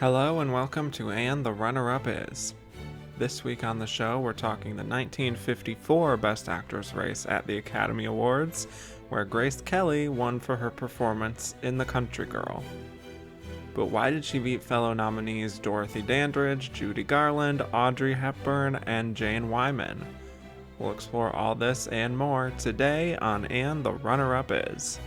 Hello and welcome to And the Runner-Up Is. This week on the show, we're talking the 1954 Best Actress race at the Academy Awards, where Grace Kelly won for her performance in The Country Girl. But why did she beat fellow nominees Dorothy Dandridge, Judy Garland, Audrey Hepburn, and Jane Wyman? We'll explore all this and more today on And the Runner-Up Is.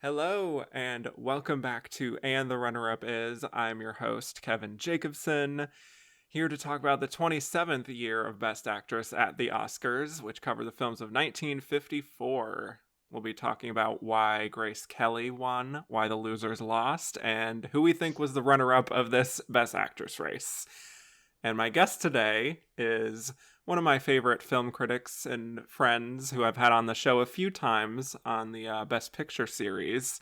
Hello, and welcome back to And the Runner-Up Is. I'm your host, Kevin Jacobson, here to talk about the 27th year of Best Actress at the Oscars, which cover the films of 1954. We'll be talking about why Grace Kelly won, why the losers lost, and who we think was the runner-up of this Best Actress race. And my guest today is one of my favorite film critics and friends who I've had on the show a few times on the Best Picture series.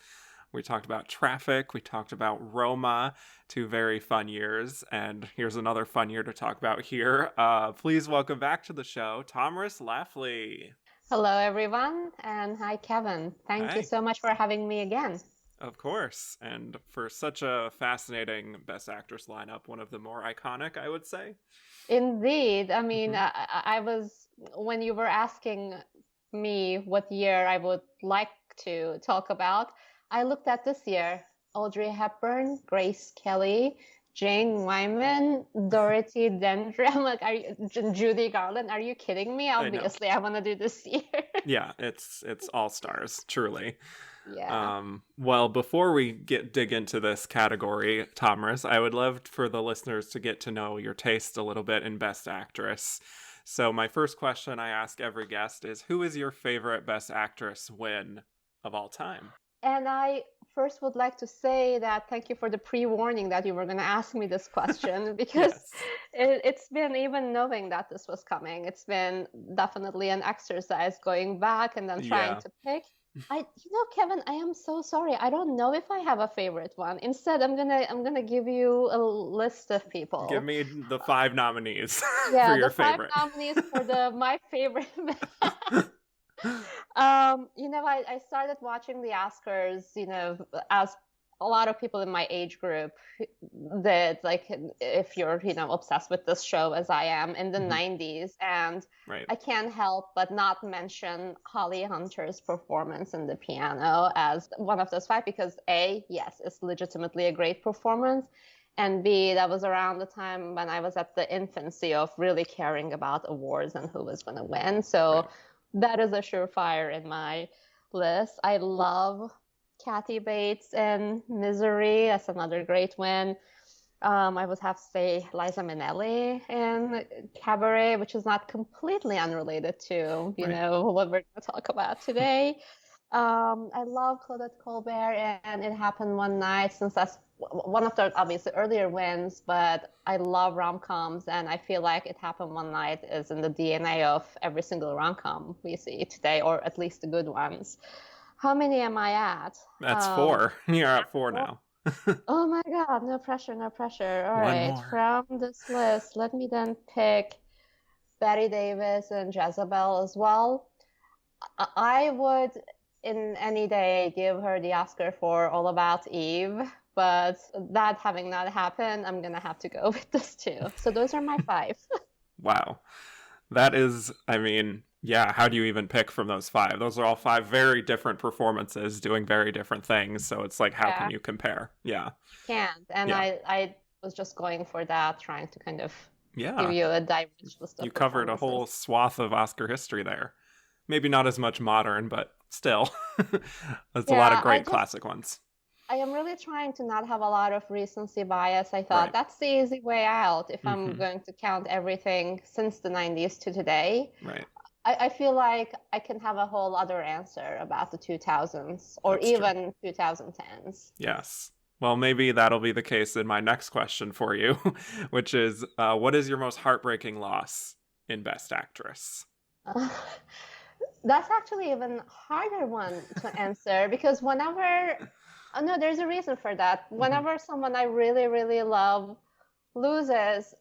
We talked about Traffic, we talked about Roma, two very fun years, and here's another fun year to talk about here. Please welcome back to the show, Tomris Laffly. Hello, everyone, and hi, Kevin. Thank you so much for having me again. Of course, and for such a fascinating Best Actress lineup, one of the more iconic, I would say. Indeed. I mean, I was, when you were asking me what year I would like to talk about, I looked at this year. Audrey Hepburn, Grace Kelly, Jane Wyman, Dorothy Dandridge. I'm like, Judy Garland? Are you kidding me? Obviously, I want to do this year. Yeah, it's all stars, truly. Yeah. Well, before we dig into this category, Tomris, I would love for the listeners to get to know your taste a little bit in Best Actress. So my first question I ask every guest is, who is your favorite Best Actress win of all time? And I first would like to say that thank you for the pre-warning that you were going to ask me this question, because it's been, even knowing that this was coming, it's been definitely an exercise going back and then trying to pick. Kevin, I am so sorry. I don't know if I have a favorite one. Instead, I'm gonna give you a list of people. Give me the 5 nominees for your the favorite. 5 nominees for my favorite. I started watching the Oscars, as a lot of people in my age group did, like, if you're, obsessed with this show as I am, in the 90s. And I can't help but not mention Holly Hunter's performance in the piano as one of those 5, because A, yes, it's legitimately a great performance. And B, that was around the time when I was at the infancy of really caring about awards and who was going to win. So that is a surefire in my list. I love Kathy Bates in Misery. That's another great win. I would have to say Liza Minnelli in Cabaret, which is not completely unrelated to, what we're going to talk about today. I love Claudette Colbert and It Happened One Night, since that's one of the obviously earlier wins, but I love rom-coms, and I feel like It Happened One Night is in the DNA of every single rom-com we see today, or at least the good ones. How many am I at? That's 4. You're at 4 now. Oh my God, no pressure. All right, from this list, let me then pick Bette Davis and Jezebel as well. I would, in any day, give her the Oscar for All About Eve, but that having not happened, I'm going to have to go with this too. So those are my 5. Wow. That is, how do you even pick from those 5? Those are all 5 very different performances doing very different things. So it's like, how can you compare? Yeah. You can't. And I was just going for that, trying to kind of give you a diverse list of You covered a whole swath of Oscar history there. Maybe not as much modern, but still. That's a lot of great classic ones. I am really trying to not have a lot of recency bias. I thought that's the easy way out if I'm going to count everything since the 90s to today. Right. I feel like I can have a whole other answer about the 2000s or That's true. even 2010s. Yes. Well, maybe that'll be the case in my next question for you, which is what is your most heartbreaking loss in Best Actress? Uh, that's actually even harder one to answer because whenever, oh no, there's a reason for that. Mhm. Whenever someone I really, really love loses,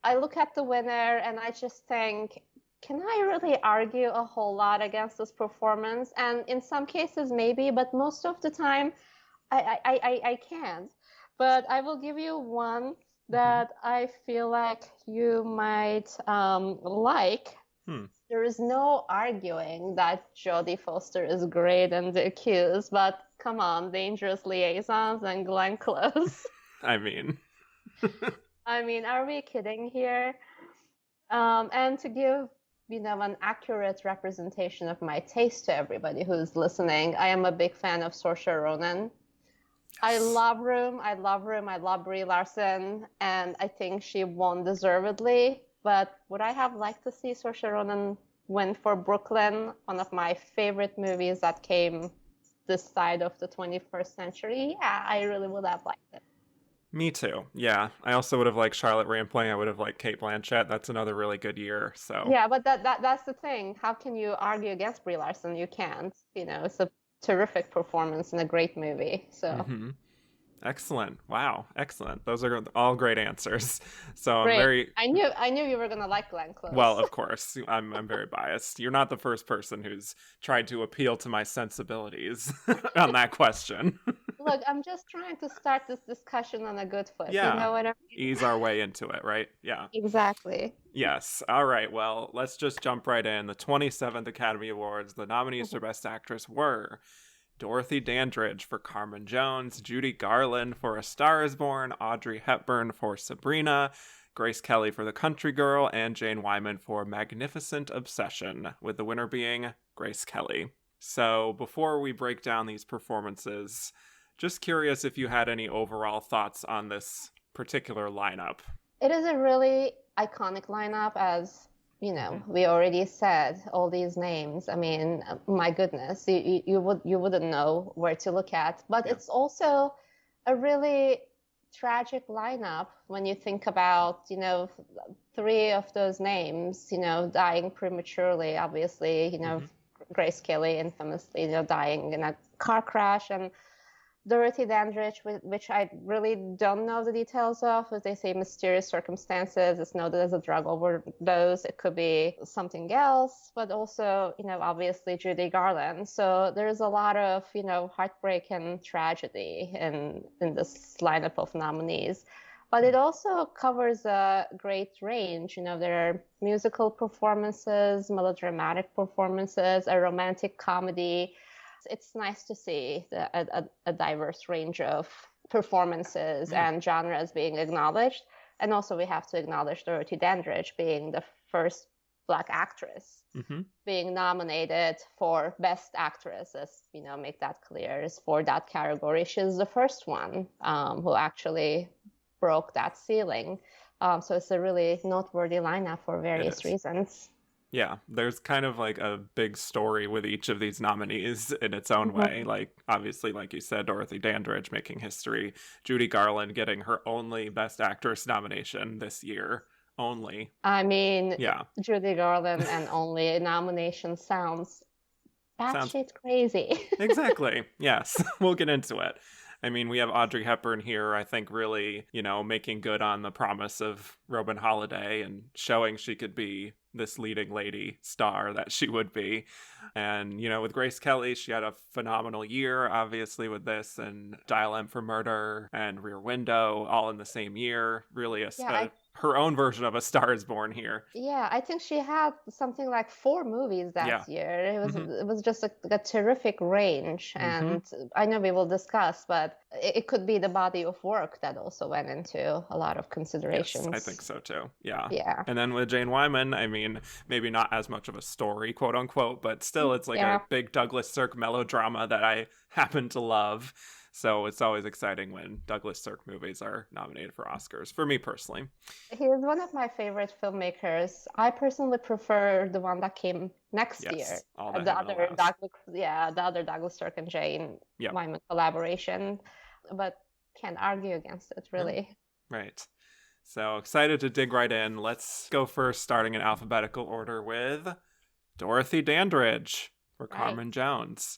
I look at the winner and I just think, can I really argue a whole lot against this performance? And in some cases, maybe, but most of the time, I can't. But I will give you one Mhm. that I feel like you might like. Hmm. There is no arguing that Jodie Foster is great in The Accused, but come on, Dangerous Liaisons and Glenn Close. I mean, I mean, are we kidding here? And to give, an accurate representation of my taste to everybody who's listening, I am a big fan of Saoirse Ronan. I yes. love Room. I love Room. I love Brie Larson, and I think she won deservedly. But would I have liked to see Saoirse Ronan win for Brooklyn, one of my favorite movies that came this side of the 21st century? Yeah, I really would have liked it. Me too. Yeah. I also would have liked Charlotte Rampling. I would have liked Kate Blanchett. That's another really good year. So, Yeah, but that's the thing. How can you argue against Brie Larson? You can't. It's a terrific performance and a great movie. So hmm excellent. Wow. Excellent. Those are all great answers. So I'm great. very, I knew you were gonna like Glenn well, Close. of course, I'm very biased. You're not the first person who's tried to appeal to my sensibilities on that question. Look, I'm just trying to start this discussion on a good foot. You Yeah. know what I mean? Ease our way into it, right? Yeah. Exactly. Yes. All right. Well, let's just jump right in. The 27th Academy Awards, the nominees for Mhm. Best Actress were Dorothy Dandridge for Carmen Jones, Judy Garland for A Star is Born, Audrey Hepburn for Sabrina, Grace Kelly for The Country Girl, and Jane Wyman for Magnificent Obsession, with the winner being Grace Kelly. So, before we break down these performances, just curious if you had any overall thoughts on this particular lineup. It is a really iconic lineup, as hmm we already said all these names. I mean, my goodness, you wouldn't know where to look at. But Yeah. it's also a really tragic lineup when you think about, three of those names, dying prematurely. Obviously, hmm Grace Kelly infamously, dying in a car crash, and Dorothy Dandridge, which I really don't know the details of. As they say, mysterious circumstances. It's noted as a drug overdose. It could be something else, but also, obviously Judy Garland. So there's a lot of, heartbreak and tragedy in this lineup of nominees. But it also covers a great range. There are musical performances, melodramatic performances, a romantic comedy. It's nice to see a diverse range of performances Yeah. and genres being acknowledged. And also, we have to acknowledge Dorothy Dandridge being the first Black actress hmm being nominated for Best Actress, as make that clear, is for that category. She's the first one who actually broke that ceiling. So it's a really noteworthy lineup for It various is. reasons. Yeah, there's kind of like a big story with each of these nominees in its own way. Mhm. Like, obviously, like you said, Dorothy Dandridge making history, Judy Garland getting her only Best Actress nomination this year. Only. I mean, Yeah. Judy Garland and only nomination sounds Sounds batshit crazy. exactly. Yes. We'll get into it. I mean, we have Audrey Hepburn here, I think, really, making good on the promise of Robin Holiday and showing she could be this leading lady star that she would be. And, with Grace Kelly, she had a phenomenal year, obviously, with this and Dial M for Murder and Rear Window all in the same year. Really Yeah, I her own version of A Star is Born here. Yeah, I think she had something like four movies Yeah. that year. It was hmm it was just a terrific range, hmm and I know we will discuss, but it could be the body of work that also went into a lot of Yes, I think considerations. so too. Yeah. Yeah, And then with Jane Wyman, I mean, maybe not as much of a story, quote unquote, but still it's like a yeah, big Douglas Sirk melodrama that I happen to love. So it's always exciting when Douglas Sirk movies are nominated for Oscars, for me personally. He is one of my favorite filmmakers. I personally prefer the one that came next year. All that The Heaven other Allows. the other Douglas Sirk and Jane Wyman collaboration. But can't argue against it, really. Right. So excited to dig right in. Let's go first, starting in alphabetical order with Dorothy Dandridge for Carmen Jones.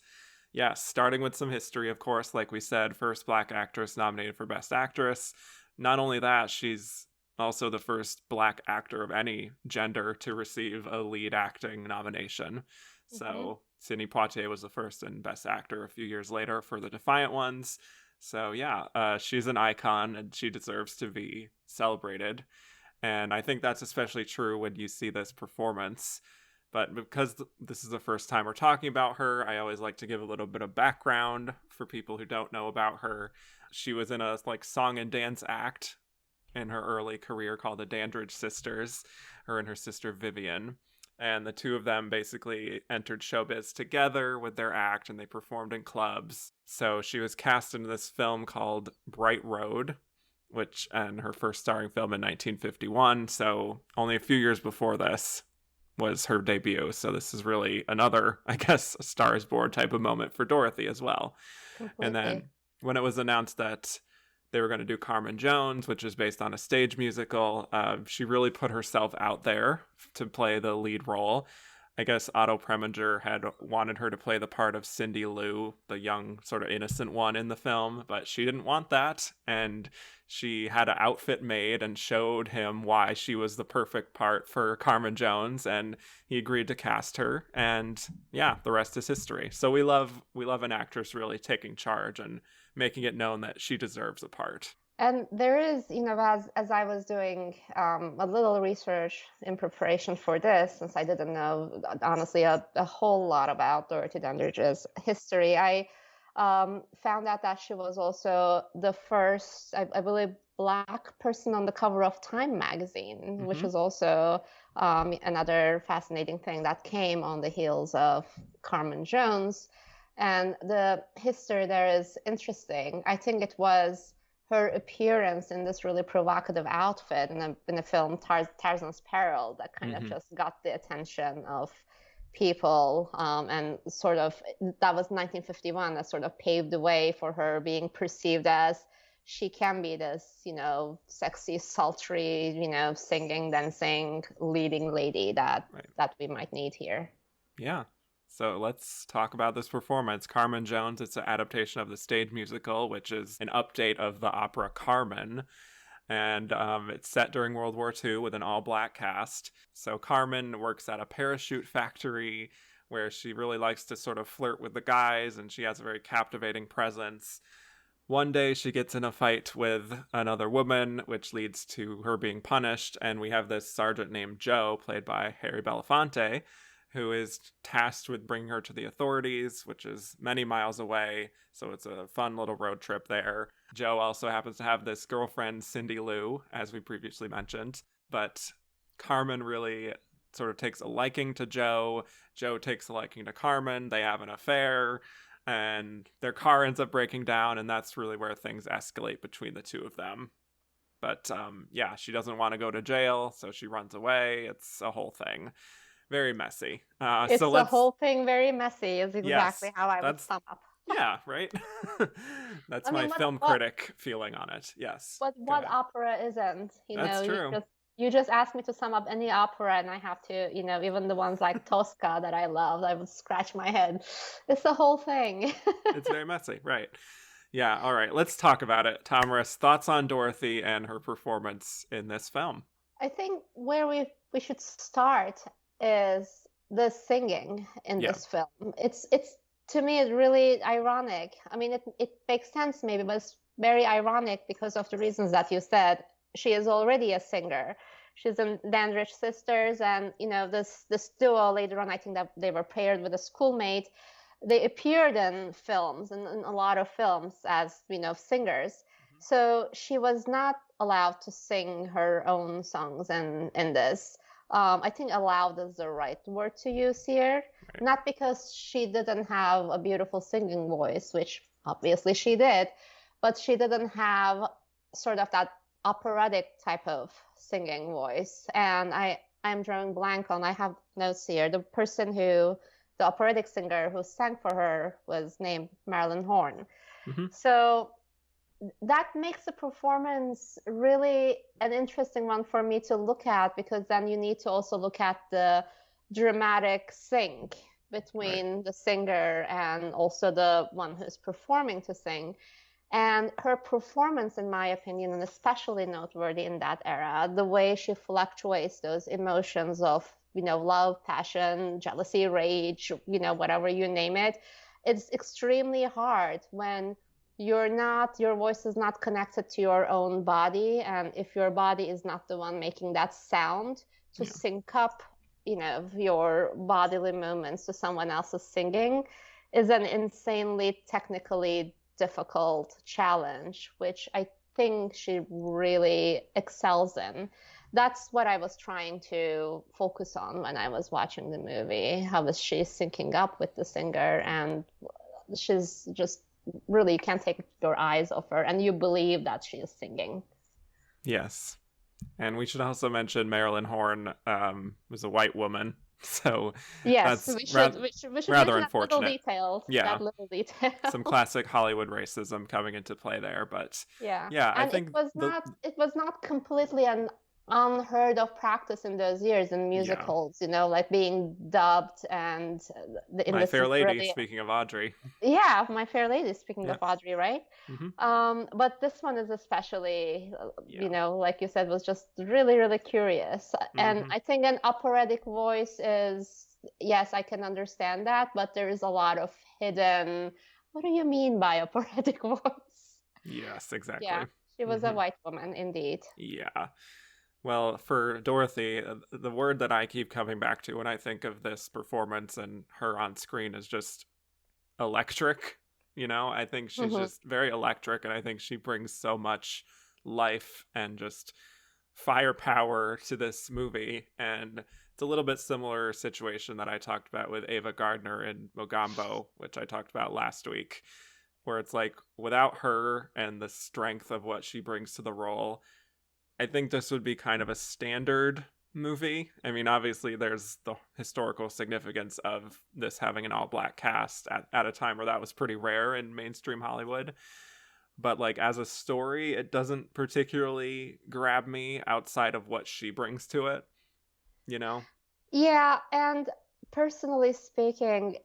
Yes, starting with some history, of course, like we said, first Black actress nominated for Best Actress. Not only that, she's also the first Black actor of any gender to receive a lead acting nomination. So Sidney Poitier was the first in Best Actor a few years later for The Defiant Ones. So yeah, she's an icon and she deserves to be celebrated. And I think that's especially true when you see this performance. But because this is the first time we're talking about her, I always like to give a little bit of background for people who don't know about her. She was in a song and dance act in her early career called the Dandridge Sisters, her and her sister Vivian. And the two of them basically entered showbiz together with their act, and they performed in clubs. So she was cast in this film called Bright Road, and her first starring film in 1951. So only a few years before this was her debut. So this is really another, I guess, a Star is Born type of moment for Dorothy as well. Completely. And then when it was announced that they were going to do Carmen Jones, which is based on a stage musical, she really put herself out there to play the lead role. I guess Otto Preminger had wanted her to play the part of Cindy Lou, the young, sort of innocent one in the film, but she didn't want that, and she had an outfit made and showed him why she was the perfect part for Carmen Jones, and he agreed to cast her, and yeah, the rest is history. So we love an actress really taking charge and making it known that she deserves a part. And there is, as I was doing a little research in preparation for this, since I didn't know, honestly, a whole lot about Dorothy Dandridge's history, I found out that she was also the first, I believe, Black person on the cover of Time magazine, which is also another fascinating thing that came on the heels of Carmen Jones. And the history there is interesting. I think it was her appearance in this really provocative outfit in the film Tarzan's Peril that kind of just got the attention of people, and sort of that was 1951 that sort of paved the way for her being perceived as she can be this, sexy, sultry, singing, dancing, leading lady that we might need here. Yeah. So let's talk about this performance. Carmen Jones, it's an adaptation of the stage musical, which is an update of the opera Carmen. And it's set during World War II with an all-black cast. So Carmen works at a parachute factory where she really likes to sort of flirt with the guys, and she has a very captivating presence. One day she gets in a fight with another woman, which leads to her being punished. And we have this sergeant named Joe, played by Harry Belafonte, who is tasked with bringing her to the authorities, which is many miles away. So it's a fun little road trip there. Joe also happens to have this girlfriend, Cindy Lou, as we previously mentioned. But Carmen really sort of takes a liking to Joe. Joe takes a liking to Carmen. They have an affair, and their car ends up breaking down, and that's really where things escalate between the two of them. But yeah, she doesn't want to go to jail, so she runs away. It's a whole thing. Very messy. The whole thing very messy is exactly how I would sum up. Yeah, right? That's my film critic feeling on it. Yes. But what opera isn't? That's true. You just asked me to sum up any opera, and I have to, even the ones like Tosca that I love, I would scratch my head. It's the whole thing. It's very messy, right? Yeah, all right. Let's talk about it. Tomris, thoughts on Dorothy and her performance in this film? I think where we should start is the singing in this film. It's to me, it's really ironic. I mean, it makes sense maybe, but it's very ironic because of the reasons that you said. She is already a singer. She's in Dandridge Sisters, and this duo later on, I think that they were paired with a schoolmate. They appeared in films, in a lot of films as singers. So she was not allowed to sing her own songs in this. I think allowed is the right word to use here. Right. Not because she didn't have a beautiful singing voice, which obviously she did, but she didn't have sort of that operatic type of singing voice. And I'm drawing blank on, I have notes here. The operatic singer who sang for her was named Marilyn Horne. Mm-hmm. So that makes the performance really an interesting one for me to look at, because then you need to also look at the dramatic sync between the singer and also the one who's performing to sing. And her performance, in my opinion, and especially noteworthy in that era, the way she fluctuates those emotions of, love, passion, jealousy, rage, whatever you name it, it's extremely hard when your voice is not connected to your own body. And if your body is not the one making that sound to sync up, your bodily movements to someone else's singing, is an insanely technically difficult challenge, which I think she really excels in. That's what I was trying to focus on when I was watching the movie. How is she syncing up with the singer? And she's just really, you can't take your eyes off her, and you believe that she is singing. Yes. And we should also mention Marilyn Horne was a white woman. So yes, that's we should rather mention unfortunate. That little detail. Some classic Hollywood racism coming into play there, but and I think it was not completely an unheard of practice in those years in musicals, like being dubbed and My Fair Lady, speaking of Audrey. Yeah, My Fair Lady, speaking of Audrey, right? Mm-hmm. But this one is especially, like you said, was just really, really curious. Mm-hmm. And I think an operatic voice is, yes, I can understand that, but there is a lot of hidden, what do you mean by operatic voice? Yes, exactly. Yeah, she was a white woman, indeed. Yeah. Well, for Dorothy, the word that I keep coming back to when I think of this performance and her on screen is just electric. I think she's just very electric, and I think she brings so much life and just firepower to this movie. And it's a little bit similar situation that I talked about with Ava Gardner in Mogambo, which I talked about last week, where it's like, without her and the strength of what she brings to the role, I think this would be kind of a standard movie. I mean, obviously there's the historical significance of this having an all-black cast at a time where that was pretty rare in mainstream Hollywood. But like, as a story, it doesn't particularly grab me outside of what she brings to it, Yeah, and personally speaking,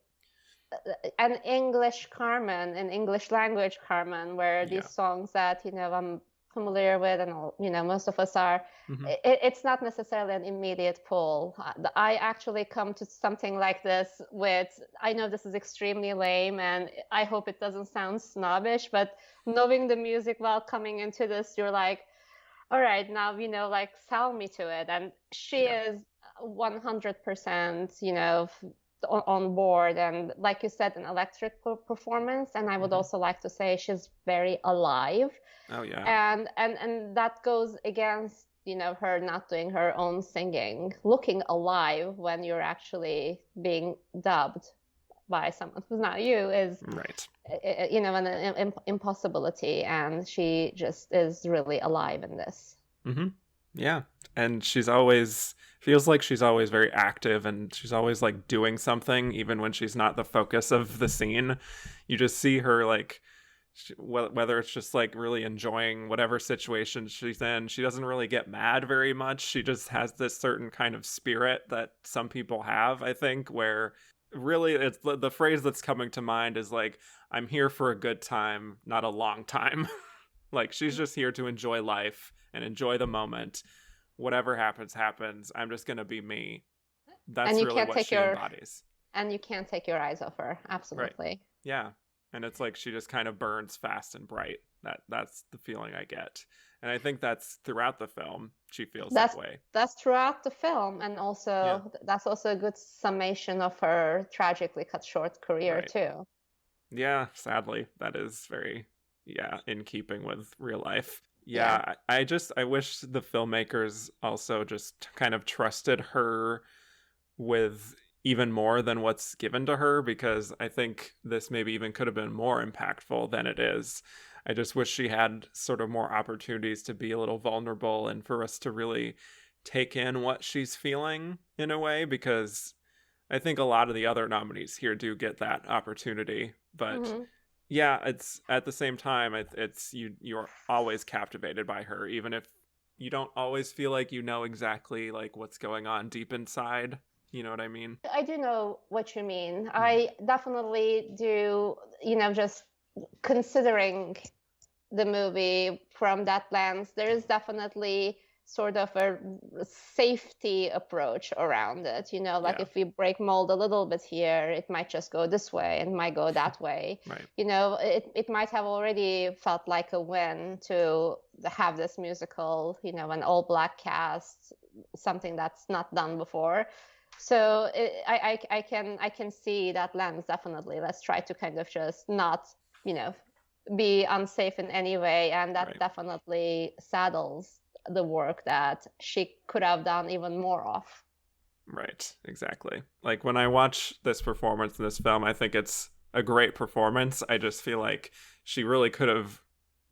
an English Carmen, an English language Carmen, where these songs that, I'm familiar with, and most of us are, it's not necessarily an immediate pull. I actually come to something like this with, I know this is extremely lame, and I hope it doesn't sound snobbish, but knowing the music while coming into this, you're like, all right, now, like, sell me to it. And she is 100%, on board, and like you said, an electric performance. And I would also like to say she's very alive. Oh yeah. And that goes against, her not doing her own singing. Looking alive when you're actually being dubbed by someone who's not you is right. An impossibility. And she just is really alive in this. Mm-hmm. Yeah. And feels like she's always very active, and she's always like doing something, even when she's not the focus of the scene. You just see her like, whether it's just like really enjoying whatever situation she's in, she doesn't really get mad very much. She just has this certain kind of spirit that some people have, I think, where really it's the phrase that's coming to mind is like, I'm here for a good time, not a long time. Like, she's just here to enjoy life and enjoy the moment. Whatever happens, I'm just going to be me. That's really what she embodies. And you can't take your eyes off her. Absolutely. Right. Yeah. And it's like she just kind of burns fast and bright. That's the feeling I get. And I think that's throughout the film. She feels that way. That's throughout the film. And also, that's also a good summation of her tragically cut short career, too. Yeah, sadly. That is very, in keeping with real life. Yeah, I wish the filmmakers also just kind of trusted her with even more than what's given to her, because I think this maybe even could have been more impactful than it is. I just wish she had sort of more opportunities to be a little vulnerable and for us to really take in what she's feeling in a way, because I think a lot of the other nominees here do get that opportunity. But yeah, it's at the same time, it's you're always captivated by her, even if you don't always feel like you know exactly like what's going on deep inside. You know what I mean? I do know what you mean. I definitely do, just considering the movie from that lens, there is definitely sort of a safety approach around it. Like if we break mold a little bit here, it might just go this way and might go that way. Right. It might have already felt like a win to have this musical, an all black cast, something that's not done before. So I can see that lens, definitely. Let's try to kind of just not, be unsafe in any way, and that definitely saddles the work that she could have done even more of. Right, exactly. Like when I watch this performance in this film, I think it's a great performance. I just feel like she really could have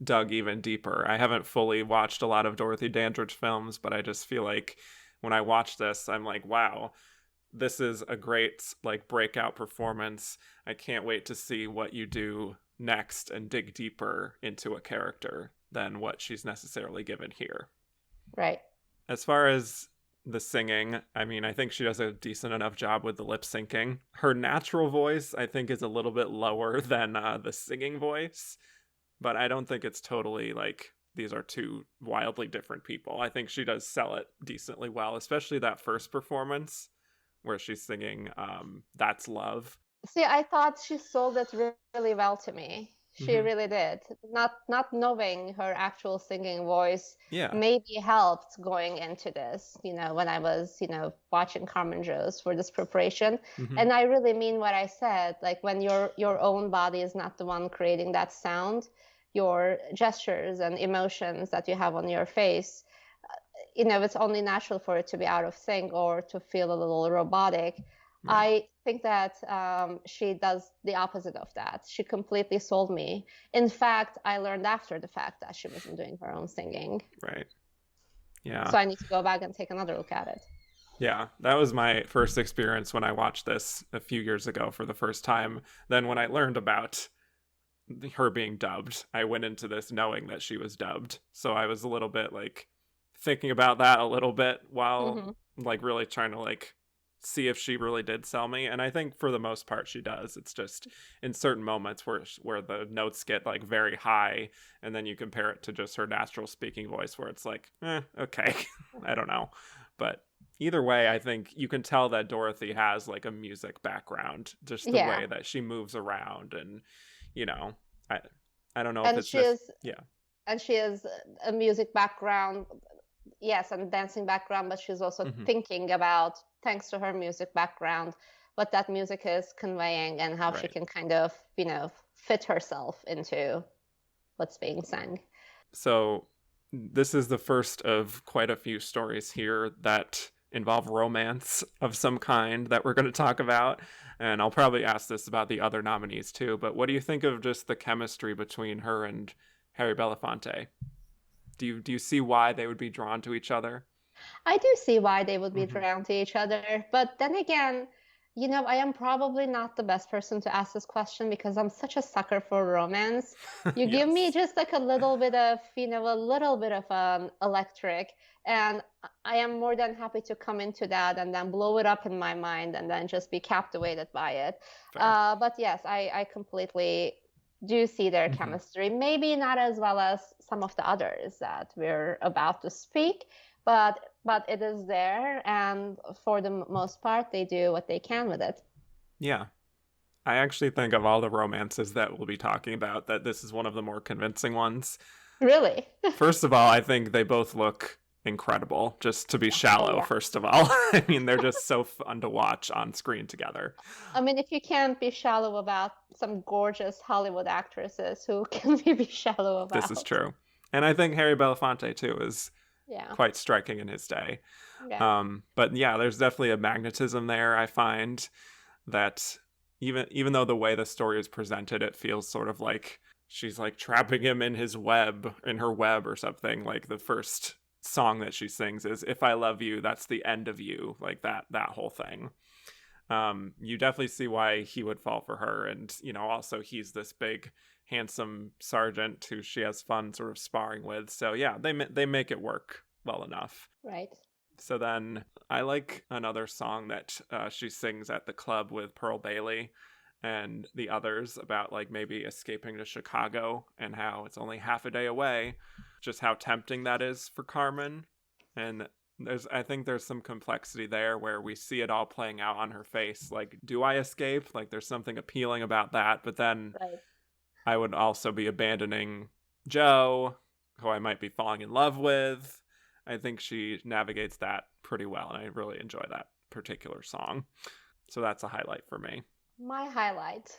dug even deeper. I haven't fully watched a lot of Dorothy Dandridge films, but I just feel like when I watch this, I'm like, wow, this is a great like breakout performance. I can't wait to see what you do next and dig deeper into a character than what she's necessarily given here. Right. As far as the singing, I mean, I think she does a decent enough job with the lip syncing. Her natural voice, I think, is a little bit lower than the singing voice, but I don't think it's totally like these are two wildly different people. I think she does sell it decently well, especially that first performance where she's singing That's Love. See, I thought she sold it really well to me. She really did. Not knowing her actual singing voice maybe helped going into this, when I was, watching Carmen Jones for this preparation. And I really mean what I said. Like when your own body is not the one creating that sound, your gestures and emotions that you have on your face, it's only natural for it to be out of sync or to feel a little robotic. I think that she does the opposite of that. She completely sold me. In fact, I learned after the fact that she wasn't doing her own singing. Right. Yeah. So I need to go back and take another look at it. Yeah, that was my first experience when I watched this a few years ago for the first time. Then when I learned about her being dubbed, I went into this knowing that she was dubbed. So I was a little bit like thinking about that a little bit while like really trying to like see if she really did sell me, and I think for the most part she does. It's just in certain moments where the notes get like very high, and then you compare it to just her natural speaking voice where it's like okay. I don't know, but either way I think you can tell that Dorothy has like a music background, just the way that she moves around, and I don't know and if it's she has a music background, yes, and dancing background, but she's also thinking about, thanks to her music background, what that music is conveying and how she can kind of, fit herself into what's being sang. So this is the first of quite a few stories here that involve romance of some kind that we're going to talk about. And I'll probably ask this about the other nominees too, but what do you think of just the chemistry between her and Harry Belafonte? Do you see why they would be drawn to each other? I do see why they would be drawn to each other. But then again, I am probably not the best person to ask this question because I'm such a sucker for romance. You give me just like a little bit of, electric, and I am more than happy to come into that and then blow it up in my mind and then just be captivated by it. But yes, I completely do see their chemistry. Maybe not as well as some of the others that we're about to speak, but it is there, and for the most part they do what they can with it. Yeah, I actually think of all the romances that we'll be talking about that this is one of the more convincing ones. Really? First of all, I think they both look incredible, just to be shallow. First of all, I mean, they're just so fun to watch on screen together. I mean, if you can't be shallow about some gorgeous Hollywood actresses, who can we be shallow about? This is true. And I think Harry Belafonte too is Yeah. quite striking in his day. Yeah. But yeah, there's definitely a magnetism there. I find that even though the way the story is presented, it feels sort of like she's like trapping him in her web or something. Like the first song that she sings is "If I Love You, That's the End of You," like that whole thing. You definitely see why he would fall for her, and also he's this big handsome sergeant who she has fun sort of sparring with. So yeah, they make it work well enough. Right. So then I like another song that she sings at the club with Pearl Bailey and the others about like maybe escaping to Chicago and how it's only half a day away, just how tempting that is for Carmen. And I think there's some complexity there where we see it all playing out on her face. Like, do I escape? Like, there's something appealing about that. But then Right. I would also be abandoning Joe, who I might be falling in love with. I think she navigates that pretty well, and I really enjoy that particular song. So that's a highlight for me. My highlight.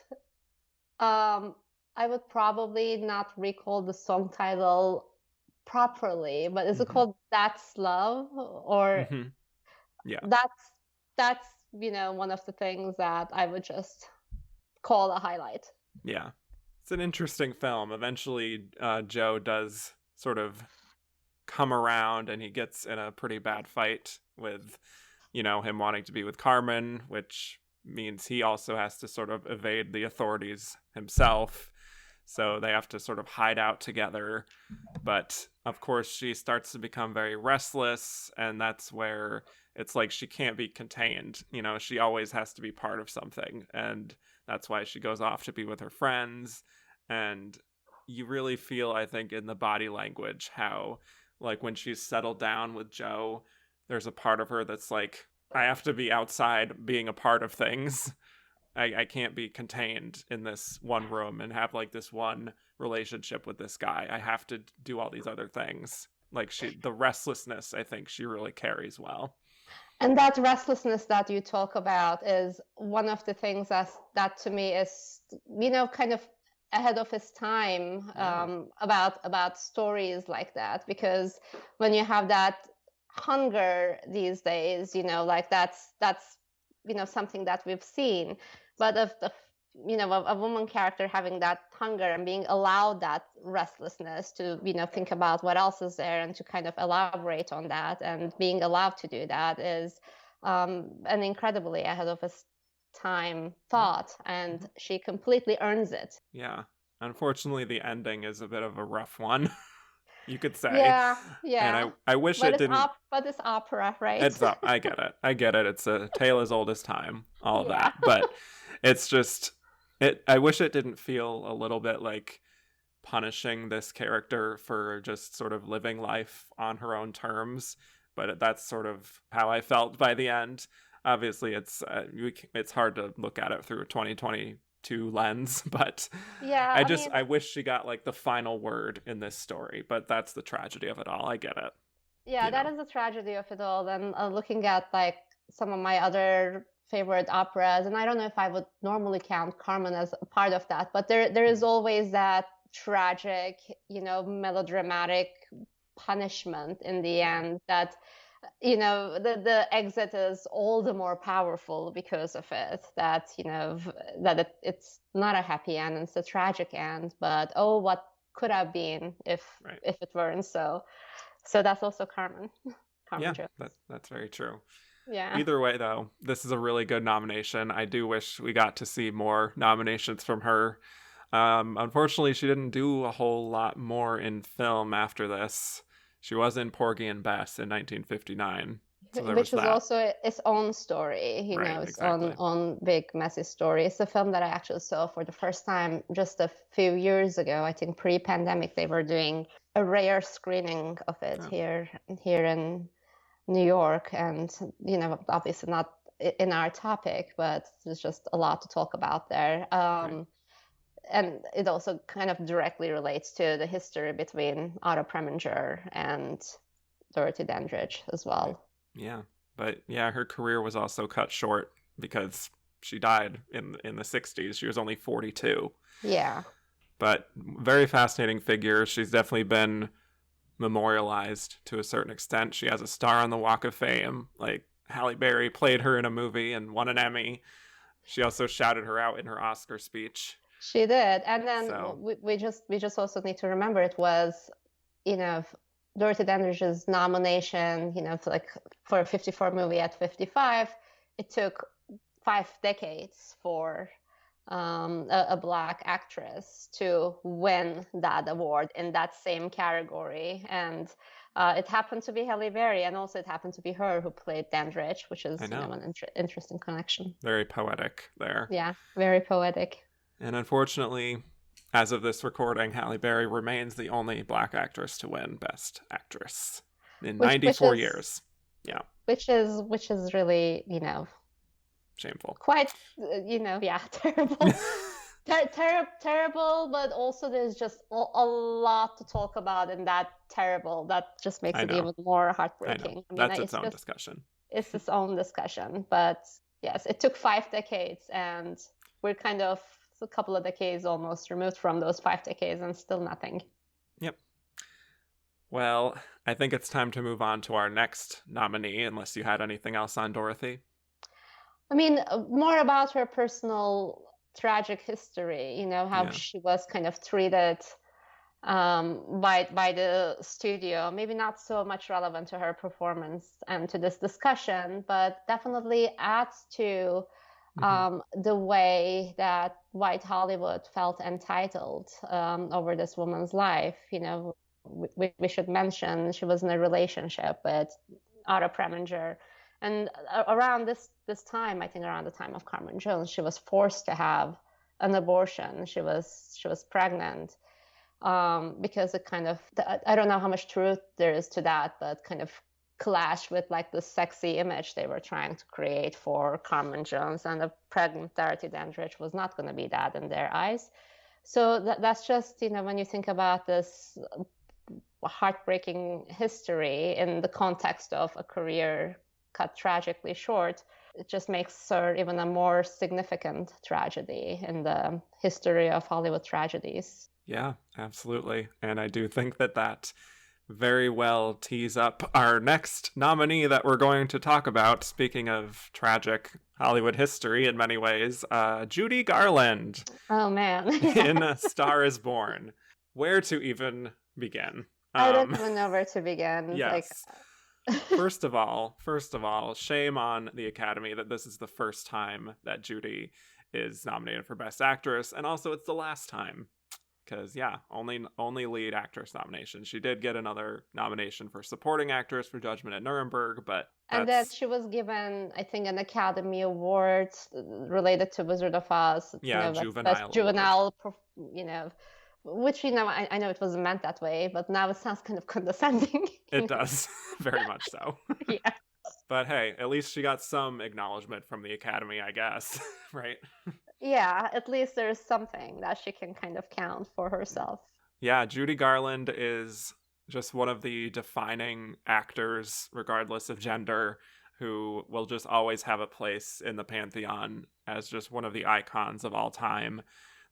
I would probably not recall the song title properly, but is it called That's Love? Or Yeah. That's one of the things that I would just call a highlight. Yeah. It's an interesting film. Eventually, Joe does sort of come around, and he gets in a pretty bad fight with, him wanting to be with Carmen, which means he also has to sort of evade the authorities himself. So they have to sort of hide out together. But of course, she starts to become very restless, and that's where it's like she can't be contained. She always has to be part of something. And that's why she goes off to be with her friends. And you really feel, I think, in the body language how, like, when she's settled down with Joe, there's a part of her that's like, I have to be outside being a part of things. I can't be contained in this one room and have like this one relationship with this guy. I have to do all these other things. Like the restlessness, I think she really carries well. And that restlessness that you talk about is one of the things that to me is, kind of ahead of his time, about stories like that. Because when you have that hunger these days, like that's something that we've seen. But of a woman character having that hunger and being allowed that restlessness to think about what else is there and to kind of elaborate on that, and being allowed to do that is an incredibly ahead of his time thought, and she completely earns it. Yeah. Unfortunately, the ending is a bit of a rough one. You could say. Yeah. And I wish it didn't. But it's opera, right? I get it. It's a tale as old as time, all of that. But it's just, I wish it didn't feel a little bit like punishing this character for just sort of living life on her own terms. But that's sort of how I felt by the end. Obviously, it's hard to look at it through a 2022 lens, but yeah, I wish she got like the final word in this story. But that's the tragedy of it all. I get it. Yeah, that is the tragedy of it all. Then looking at like some of my other favorite operas, and I don't know if I would normally count Carmen as a part of that, but there is always that tragic, melodramatic punishment in the end that, the exit is all the more powerful because of it. That, it's not a happy end, it's a tragic end, but oh, what could have been if it weren't so. So that's also Carmen. Carmen Jones. That's very true. Yeah. Either way, though, this is a really good nomination. I do wish we got to see more nominations from her. Unfortunately, she didn't do a whole lot more in film after this. She was in Porgy and Bess in 1959. So which was also its own story, its own big, messy story. It's a film that I actually saw for the first time just a few years ago. I think pre-pandemic, they were doing a rare screening of it here in New York. And, obviously not in our topic, but there's just a lot to talk about there. And it also kind of directly relates to the history between Otto Preminger and Dorothy Dandridge as well. Yeah, but her career was also cut short because she died in the 60s. She was only 42. Yeah. But very fascinating figure. She's definitely been memorialized to a certain extent. She has a star on the Walk of Fame. Like, Halle Berry played her in a movie and won an Emmy. She also shouted her out in her Oscar speech. She did. And then we just also need to remember it was, Dorothy Dandridge's nomination, for a 54 movie at 55. It took 5 decades for a Black actress to win that award in that same category. And it happened to be Halle Berry, and also it happened to be her who played Dandridge, which is an interesting connection. Very poetic there. Yeah, very poetic. And unfortunately, as of this recording, Halle Berry remains the only Black actress to win Best Actress in 94 years. Yeah. Which is really, shameful. Quite, terrible. Terrible, but also there's just a lot to talk about in that terrible. That just makes it even more heartbreaking. That's its own discussion. It's its own discussion. But yes, it took 5 decades, and we're kind of a couple of decades almost removed from those 5 decades, and still nothing. Yep. Well, I think it's time to move on to our next nominee, unless you had anything else on Dorothy. I mean, more about her personal tragic history, how she was kind of treated by the studio. Maybe not so much relevant to her performance and to this discussion, but definitely adds to the way that white Hollywood felt entitled over this woman's life. We should mention she was in a relationship with Otto Preminger. And around this time, I think around the time of Carmen Jones, she was forced to have an abortion. She was pregnant because it kind of, I don't know how much truth there is to that, but kind of clashed with like the sexy image they were trying to create for Carmen Jones, and a pregnant Dorothy Dandridge was not going to be that in their eyes. So that's just, when you think about this heartbreaking history in the context of a career cut tragically short, it just makes her even a more significant tragedy in the history of Hollywood tragedies. Yeah, absolutely. And I do think that very well tees up our next nominee that we're going to talk about. Speaking of tragic Hollywood history in many ways, Judy Garland. Oh, man. In A Star is Born. Where to even begin? I don't even know where to begin. Yes. First of all, shame on the Academy that this is the first time that Judy is nominated for Best Actress, and also it's the last time. Because, only lead actress nomination. She did get another nomination for supporting actress for Judgment at Nuremberg, but and then she was given, I think, an Academy Award related to Wizard of Oz. Yeah, juvenile, which, I know it wasn't meant that way, but now it sounds kind of condescending. It does, very much so. Yeah. But hey, at least she got some acknowledgement from the Academy, I guess, right? Yeah, at least there's something that she can kind of count for herself. Yeah, Judy Garland is just one of the defining actors, regardless of gender, who will just always have a place in the pantheon as just one of the icons of all time.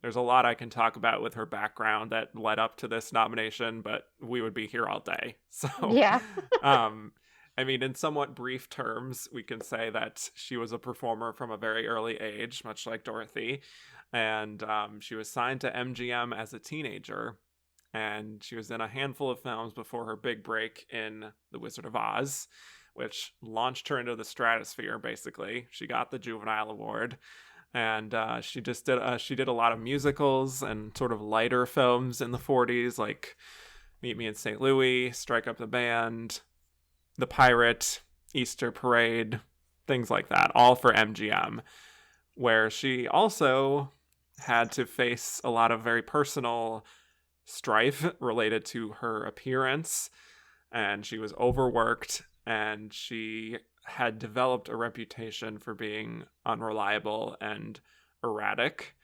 There's a lot I can talk about with her background that led up to this nomination, but we would be here all day. So, yeah. In somewhat brief terms, we can say that she was a performer from a very early age, much like Dorothy, and she was signed to MGM as a teenager, and she was in a handful of films before her big break in The Wizard of Oz, which launched her into the stratosphere, basically. She got the Juvenile Award, and she did a lot of musicals and sort of lighter films in the 40s, like Meet Me in St. Louis, Strike Up the Band, The Pirate, Easter Parade, things like that, all for MGM, where she also had to face a lot of very personal strife related to her appearance, and she was overworked, and she had developed a reputation for being unreliable and erratic,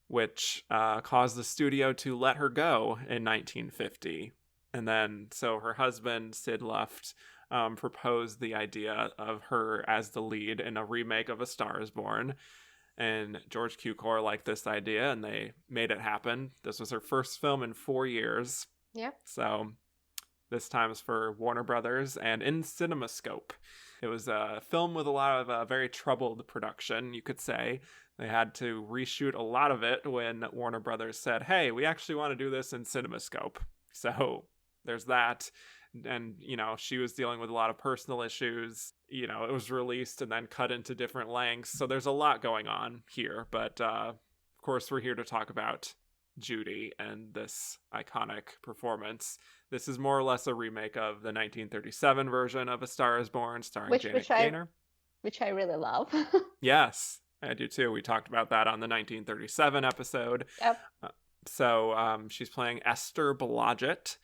which caused the studio to let her go in 1950. And then, so her husband, Sid Luft, proposed the idea of her as the lead in a remake of A Star is Born. And George Cukor liked this idea, and they made it happen. This was her first film in 4 years. Yeah. So this time's for Warner Brothers and in CinemaScope. It was a film with a lot of very troubled production, you could say. They had to reshoot a lot of it when Warner Brothers said, hey, we actually want to do this in CinemaScope. So there's that. And, she was dealing with a lot of personal issues. It was released and then cut into different lengths. So there's a lot going on here. But, of course, we're here to talk about Judy and this iconic performance. This is more or less a remake of the 1937 version of A Star is Born, starring Janet Gaynor. Which I really love. Yes, I do too. We talked about that on the 1937 episode. Yep. So she's playing Esther Blodgett,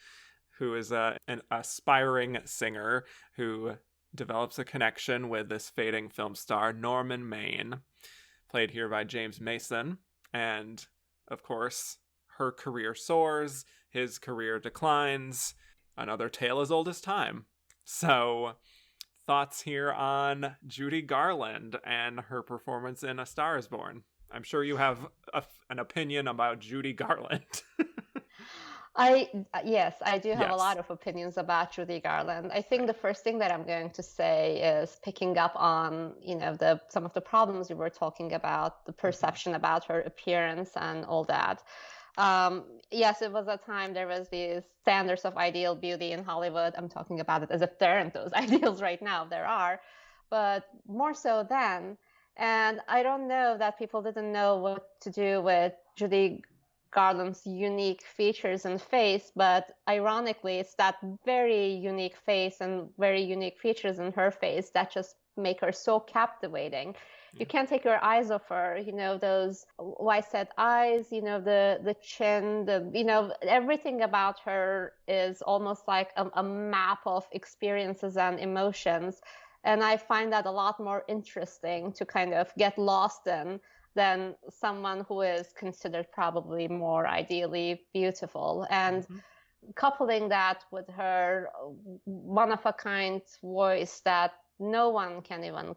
who is an aspiring singer who develops a connection with this fading film star, Norman Maine, played here by James Mason. And, of course, her career soars, his career declines, another tale as old as time. So, thoughts here on Judy Garland and her performance in A Star is Born. I'm sure you have an opinion about Judy Garland. Yes, I do have a lot of opinions about Judy Garland. I think the first thing that I'm going to say is picking up on, some of the problems you were talking about, the perception about her appearance and all that. Yes, it was a time there was these standards of ideal beauty in Hollywood. I'm talking about it as if there aren't those ideals right now. There are, but more so then. And I don't know that people didn't know what to do with Judy Garland's unique features and face, but ironically, it's that very unique face and very unique features in her face that just make her so captivating. You can't take your eyes off her, those wide-set eyes, the chin, everything about her is almost like a map of experiences and emotions. And I find that a lot more interesting to kind of get lost in than someone who is considered probably more ideally beautiful. And coupling that with her one-of-a-kind voice that no one can even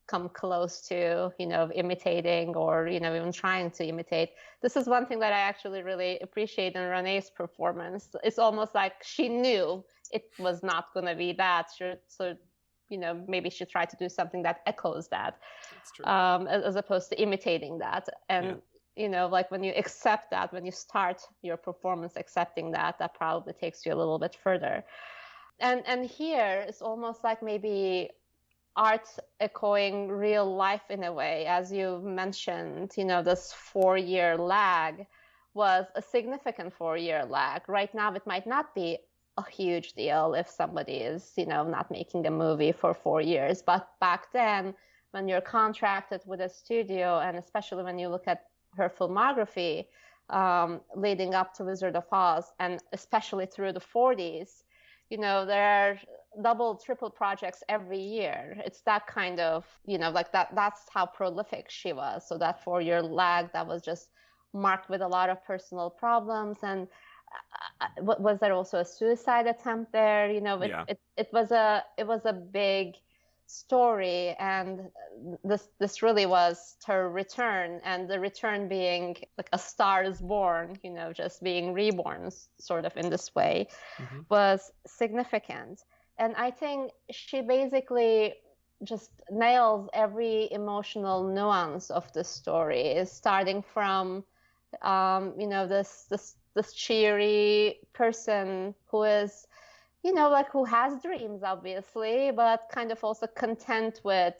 come close to, imitating or, even trying to imitate. This is one thing that I actually really appreciate in Renee's performance. It's almost like she knew it was not going to be that. So, maybe she tried to do something that echoes that. That's true. As opposed to imitating that. And, like when you accept that, when you start your performance accepting that, that probably takes you a little bit further. And here it's almost like maybe art echoing real life in a way. As you mentioned, this 4-year lag was a significant 4-year lag. Right now, it might not be a huge deal if somebody is, not making a movie for 4 years. But back then, when you're contracted with a studio, and especially when you look at her filmography leading up to Wizard of Oz, and especially through the 40s, there are double, triple projects every year. It's that kind of, like that's how prolific she was. So that 4-year lag, that was just marked with a lot of personal problems. And was there also a suicide attempt there? It was a big story, and this really was her return, and the return being like A Star is Born, just being reborn sort of in this way, was significant. And I think she basically just nails every emotional nuance of the story, starting from this cheery person who is, who has dreams, obviously, but kind of also content with,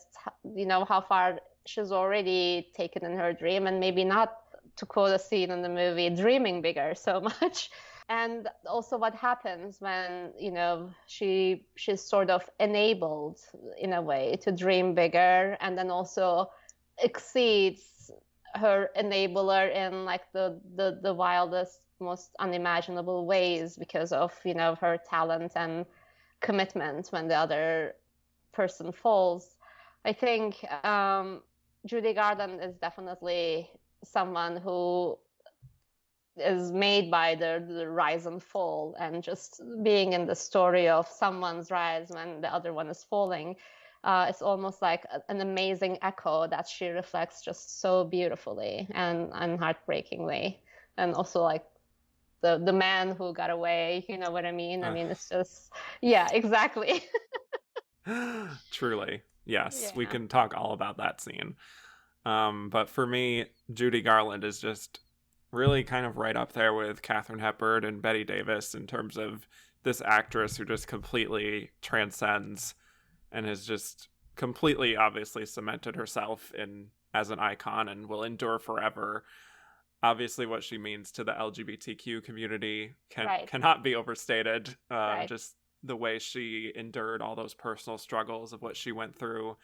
how far she's already taken in her dream, and maybe not, to quote a scene in the movie, dreaming bigger so much. And also what happens when, she's sort of enabled in a way to dream bigger, and then also exceeds her enabler in like the wildest, most unimaginable ways because of, her talent and commitment when the other person falls. I think Judy Garland is definitely someone who is made by the rise and fall, and just being in the story of someone's rise when the other one is falling. It's almost like an amazing echo that she reflects just so beautifully and heartbreakingly, and also like the man who got away. You know what I mean? I mean, it's just, yeah, exactly. Truly. Yes, we Yeah. can talk all about that scene. But for me, Judy Garland is just really kind of right up there with Katharine Hepburn and Bette Davis in terms of this actress who just completely transcends and has just completely obviously cemented herself in as an icon and will endure forever. Obviously what she means to the LGBTQ community cannot be overstated. Just the way she endured all those personal struggles of what she went through.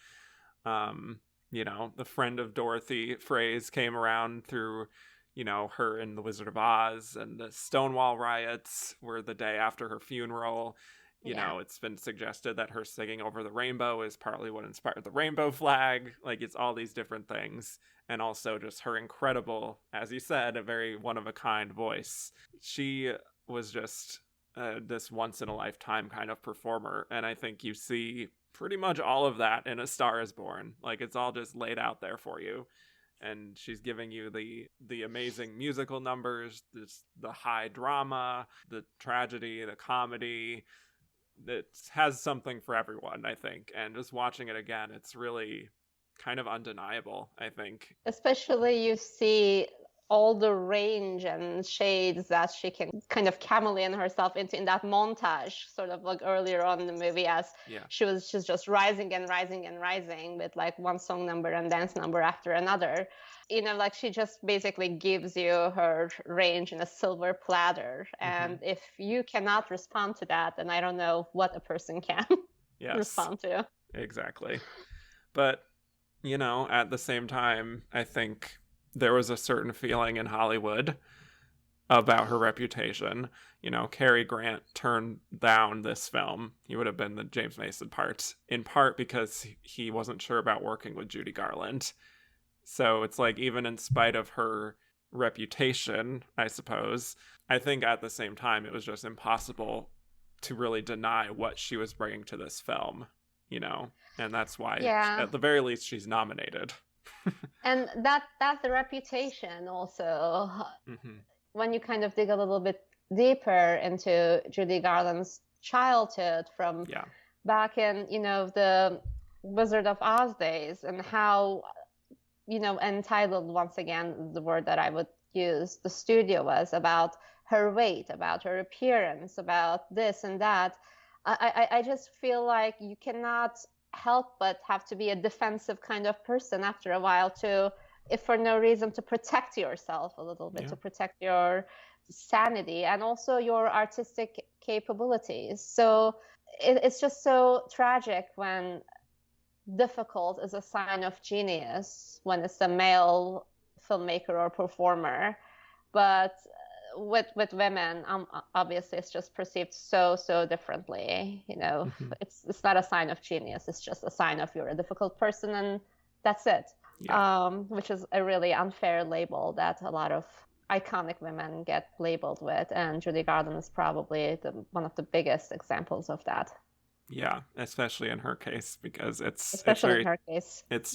You know, the friend of Dorothy phrase came around through, you know, her in The Wizard of Oz, and the Stonewall riots were the day after her funeral. You know, it's been suggested that her singing Over the Rainbow is partly what inspired the rainbow flag. Like, it's all these different things. And also just her incredible, as you said, a very one-of-a-kind voice. She was just this once-in-a-lifetime kind of performer. And I think you see pretty much all of that in A Star is Born. Like, it's all just laid out there for you. And she's giving you the amazing musical numbers, the high drama, the tragedy, the comedy. It has something for everyone, I think. And just watching it again, it's really kind of undeniable, I think. Especially you see all the range and shades that she can kind of chameleon herself into in that montage, sort of like earlier on in the movie, as she's just rising and rising and rising with like one song number and dance number after another. You know, like she just basically gives you her range in a silver platter. And if you cannot respond to that, then I don't know what a person can respond to. Exactly. But, you know, at the same time, I think there was a certain feeling in Hollywood about her reputation. You know, Cary Grant turned down this film. He would have been the James Mason part, in part because he wasn't sure about working with Judy Garland. So it's like, even in spite of her reputation, I suppose, I think at the same time it was just impossible to really deny what she was bringing to this film, you know? And that's why, at the very least, she's nominated. And that's the reputation also. When you kind of dig a little bit deeper into Judy Garland's childhood from back in, you know, the Wizard of Oz days, and how, you know, entitled, once again, the word that I would use, the studio was about her weight, about her appearance, about this and that. I just feel like you cannot help but have to be a defensive kind of person after a while, to, if for no reason, to protect yourself a little bit, to protect your sanity and also your artistic capabilities. So it's just so tragic when difficult is a sign of genius, when it's a male filmmaker or performer. But with women, obviously it's just perceived so differently. You know, it's not a sign of genius. It's just a sign of you're a difficult person, and that's it. Which is a really unfair label that a lot of iconic women get labeled with, and Judy Garland is probably one of the biggest examples of that. Yeah, especially in her case, because it's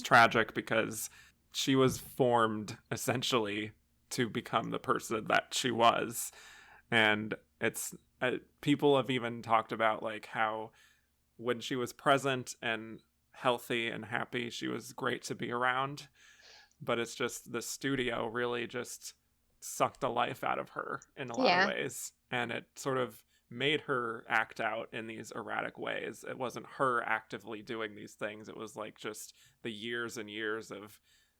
tragic, because she was formed essentially to become the person that she was. And it's people have even talked about like how when she was present and healthy and happy, she was great to be around, but it's just the studio really just sucked the life out of her in a lot of ways, and it sort of made her act out in these erratic ways. It wasn't her actively doing these things. It was like just the years and years of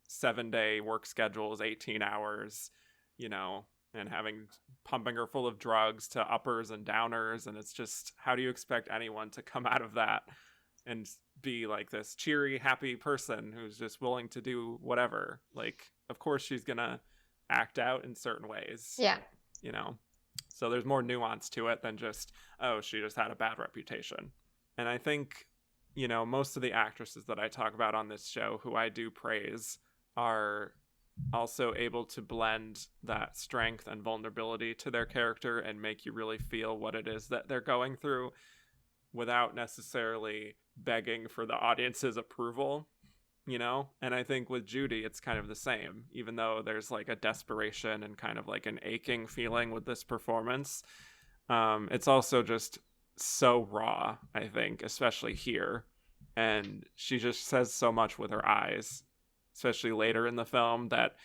7-day work schedules, 18 hours, you know, and pumping her full of drugs to uppers and downers. And it's just, how do you expect anyone to come out of that and be like this cheery, happy person who's just willing to do whatever? Like, of course she's gonna act out in certain ways. You know? So there's more nuance to it than just, oh, she just had a bad reputation. And I think, you know, most of the actresses that I talk about on this show, who I do praise, are also able to blend that strength and vulnerability to their character and make you really feel what it is that they're going through without necessarily begging for the audience's approval. you know? And I think with Judy, it's kind of the same, even though there's like a desperation and kind of like an aching feeling with this performance. It's also just so raw, I think, especially here. And she just says so much with her eyes, especially later in the film, that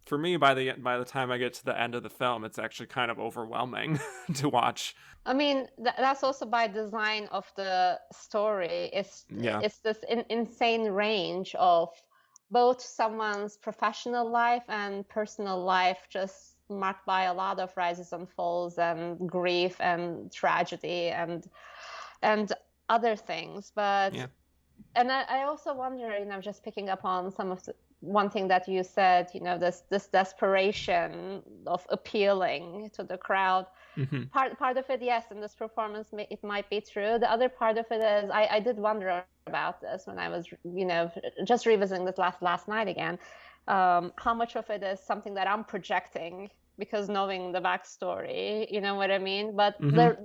for me, by the time I get to the end of the film, it's actually kind of overwhelming to watch. I mean, that's also by design of the story. It's this insane range of both someone's professional life and personal life, just marked by a lot of rises and falls and grief and tragedy and other things. But and I also wonder, just picking up on some of one thing that you said, this desperation of appealing to the crowd. Mm-hmm. Part of it, yes, in this performance, it might be true. The other part of it is, I did wonder about this when I was, just revisiting this last night again. How much of it is something that I'm projecting because knowing the backstory, you know what I mean? But the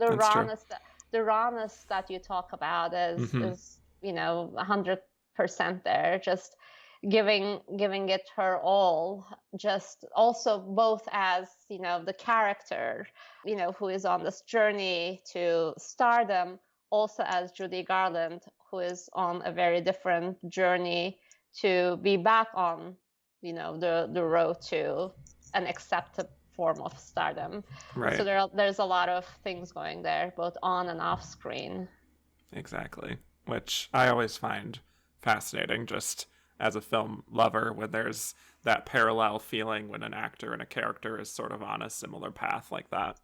rawness that you talk about is 100% there. Just giving it her all, just also both as the character who is on this journey to stardom, also as Judy Garland, who is on a very different journey to be back on the road to an accepted form of stardom. Right. So there's a lot of things going there, both on and off screen. Exactly, which I always find fascinating, just as a film lover, when there's that parallel feeling when an actor and a character is sort of on a similar path like that.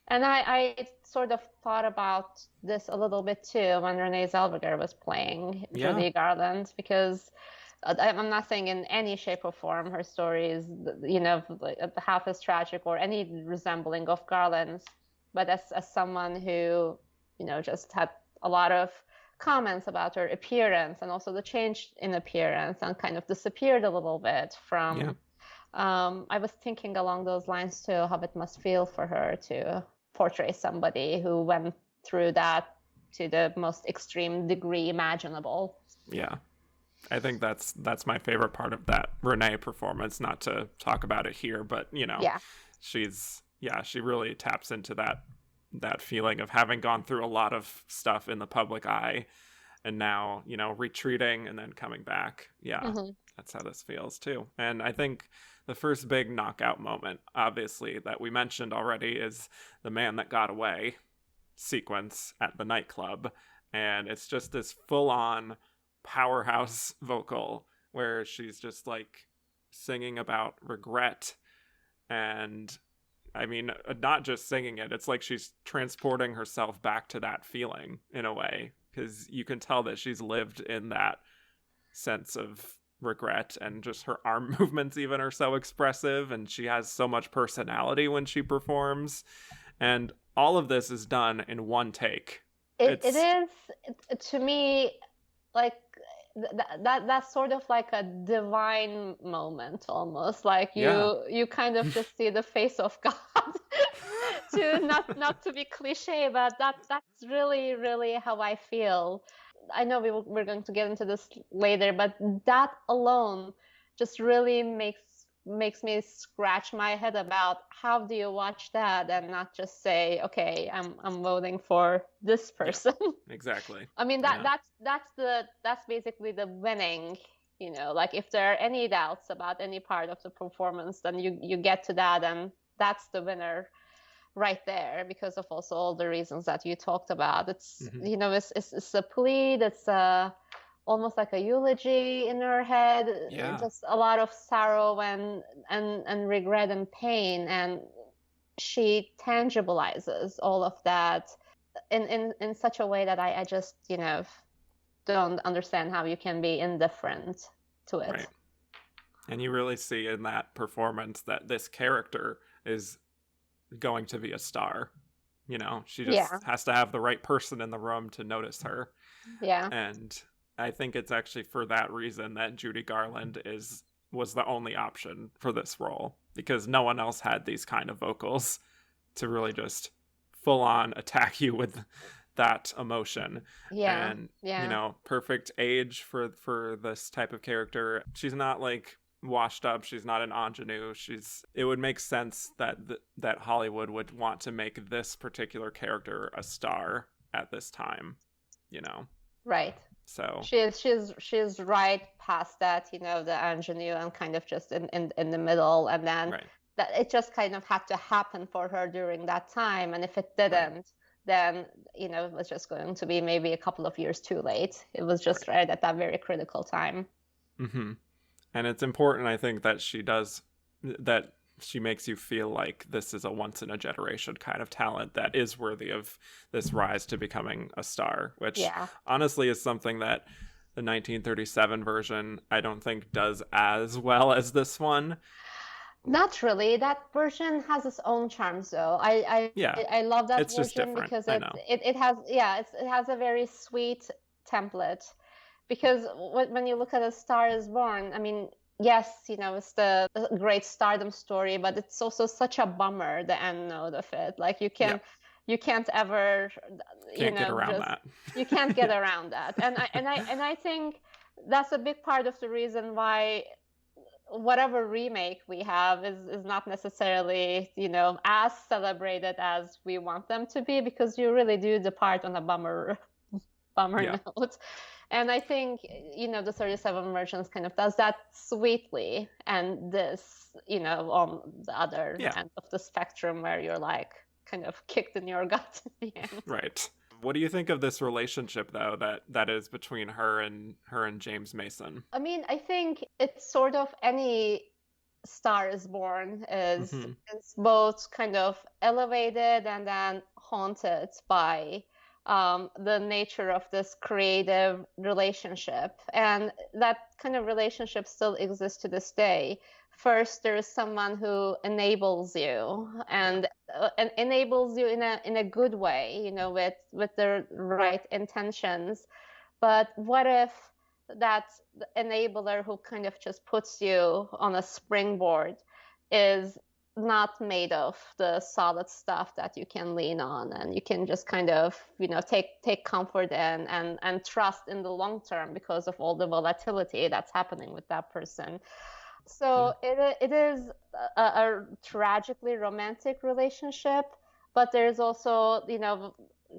And I sort of thought about this a little bit too when Renee Zellweger was playing Judy Garland, because I'm not saying in any shape or form her story is, half as tragic or any resembling of Garland's, but as someone who, just had a lot of comments about her appearance and also the change in appearance and kind of disappeared a little bit from I was thinking along those lines too, how it must feel for her to portray somebody who went through that to the most extreme degree imaginable. Yeah, I think that's my favorite part of that Renee performance, not to talk about it here, but she really taps into that feeling of having gone through a lot of stuff in the public eye and now, retreating and then coming back. That's how this feels too. And I think the first big knockout moment, obviously, that we mentioned already is the Man That Got Away sequence at the nightclub. And it's just this full-on powerhouse vocal where she's just like singing about regret, and I mean, not just singing it, it's like she's transporting herself back to that feeling in a way, because you can tell that she's lived in that sense of regret, and just her arm movements even are so expressive, and she has so much personality when she performs, and all of this is done in one take. It is, to me, like that's sort of like a divine moment, almost like you kind of just see the face of God. To not to be cliche, but that's really, really how I feel. I know we're going to get into this later, but that alone just really makes me scratch my head about how do you watch that and not just say, okay, I'm voting for this person. Exactly. I mean, that's basically the winning, like if there are any doubts about any part of the performance, then you get to that, and that's the winner right there, because of also all the reasons that you talked about. It's it's a plead, it's almost like a eulogy in her head, just a lot of sorrow and regret and pain, and she tangibilizes all of that in such a way that I just don't understand how you can be indifferent to it. Right. And you really see in that performance that this character is going to be a star. She just has to have the right person in the room to notice her. And I think it's actually for that reason that Judy Garland was the only option for this role, because no one else had these kind of vocals to really just full on attack you with that emotion. Yeah. And, Yeah. you know, perfect age for this type of character. She's not like washed up. She's not an ingenue. It would make sense that that Hollywood would want to make this particular character a star at this time, you know. Right. So she's right past that, you know, the ingenue, and kind of just in the middle, and then right. that it just kind of had to happen for her during that time, and if it didn't, Right. then, you know, it was just going to be maybe a couple of years too late. It was just right at that very critical time. Mm-hmm. And it's important, I think, that she makes you feel like this is a once in a generation kind of talent that is worthy of this rise to becoming a star, which honestly is something that the 1937 version I don't think does as well as this one. Not really. That version has its own charms, though. I love that it's version because it has a very sweet template. Because when you look at A Star Is Born, I mean, yes, you know, it's the great stardom story, but it's also such a bummer, the end note of it. Like you can't ever, can't get around that. You can't get around that. And I think that's a big part of the reason why whatever remake we have is not necessarily, you know, as celebrated as we want them to be, because you really do depart on a bummer note. And I think, you know, the 37 versions kind of does that sweetly, and this, you know, on the other end of the spectrum, where you're like kind of kicked in your gut at the end. Right. What do you think of this relationship, though, that is between her and James Mason? I mean, I think it's sort of any Star Is Born is both kind of elevated and then haunted by the nature of this creative relationship. And that kind of relationship still exists to this day. First, there is someone who enables you, and enables you in a good way, you know, with the right intentions. But what if that enabler who kind of just puts you on a springboard is not made of the solid stuff that you can lean on, and you can just kind of, you know, take comfort in and trust in the long term because of all the volatility that's happening with that person. So it is a tragically romantic relationship, but there's also, you know,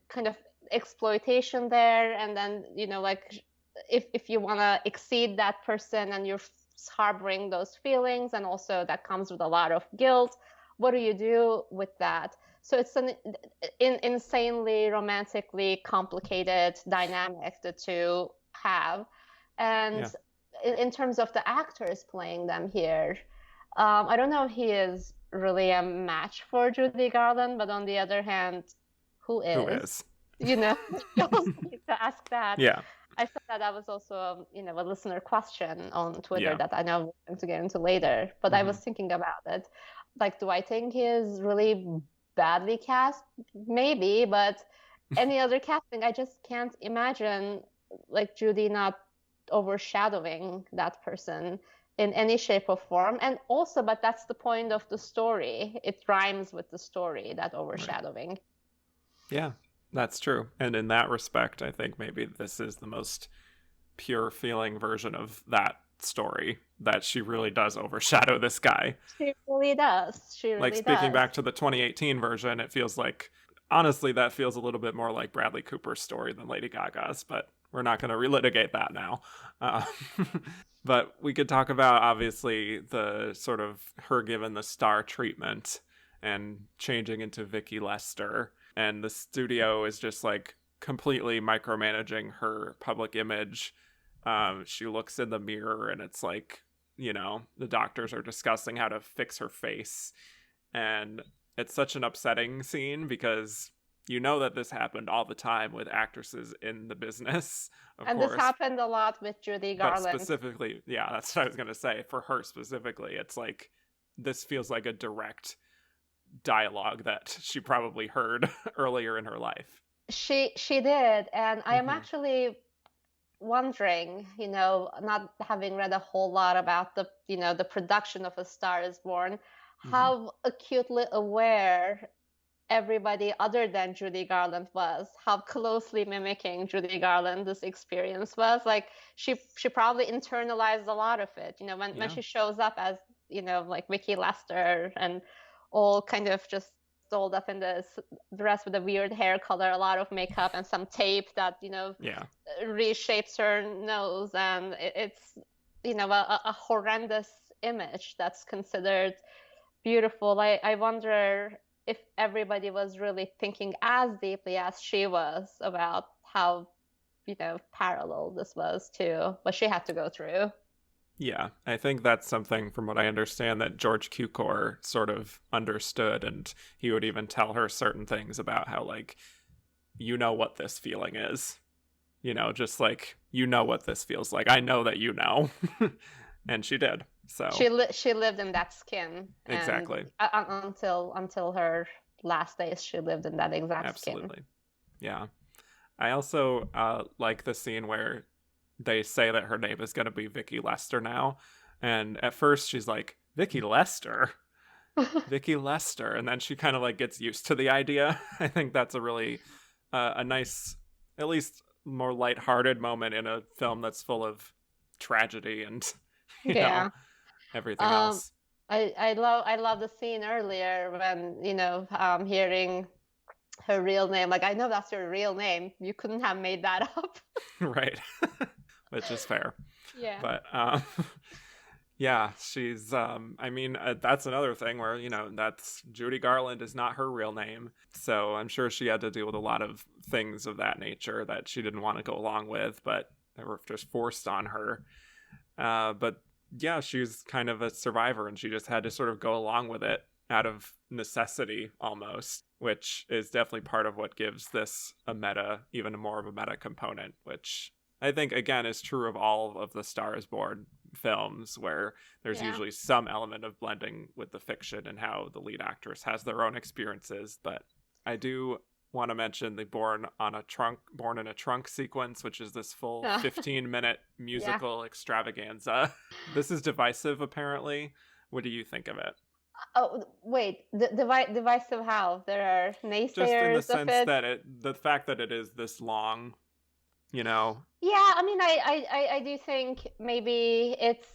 kind of exploitation there. And then, you know, like if you want to exceed that person and you're harboring those feelings, and also that comes with a lot of guilt, what do you do with that? So it's an insanely romantically complicated dynamic the two have. And in terms of the actors playing them here, I don't know if he is really a match for Judy Garland, but on the other hand, who is? You know, you also need to ask that. Yeah. I saw that was also, you know, a listener question on Twitter that I know we're going to get into later, but I was thinking about it. Like, do I think he is really badly cast? Maybe, but any other casting, I just can't imagine like Judy not overshadowing that person in any shape or form. And also, but that's the point of the story. It rhymes with the story, that overshadowing. Right. Yeah. That's true. And in that respect, I think maybe this is the most pure feeling version of that story, that she really does overshadow this guy. She really does. She really does. Like, speaking back to the 2018 version, it feels like, honestly, that feels a little bit more like Bradley Cooper's story than Lady Gaga's, but we're not going to relitigate that now. But we could talk about, obviously, the sort of her given the star treatment and changing into Vicky Lester. And the studio is just like completely micromanaging her public image. She looks in the mirror and it's like, you know, the doctors are discussing how to fix her face. And it's such an upsetting scene because you know that this happened all the time with actresses in the business. Of course. This happened a lot with Judy Garland. But specifically, that's what I was going to say. For her specifically, it's like, this feels like a direct dialogue that she probably heard earlier in her life. She did, and I am actually wondering, you know, not having read a whole lot about the, you know, the production of A Star Is Born, how acutely aware everybody other than Judy Garland was, how closely mimicking Judy Garland this experience was. Like she probably internalized a lot of it. You know, when she shows up as, you know, like Vicky Lester and all kind of just dolled up in this dress with a weird hair color, a lot of makeup and some tape that, you know, reshapes her nose, and it's, you know, a horrendous image that's considered beautiful. I wonder if everybody was really thinking as deeply as she was about how, you know, parallel this was to what she had to go through. Yeah, I think that's something, from what I understand, that George Cukor sort of understood, and he would even tell her certain things about how, like, you know what this feeling is. You know, just like, you know what this feels like. I know that you know. And she did. So she lived in that skin. Exactly. Until her last days, she lived in that exact skin. Absolutely. Yeah. I also like the scene where they say that her name is going to be Vicky Lester now. And at first she's like, Vicky Lester? Vicky Lester. And then she kind of like gets used to the idea. I think that's a really a nice, at least more lighthearted moment in a film that's full of tragedy and, you know, everything else. I love the scene earlier when, you know, hearing her real name. Like, I know that's your real name. You couldn't have made that up. Right. Which is fair. Yeah. But yeah, she's I mean, that's another thing where, you know, that's Judy Garland is not her real name. So I'm sure she had to deal with a lot of things of that nature that she didn't want to go along with, but they were just forced on her. But yeah, she's kind of a survivor, and she just had to sort of go along with it out of necessity almost, which is definitely part of what gives this a meta, even more of a meta component, which I think, again, is true of all of the Star is Born films, where there's usually some element of blending with the fiction and how the lead actress has their own experiences. But I do want to mention the Born in a Trunk sequence, which is this full 15-minute musical extravaganza. This is divisive, apparently. What do you think of it? Oh, wait, divisive how? There are naysayers just in the sense of it. that the fact that it is this long, you know. Yeah, I mean, I do think maybe it's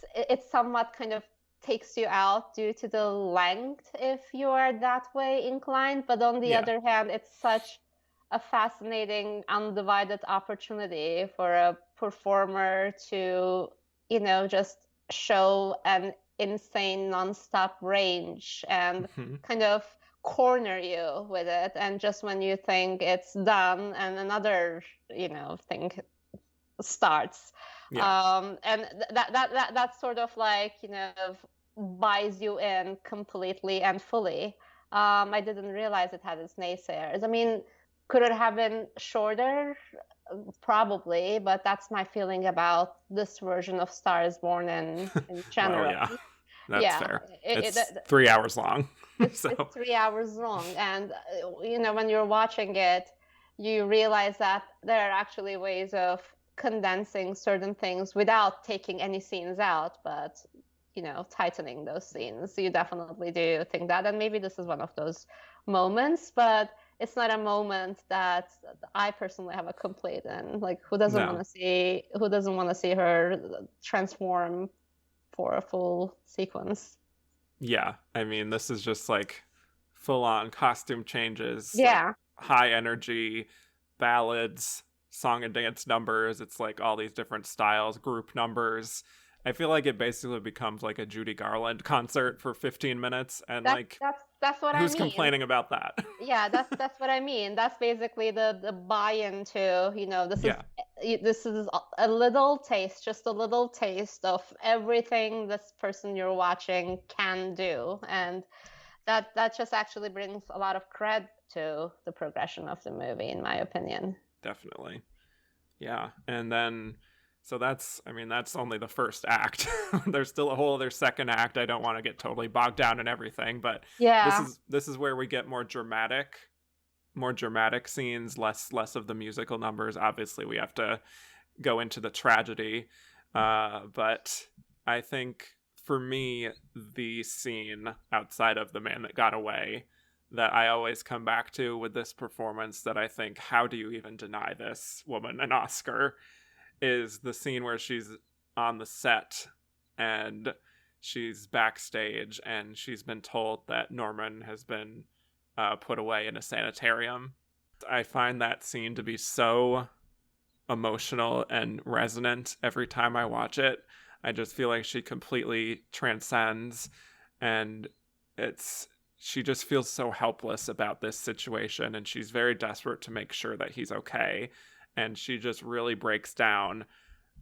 somewhat kind of takes you out due to the length if you are that way inclined. But on the other hand, it's such a fascinating, undivided opportunity for a performer to, you know, just show an insane nonstop range and kind of corner you with it. And just when you think it's done, and another, you know, thing starts. And that's sort of like, you know, buys you in completely and fully. I didn't realize it had its naysayers. I mean, could it have been shorter? Probably, but that's my feeling about this version of Star is Born in general. Well, that's fair. It's 3 hours long. It's 3 hours long, and you know, when you're watching it, you realize that there are actually ways of condensing certain things without taking any scenes out, but, you know, tightening those scenes. You definitely do think that, and maybe this is one of those moments, but it's not a moment that I personally have a complaint in. Like, who doesn't want to see her transform for a full sequence? Yeah, I mean, this is just like full on costume changes. Yeah, like high energy ballads, song and dance numbers. It's like all these different styles, group numbers. I feel like it basically becomes like a Judy Garland concert for 15 minutes, and that's what I mean. Who's complaining about that? Yeah, that's what I mean. That's basically the buy-in to, you know, this is a little taste, just a little taste of everything this person you're watching can do, and that just actually brings a lot of cred to the progression of the movie, in my opinion. Definitely. Yeah, and then so that's only the first act. There's still a whole other second act. I don't want to get totally bogged down in everything, but this is where we get more dramatic scenes, less of the musical numbers. Obviously, we have to go into the tragedy, but I think for me, the scene outside of The Man That Got Away that I always come back to with this performance, that I think, how do you even deny this woman an Oscar, is the scene where she's on the set and she's backstage and she's been told that Norman has been put away in a sanitarium. I find that scene to be so emotional and resonant every time I watch it. I just feel like she completely transcends, and she just feels so helpless about this situation, and she's very desperate to make sure that he's okay, and she just really breaks down.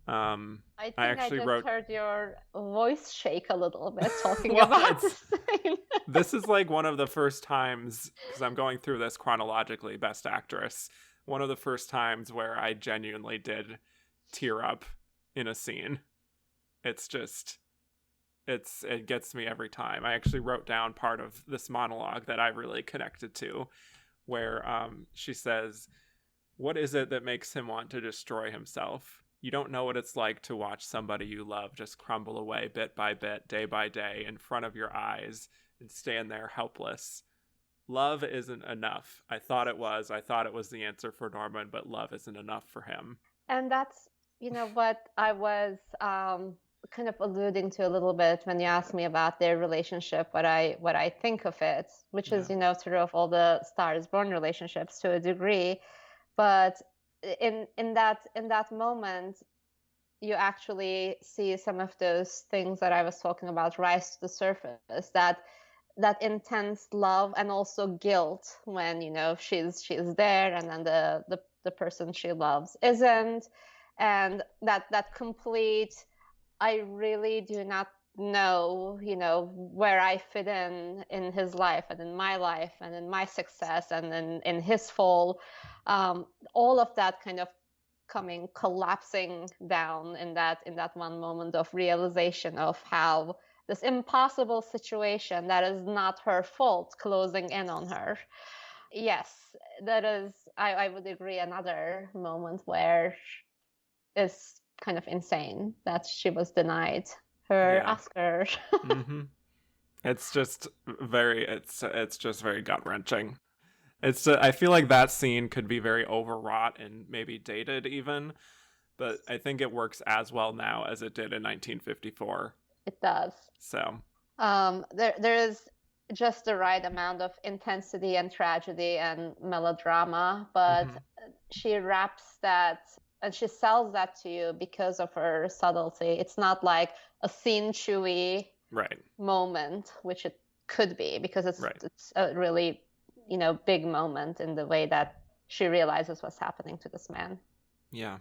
I think I just wrote... heard your voice shake a little bit talking about this scene. This is like one of the first times, because I'm going through this chronologically, Best Actress, one of the first times where I genuinely did tear up in a scene. It's just, it gets me every time. I actually wrote down part of this monologue that I really connected to, where she says, "What is it that makes him want to destroy himself? You don't know what it's like to watch somebody you love just crumble away bit by bit, day by day, in front of your eyes, and stand there helpless. Love isn't enough. I thought it was the answer for Norman, but love isn't enough for him." And that's, what I was kind of alluding to a little bit when you asked me about their relationship, what I think of it, which is, sort of all the Stars Born relationships to a degree. But in that moment, you actually see some of those things that I was talking about rise to the surface, that intense love and also guilt when she's there and then the person she loves isn't, and that complete, I really do not know where I fit in his life and in my life and in my success and in his fall, all of that kind of collapsing down in that one moment of realization of how this impossible situation that is not her fault closing in on her. Yes, that is, I would agree, another moment where it's kind of insane that she was denied her Oscar. Mm-hmm. It's just very gut-wrenching. I feel like that scene could be very overwrought and maybe dated even, but I think it works as well now as it did in 1954. It does. So there is just the right amount of intensity and tragedy and melodrama, but she wraps that and she sells that to you because of her subtlety. It's not like a scene chewy moment, which it could be, because it's a really big moment in the way that she realizes what's happening to this man. Yeah.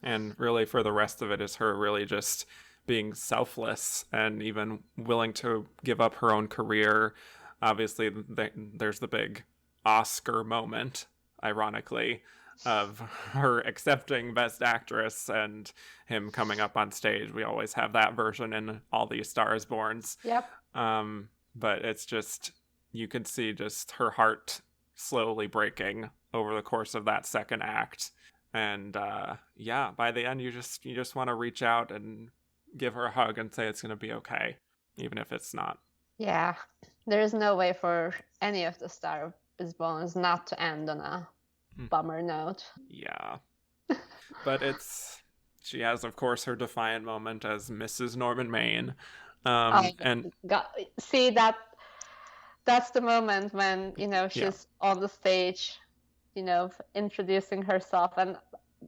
And really for the rest of it is her really just being selfless and even willing to give up her own career. Obviously, there's the big Oscar moment, ironically, of her accepting Best Actress and him coming up on stage. We always have that version in all these Stars Borns. Yep. But it's just, you can see just her heart slowly breaking over the course of that second act. And by the end, you just want to reach out and give her a hug and say it's going to be okay, even if it's not. Yeah. There is no way for any of the Stars Borns not to end on a bummer note. Yeah. But she has, of course, her defiant moment as Mrs. Norman Maine. See, that's the moment when, she's on the stage, introducing herself. And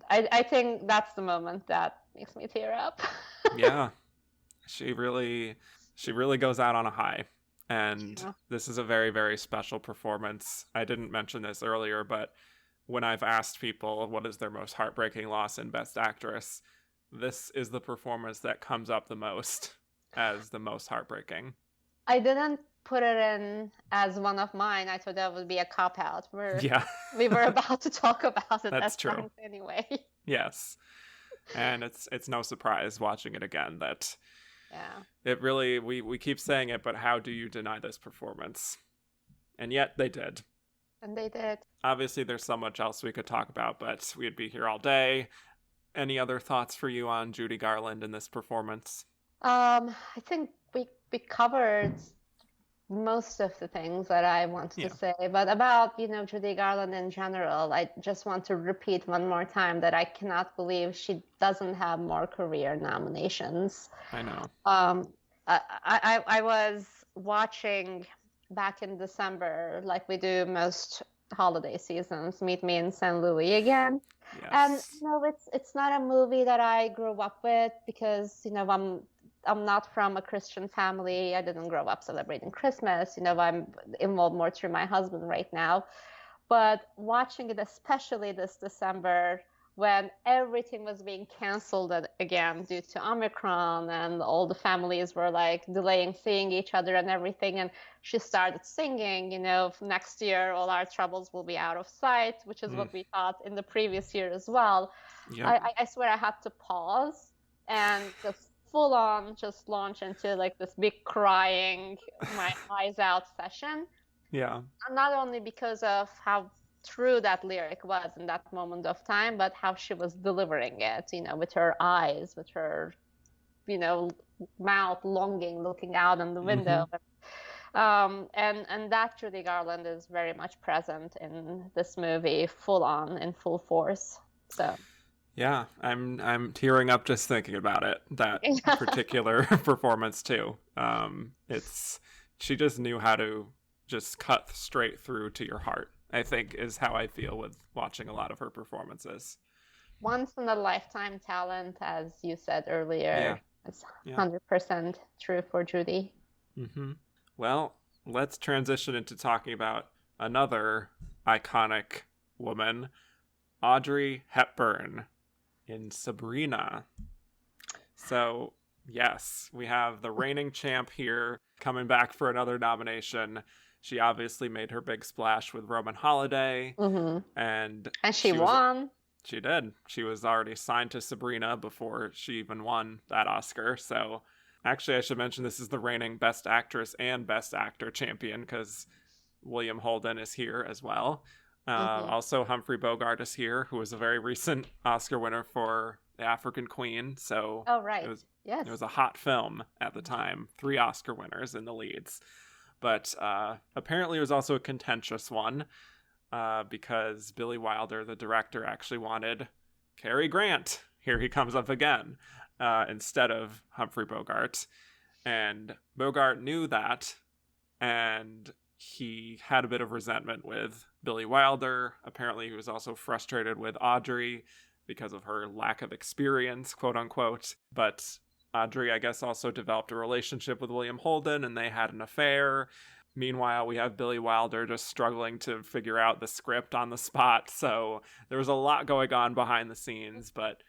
I think that's the moment that makes me tear up. Yeah. She really goes out on a high. And this is a very, very special performance. I didn't mention this earlier, but when I've asked people what is their most heartbreaking loss in Best Actress, this is the performance that comes up the most as the most heartbreaking. I didn't put it in as one of mine. I thought that would be a cop-out. We were about to talk about it. That's true. Anyway. Yes. And it's no surprise watching it again that it really, we keep saying it, but how do you deny this performance? And yet they did. And they did. Obviously, there's so much else we could talk about, but we'd be here all day. Any other thoughts for you on Judy Garland in this performance? I think we covered most of the things that I wanted to say. But about, Judy Garland in general, I just want to repeat one more time that I cannot believe she doesn't have more career nominations. I know. I was watching back in December, like we do most holiday seasons, Meet Me in St. Louis again. Yes. And it's not a movie that I grew up with because, I'm not from a Christian family. I didn't grow up celebrating Christmas. I'm involved more through my husband right now. But watching it, especially this December, when everything was being canceled again due to Omicron and all the families were like delaying seeing each other and everything. And she started singing, next year all our troubles will be out of sight, which is what we thought in the previous year as well. Yep. I swear I had to pause and just full on just launch into like this big crying, my eyes out session. Yeah. And not only because of how true that lyric was in that moment of time, but how she was delivering it, with her eyes, with her, mouth longing, looking out on the window. And that Judy Garland is very much present in this movie, full on, in full force. So. Yeah, I'm tearing up just thinking about it. That particular performance too. She just knew how to just cut straight through to your heart, I think, is how I feel with watching a lot of her performances. Once in a lifetime talent, as you said earlier. Yeah. It's 100% true for Judy. Mm-hmm. Well, let's transition into talking about another iconic woman, Audrey Hepburn in Sabrina. So, yes, we have the reigning champ here coming back for another nomination. She obviously made her big splash with Roman Holiday. And she won. She did. She was already signed to Sabrina before she even won that Oscar. So, actually, I should mention this is the reigning Best Actress and Best Actor champion because William Holden is here as well. Also, Humphrey Bogart is here, who was a very recent Oscar winner for The African Queen. So it was a hot film at the time. 3 Oscar winners in the leads. But apparently it was also a contentious one because Billy Wilder, the director, actually wanted Cary Grant. Here he comes up again instead of Humphrey Bogart. And Bogart knew that, and he had a bit of resentment with Billy Wilder. Apparently, he was also frustrated with Audrey because of her lack of experience, quote unquote. But Audrey, I guess, also developed a relationship with William Holden, and they had an affair. Meanwhile, we have Billy Wilder just struggling to figure out the script on the spot. So there was a lot going on behind the scenes. But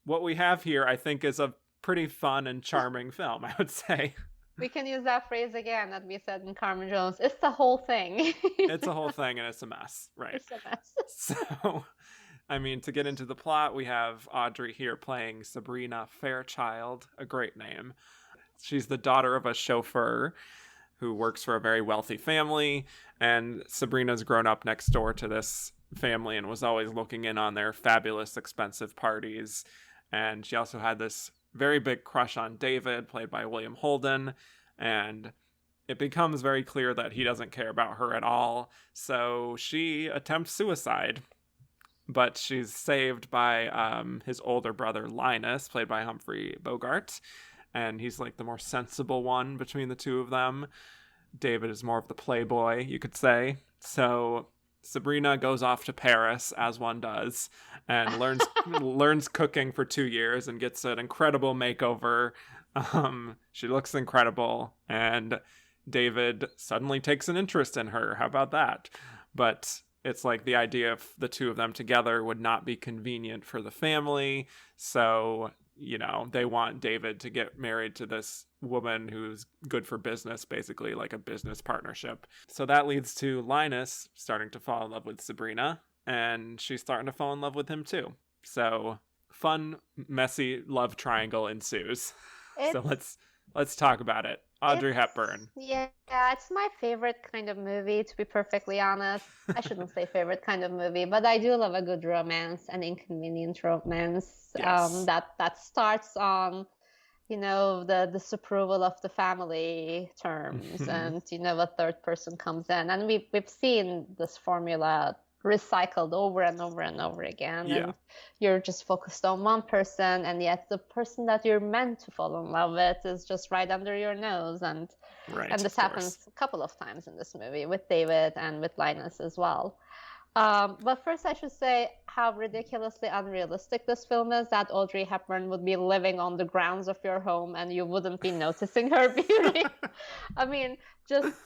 what we have here, I think, is a pretty fun and charming film, I would say. We can use that phrase again that we said in Carmen Jones. It's the whole thing. It's a whole thing, and it's a mess, right? It's a mess. So, I mean, to get into the plot, we have Audrey here playing Sabrina Fairchild, a great name. She's the daughter of a chauffeur who works for a very wealthy family, and Sabrina's grown up next door to this family and was always looking in on their fabulous, expensive parties. And she also had this very big crush on David, played by William Holden, and it becomes very clear that he doesn't care about her at all, so she attempts suicide. But she's saved by his older brother Linus, played by Humphrey Bogart, and he's like the more sensible one between the two of them. David is more of the playboy, you could say. So Sabrina goes off to Paris, as one does, and learns cooking for 2 years and gets an incredible makeover. She looks incredible, and David suddenly takes an interest in her. How about that? But it's like the idea of the two of them together would not be convenient for the family. So, they want David to get married to this woman who's good for business, basically like a business partnership. So that leads to Linus starting to fall in love with Sabrina, and she's starting to fall in love with him too. So fun, messy love triangle ensues. So let's talk about it. Audrey Hepburn. Yeah, it's my favorite kind of movie, to be perfectly honest. I shouldn't say favorite kind of movie, but I do love a good romance, an inconvenient romance. Yes. That starts on the disapproval of the family terms, and a third person comes in, and we've seen this formula recycled over and over and over again. Yeah. And you're just focused on one person, and yet the person that you're meant to fall in love with is just right under your nose. And this happens a couple of times in this movie with David and with Linus as well. But first I should say how ridiculously unrealistic this film is, that Audrey Hepburn would be living on the grounds of your home and you wouldn't be noticing her beauty. I mean, just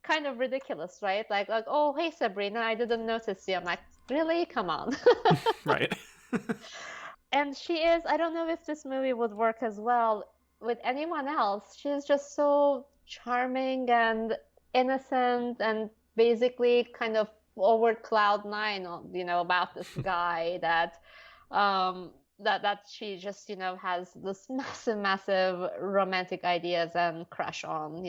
kind of ridiculous, right? Like, oh, hey, Sabrina, I didn't notice you. I'm like, really? Come on. Right. And she is, I don't know if this movie would work as well with anyone else. She's just so charming and innocent and basically kind of over cloud nine about this guy that she just has this massive romantic ideas and crush on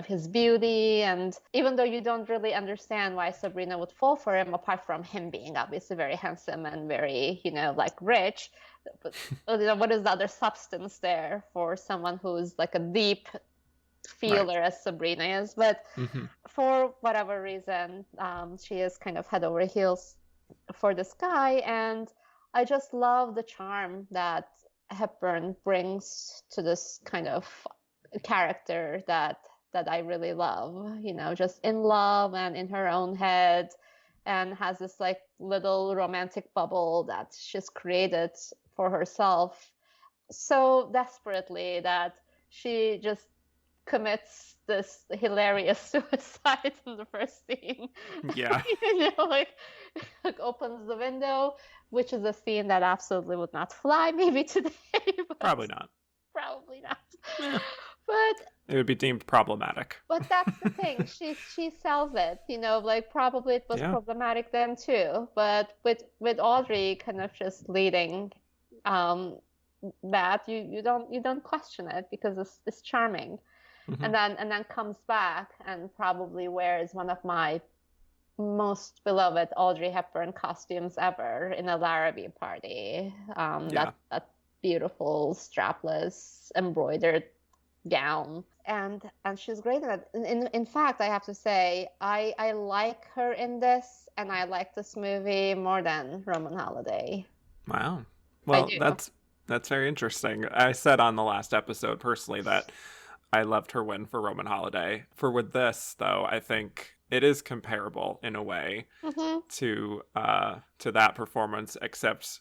his beauty. And even though you don't really understand why Sabrina would fall for him, apart from him being obviously very handsome and very rich, but what is the other substance there for someone who's like a deep feeler, right, as Sabrina is? But for whatever reason, she is kind of head over heels for this guy, and I just love the charm that Hepburn brings to this kind of character that I really love, just in love and in her own head, and has this like little romantic bubble that she's created for herself so desperately that she just commits this hilarious suicide in the first scene. Yeah. like opens the window, which is a scene that absolutely would not fly maybe today. Probably not. Yeah. But it would be deemed problematic. But that's the thing. She sells it, probably it was problematic then too. But with Audrey kind of just leading that, you don't question it because it's charming. And then comes back and probably wears one of my most beloved Audrey Hepburn costumes ever in a Larrabee party. That beautiful strapless embroidered gown, and she's great in it. In fact, I have to say I like her in this, and I like this movie more than Roman Holiday. Wow. Well, that's very interesting. I said on the last episode personally that I loved her win for Roman Holiday. With this, though, I think it is comparable in a way to that performance, except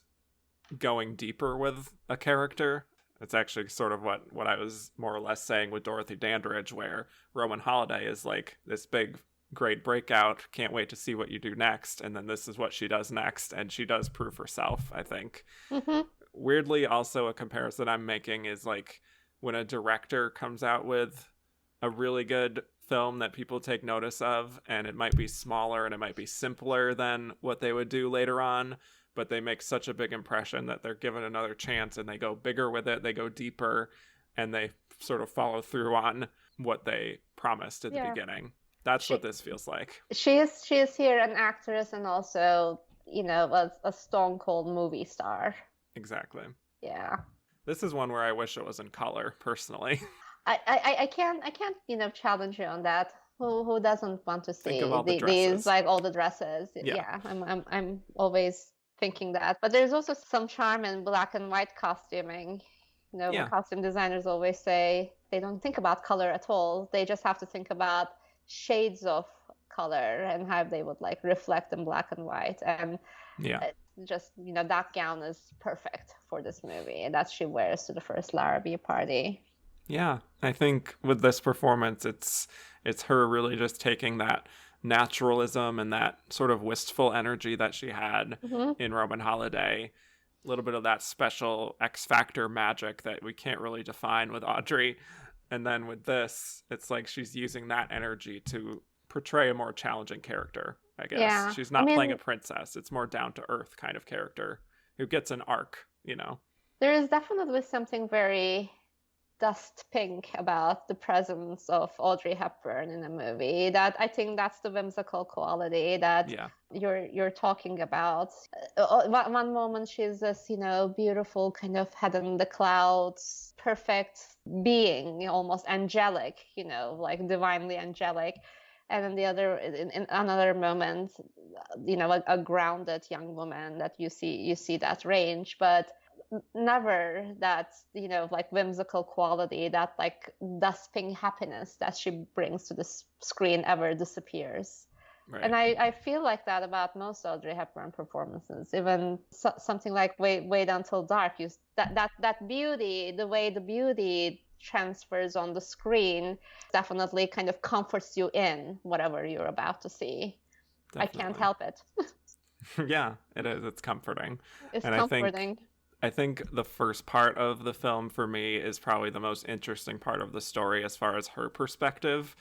going deeper with a character. It's actually sort of what I was more or less saying with Dorothy Dandridge, where Roman Holiday is like this big, great breakout, can't wait to see what you do next, and then this is what she does next, and she does prove herself, I think. Weirdly, also a comparison I'm making is like when a director comes out with a really good film that people take notice of, and it might be smaller and it might be simpler than what they would do later on, but they make such a big impression that they're given another chance and they go bigger with it, they go deeper, and they sort of follow through on what they promised at the beginning. That's what this feels like. She is here an actress and also, a stone cold movie star. Exactly. Yeah. This is one where I wish it was in color, personally. I can't challenge you on that. Who doesn't want to see these like all the dresses? Yeah. I'm always thinking that. But there's also some charm in black and white costuming. Costume designers always say they don't think about color at all. They just have to think about shades of color and how they would like reflect in black and white. And just that gown is perfect for this movie that she wears to the first Larrabee party. Yeah, I think with this performance, it's her really just taking that naturalism and that sort of wistful energy that she had in Roman Holiday, a little bit of that special X Factor magic that we can't really define with Audrey, and then with this, it's like she's using that energy to portray a more challenging character, I guess. Yeah. She's not playing a princess. It's more down-to-earth kind of character who gets an arc, There is definitely something very dust pink about the presence of Audrey Hepburn in a movie. That I think that's the whimsical quality that Yeah. you're talking about. One moment she's this, beautiful kind of head in the clouds, perfect being, almost angelic, like divinely angelic. And then in another moment, a grounded young woman that you see that range, but never that, like whimsical quality, that like dusping happiness that she brings to the screen ever disappears. Right. And I feel like that about most Audrey Hepburn performances. Even something like Wait Until Dark, that beauty, the way the beauty transfers on the screen definitely kind of comforts you in whatever you're about to see. Definitely. I can't help it. Yeah, it is. It's comforting. It's comforting. I think the first part of the film for me is probably the most interesting part of the story as far as her perspective,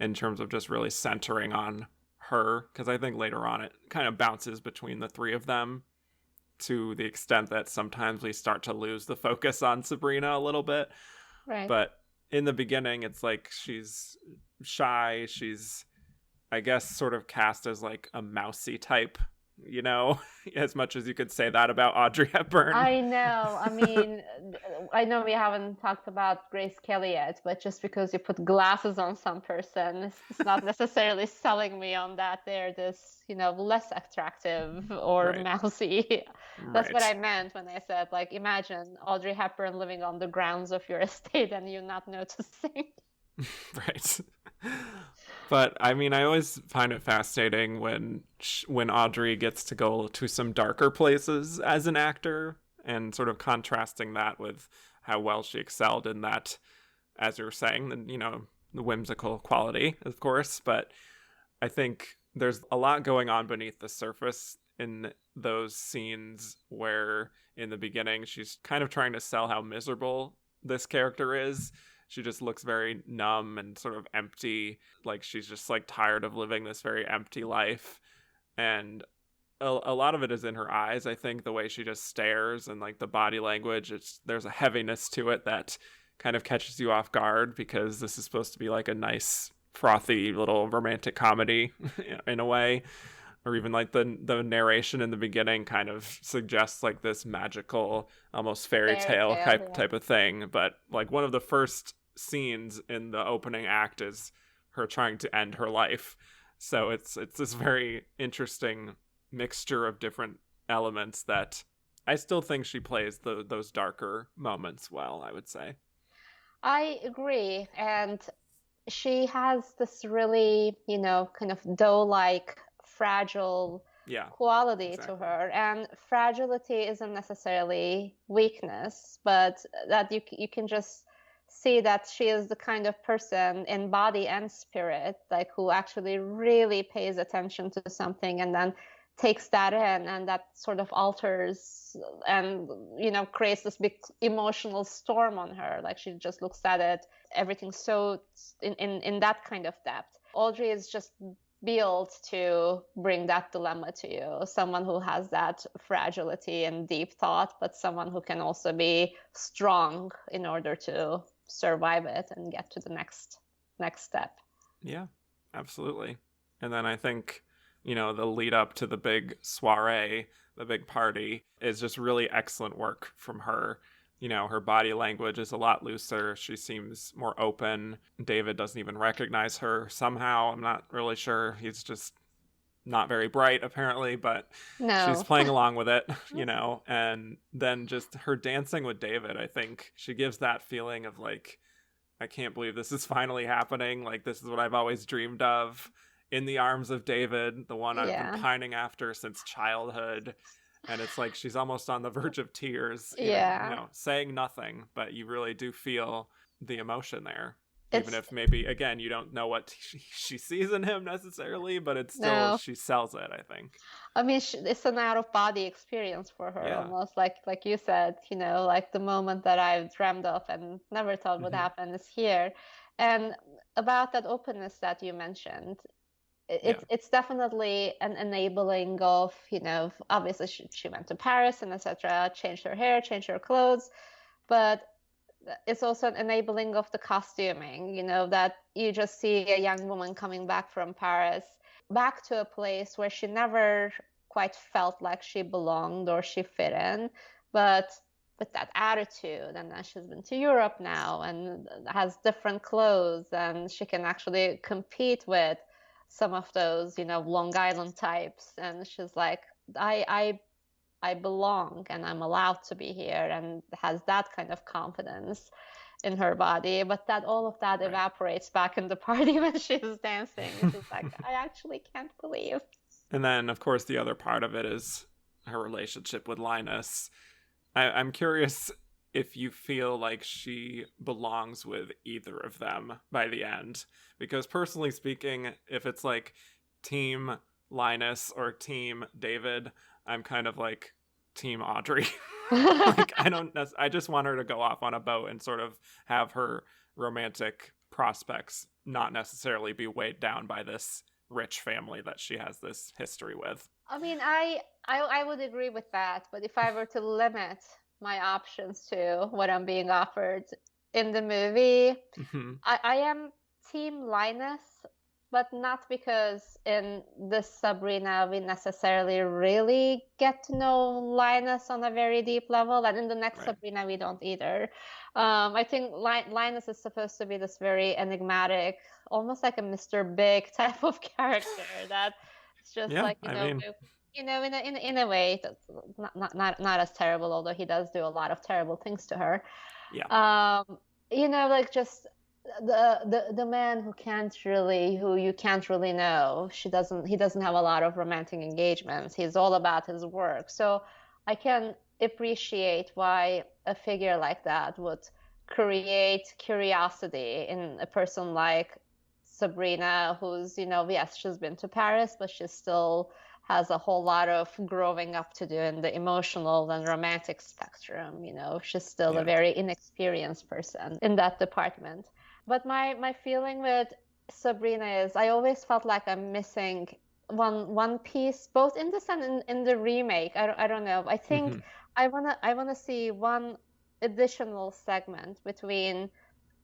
in terms of just really centering on her, because I think later on it kind of bounces between the three of them to the extent that sometimes we start to lose the focus on Sabrina a little bit. Right. But in the beginning, it's like she's shy. She's, I guess, sort of cast as like a mousy type, as much as you could say that about Audrey Hepburn. I know. I mean, I know we haven't talked about Grace Kelly yet, but just because you put glasses on some person, it's not necessarily selling me on that they're this, less attractive or mousy. That's what I meant when I said, like, imagine Audrey Hepburn living on the grounds of your estate and you not noticing. Right. But I mean, I always find it fascinating when Audrey gets to go to some darker places as an actor, and sort of contrasting that with how well she excelled in that, as you were saying, the whimsical quality, of course. But I think there's a lot going on beneath the surface in those scenes where in the beginning she's kind of trying to sell how miserable this character is. She just looks very numb and sort of empty, like she's just like tired of living this very empty life. And a lot of it is in her eyes. I think the way she just stares and like the body language, there's a heaviness to it that kind of catches you off guard, because this is supposed to be like a nice, frothy little romantic comedy in a way. Or even like the narration in the beginning kind of suggests like this magical, almost fairy tale type of thing. But like one of the first scenes in the opening act is her trying to end her life. So it's this very interesting mixture of different elements that I still think she plays those darker moments well, I would say. I agree. And she has this really, kind of doe-like, fragile quality to her, and fragility isn't necessarily weakness, but that you can just see that she is the kind of person in body and spirit, like who actually really pays attention to something and then takes that in, and that sort of alters and creates this big emotional storm on her. Like she just looks at it, everything so in that kind of depth. Audrey is just built to bring that dilemma to you, someone who has that fragility and deep thought, but someone who can also be strong in order to survive it and get to the next step. Yeah, absolutely. And then I think the lead up to the big soiree, the big party, is just really excellent work from her. Her body language is a lot looser. She seems more open. David doesn't even recognize her somehow. I'm not really sure. He's just not very bright, apparently, but she's playing along with it, And then just her dancing with David, I think she gives that feeling of like, I can't believe this is finally happening. Like, this is what I've always dreamed of. In the arms of David, the one I've been pining after since childhood. And it's like she's almost on the verge of tears, even, saying nothing, but you really do feel the emotion there. Even if maybe, again, you don't know what she sees in him necessarily, but it's still, she sells it, I think. I mean, it's an out-of-body experience for her, almost like you said, like the moment that I've dreamt of and never thought would happen is here. And about that openness that you mentioned, it's definitely an enabling of, obviously she went to Paris and etc., changed her hair, changed her clothes, but it's also an enabling of the costuming, that you just see a young woman coming back from Paris, back to a place where she never quite felt like she belonged or she fit in, but with that attitude. And then she's been to Europe now and has different clothes, and she can actually compete with some of those, Long Island types. And she's like, I belong and I'm allowed to be here, and has that kind of confidence in her body. But that all of that evaporates back in the party when she's dancing. She's like, I actually can't believe. And then, of course, the other part of it is her relationship with Linus. I'm curious if you feel like she belongs with either of them by the end. Because personally speaking, if it's like Team Linus or Team David, I'm kind of like Team Audrey. Like, I just want her to go off on a boat and sort of have her romantic prospects not necessarily be weighed down by this rich family that she has this history with. I mean, I would agree with that, but if I were to limit my options to what I'm being offered in the movie, I am Team Linus, but not because in this Sabrina we necessarily really get to know Linus on a very deep level, and in the next Sabrina we don't either. I think Linus is supposed to be this very enigmatic, almost like a Mr. Big type of character that it's just in a way that's not as terrible, although he does do a lot of terrible things to her. Like just the man who you can't really know. He doesn't have a lot of romantic engagements. He's all about his work. So I can appreciate why a figure like that would create curiosity in a person like Sabrina, who's, yes, she's been to Paris, but she still has a whole lot of growing up to do in the emotional and romantic spectrum. She's still a very inexperienced person in that department. But my feeling with Sabrina is I always felt like I'm missing one piece, both in this and in the remake. I don't know. I think I wanna see one additional segment between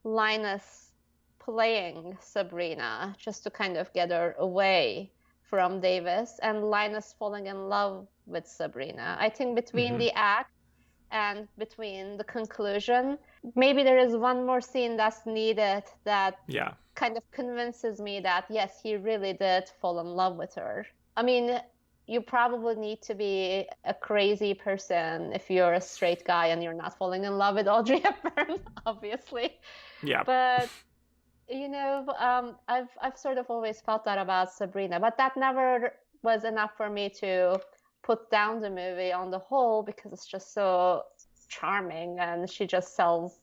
Linus playing Sabrina, just to kind of get her away from Davis, and Linus falling in love with Sabrina. I think between the act and between the conclusion, maybe there is one more scene that's needed that kind of convinces me that, yes, he really did fall in love with her. I mean, you probably need to be a crazy person if you're a straight guy and you're not falling in love with Audrey Hepburn, obviously. Yeah. But, I've sort of always felt that about Sabrina, but that never was enough for me to put down the movie on the whole, because it's just so charming and she just sells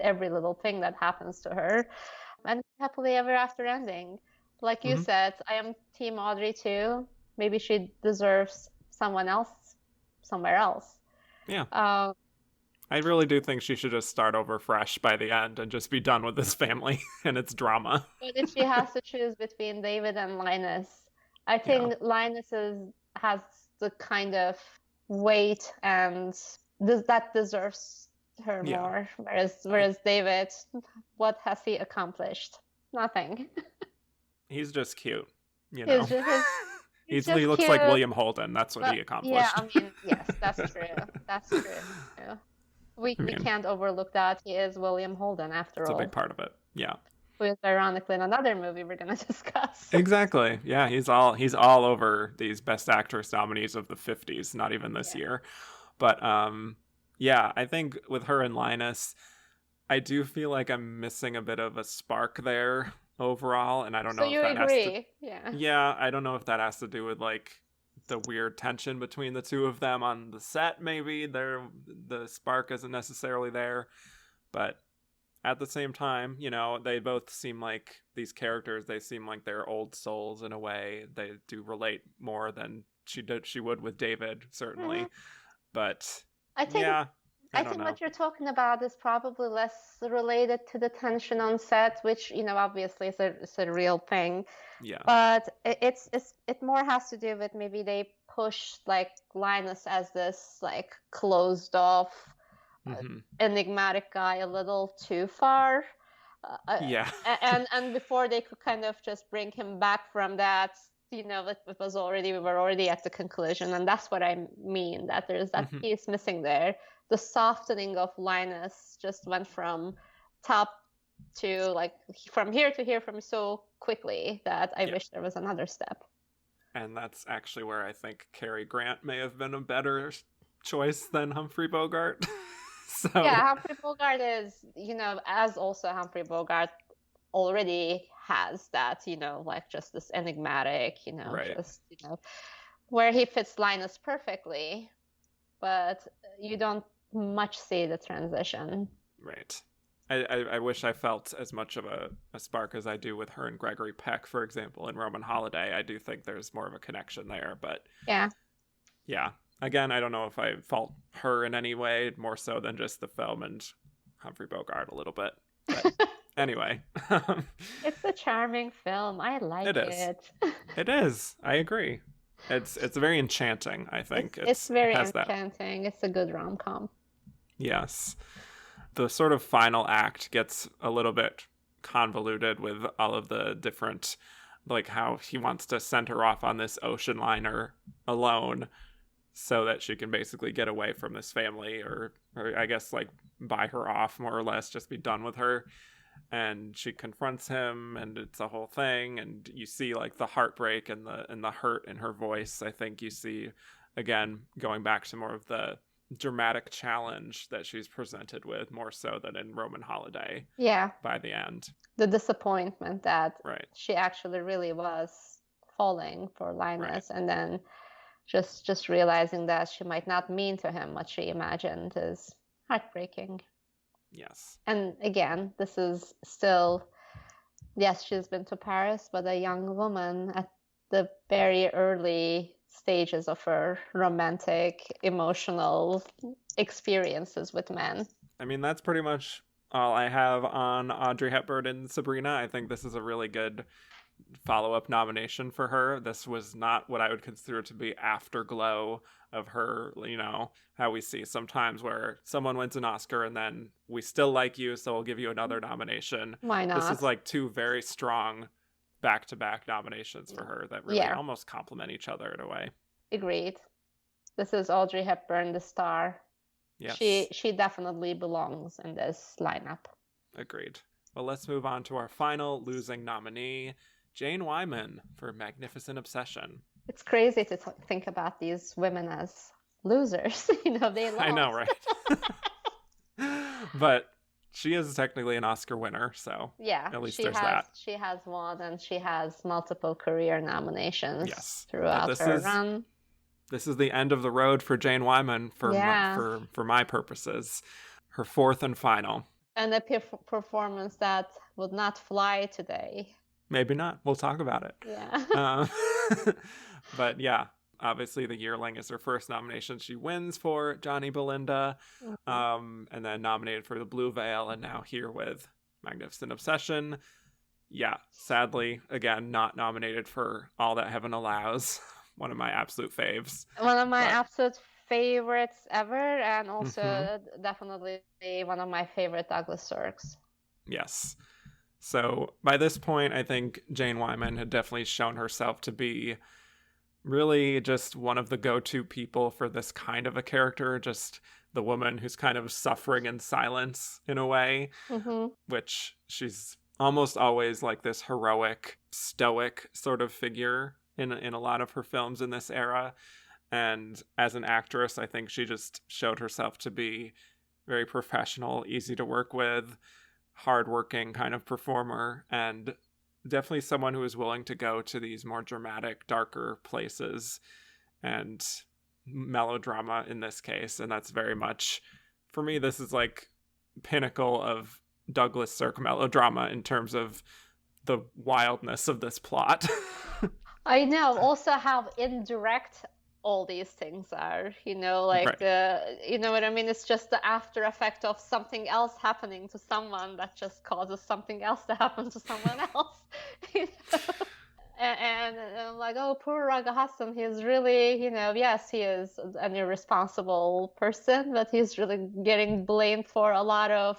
every little thing that happens to her. And happily ever after ending. Like you said, I am Team Audrey too. Maybe she deserves someone else somewhere else. Yeah. I really do think she should just start over fresh by the end and just be done with this family and its drama. But if she has to choose between David and Linus, I think Linus has the kind of weight and that deserves her more. Whereas David, what has he accomplished? Nothing. He's just cute, He he looks like William Holden. That's what he accomplished. Yeah, I mean, yes, that's true. That's true. Yeah. We can't overlook that. He is William Holden, after all. It's a big part of it. Yeah. Who is ironically in another movie we're going to discuss. Exactly. Yeah, he's all over these Best Actress nominees of the 50s, not even this year. But I think with her and Linus, I do feel like I'm missing a bit of a spark there overall, and I don't know if that agree. I don't know if that has to do with like the weird tension between the two of them on the set. Maybe the spark isn't necessarily there, but at the same time, they both seem like these characters. They seem like they're old souls in a way. They do relate more than she would with David, certainly. But I think what you're talking about is probably less related to the tension on set, which obviously is a real thing. Yeah. But it more has to do with maybe they push like Linus as this like closed off, enigmatic guy a little too far. Yeah. And before they could kind of just bring him back from that, we were already at the conclusion. And that's what I mean, that there's that piece missing there. The softening of Linus just went from top to like from here to here from so quickly that I wish there was another step. And that's actually where I think Cary Grant may have been a better choice than Humphrey Bogart. So yeah, Humphrey Bogart is, as also Humphrey Bogart already has that, like just this enigmatic, right. just, where he fits Linus perfectly, but you don't much see the transition. Right. I wish I felt as much of a spark as I do with her and Gregory Peck, for example, in Roman Holiday. I do think there's more of a connection there, but yeah. Again, I don't know if I fault her in any way, more so than just the film and Humphrey Bogart a little bit. But anyway. It's a charming film. I like it. It is. I agree. It's very enchanting, I think. It's very enchanting. It's a good rom-com. Yes. The sort of final act gets a little bit convoluted with all of the different, like how he wants to send her off on this ocean liner alone so that she can basically get away from this family or I guess like buy her off more or less, just be done with her. And she confronts him and it's a whole thing. And you see like the heartbreak and the hurt in her voice. I think you see, again, going back to more of the dramatic challenge that she's presented with more so than in Roman Holiday. Yeah. By the end. The disappointment that she actually really was falling for Linus and then just realizing that she might not mean to him what she imagined is heartbreaking. Yes. And again, this is still, yes, she's been to Paris, but a young woman at the very early stages of her romantic, emotional experiences with men. I mean, that's pretty much all I have on Audrey Hepburn and Sabrina. I think this is a really good follow-up nomination for her. This was not what I would consider to be afterglow of her, how we see sometimes where someone wins an Oscar and then we still like you, so we'll give you another nomination. Why not? This is like two very strong back-to-back nominations for her that really almost complement each other in a way. Agreed. This is Audrey Hepburn, the star. Yes. She definitely belongs in this lineup. Agreed. Well, let's move on to our final losing nominee, Jane Wyman for Magnificent Obsession. It's crazy to think about these women as losers. They lost. I know, right? But she is technically an Oscar winner, so at least there's that. She has won, and she has multiple career nominations throughout her run. This is the end of the road for Jane Wyman for my purposes. Her fourth and final. And a performance that would not fly today. Maybe not. We'll talk about it. Yeah. But yeah, obviously the Yearling is her first nomination. She wins for Johnny Belinda, and then nominated for The Blue Veil, and now here with Magnificent Obsession. Yeah, sadly, again, not nominated for All That Heaven Allows. One of my absolute faves. One of my absolute favorites ever, and also definitely one of my favorite Douglas Sirks. Yes. So by this point, I think Jane Wyman had definitely shown herself to be really just one of the go-to people for this kind of a character, just the woman who's kind of suffering in silence in a way, which she's almost always like this heroic, stoic sort of figure in a lot of her films in this era. And as an actress, I think she just showed herself to be very professional, easy to work with, hardworking kind of performer, and definitely someone who is willing to go to these more dramatic, darker places and melodrama in this case. And that's very much, for me, this is like pinnacle of Douglas Sirk melodrama in terms of the wildness of this plot. I know also how indirect all these things are, like you know what I mean? It's just the after effect of something else happening to someone that just causes something else to happen to someone else. and I'm like, oh, poor Raga Hassan. He's really, yes, he is an irresponsible person, but he's really getting blamed for a lot of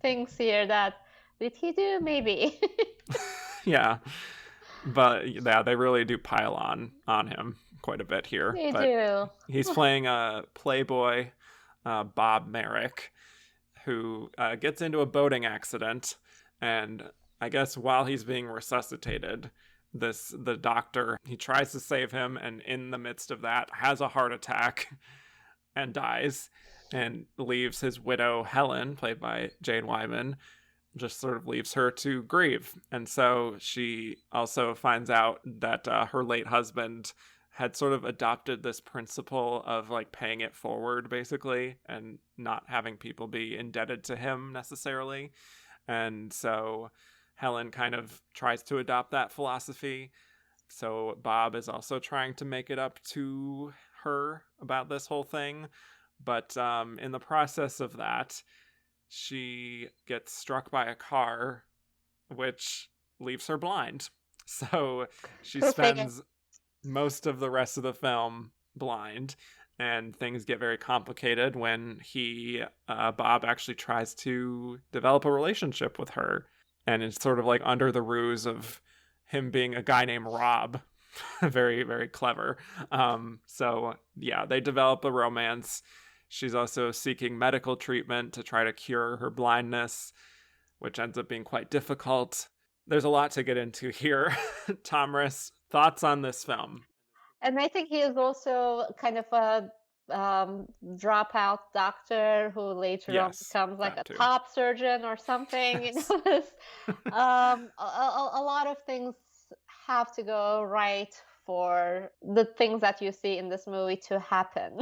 things here that did he do? Maybe. Yeah. But yeah, they really do pile on him quite a bit here. They but do. He's playing a playboy, Bob Merrick, who gets into a boating accident, and I guess while he's being resuscitated, the doctor, he tries to save him, and in the midst of that has a heart attack and dies, and leaves his widow Helen, played by Jane Wyman, just sort of leaves her to grieve. And so she also finds out that her late husband had sort of adopted this principle of like paying it forward, basically, and not having people be indebted to him necessarily. And so Helen kind of tries to adopt that philosophy. So Bob is also trying to make it up to her about this whole thing. But in the process of that, she gets struck by a car, which leaves her blind. So she spends most of the rest of the film blind, and things get very complicated when Bob actually tries to develop a relationship with her, and it's sort of like under the ruse of him being a guy named Rob. Very, very clever. So yeah, they develop a romance. She's also seeking medical treatment to try to cure her blindness, which ends up being quite difficult. There's a lot to get into here. Tomris, thoughts on this film? And I think he is also kind of a dropout doctor who later on becomes like a top surgeon or something. Yes. A lot of things have to go right for the things that you see in this movie to happen.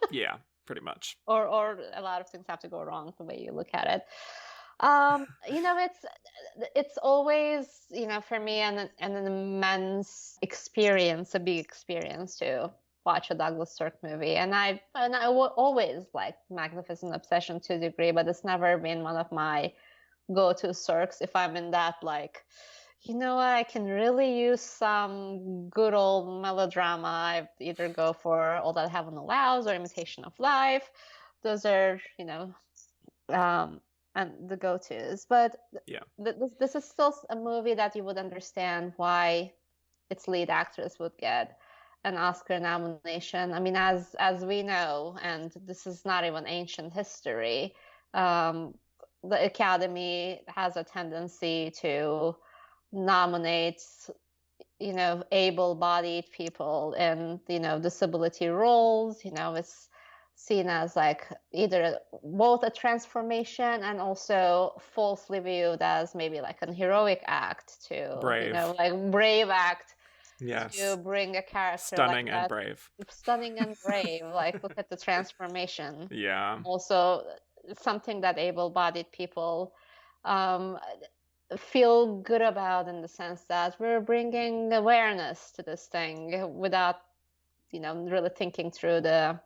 Yeah, pretty much. Or a lot of things have to go wrong the way you look at it. It's always, for me an immense experience, a big experience to watch a Douglas Sirk movie. And I always like Magnificent Obsession to a degree, but it's never been one of my go-to Sirks. If I'm in that, like, I can really use some good old melodrama, I either go for All That Heaven Allows or Imitation of Life. Those are, and the go-tos. But yeah, this is still a movie that you would understand why its lead actress would get an Oscar nomination. I mean, as we know, and this is not even ancient history, the Academy has a tendency to nominate, able-bodied people in, disability roles. It's seen as like either both a transformation and also falsely viewed as maybe like an heroic act to brave act. Yes. To bring a character stunning like and that. Brave. Stunning and brave. Like, look at the transformation. Yeah. Also, something that able-bodied people feel good about, in the sense that we're bringing awareness to this thing without, really thinking through the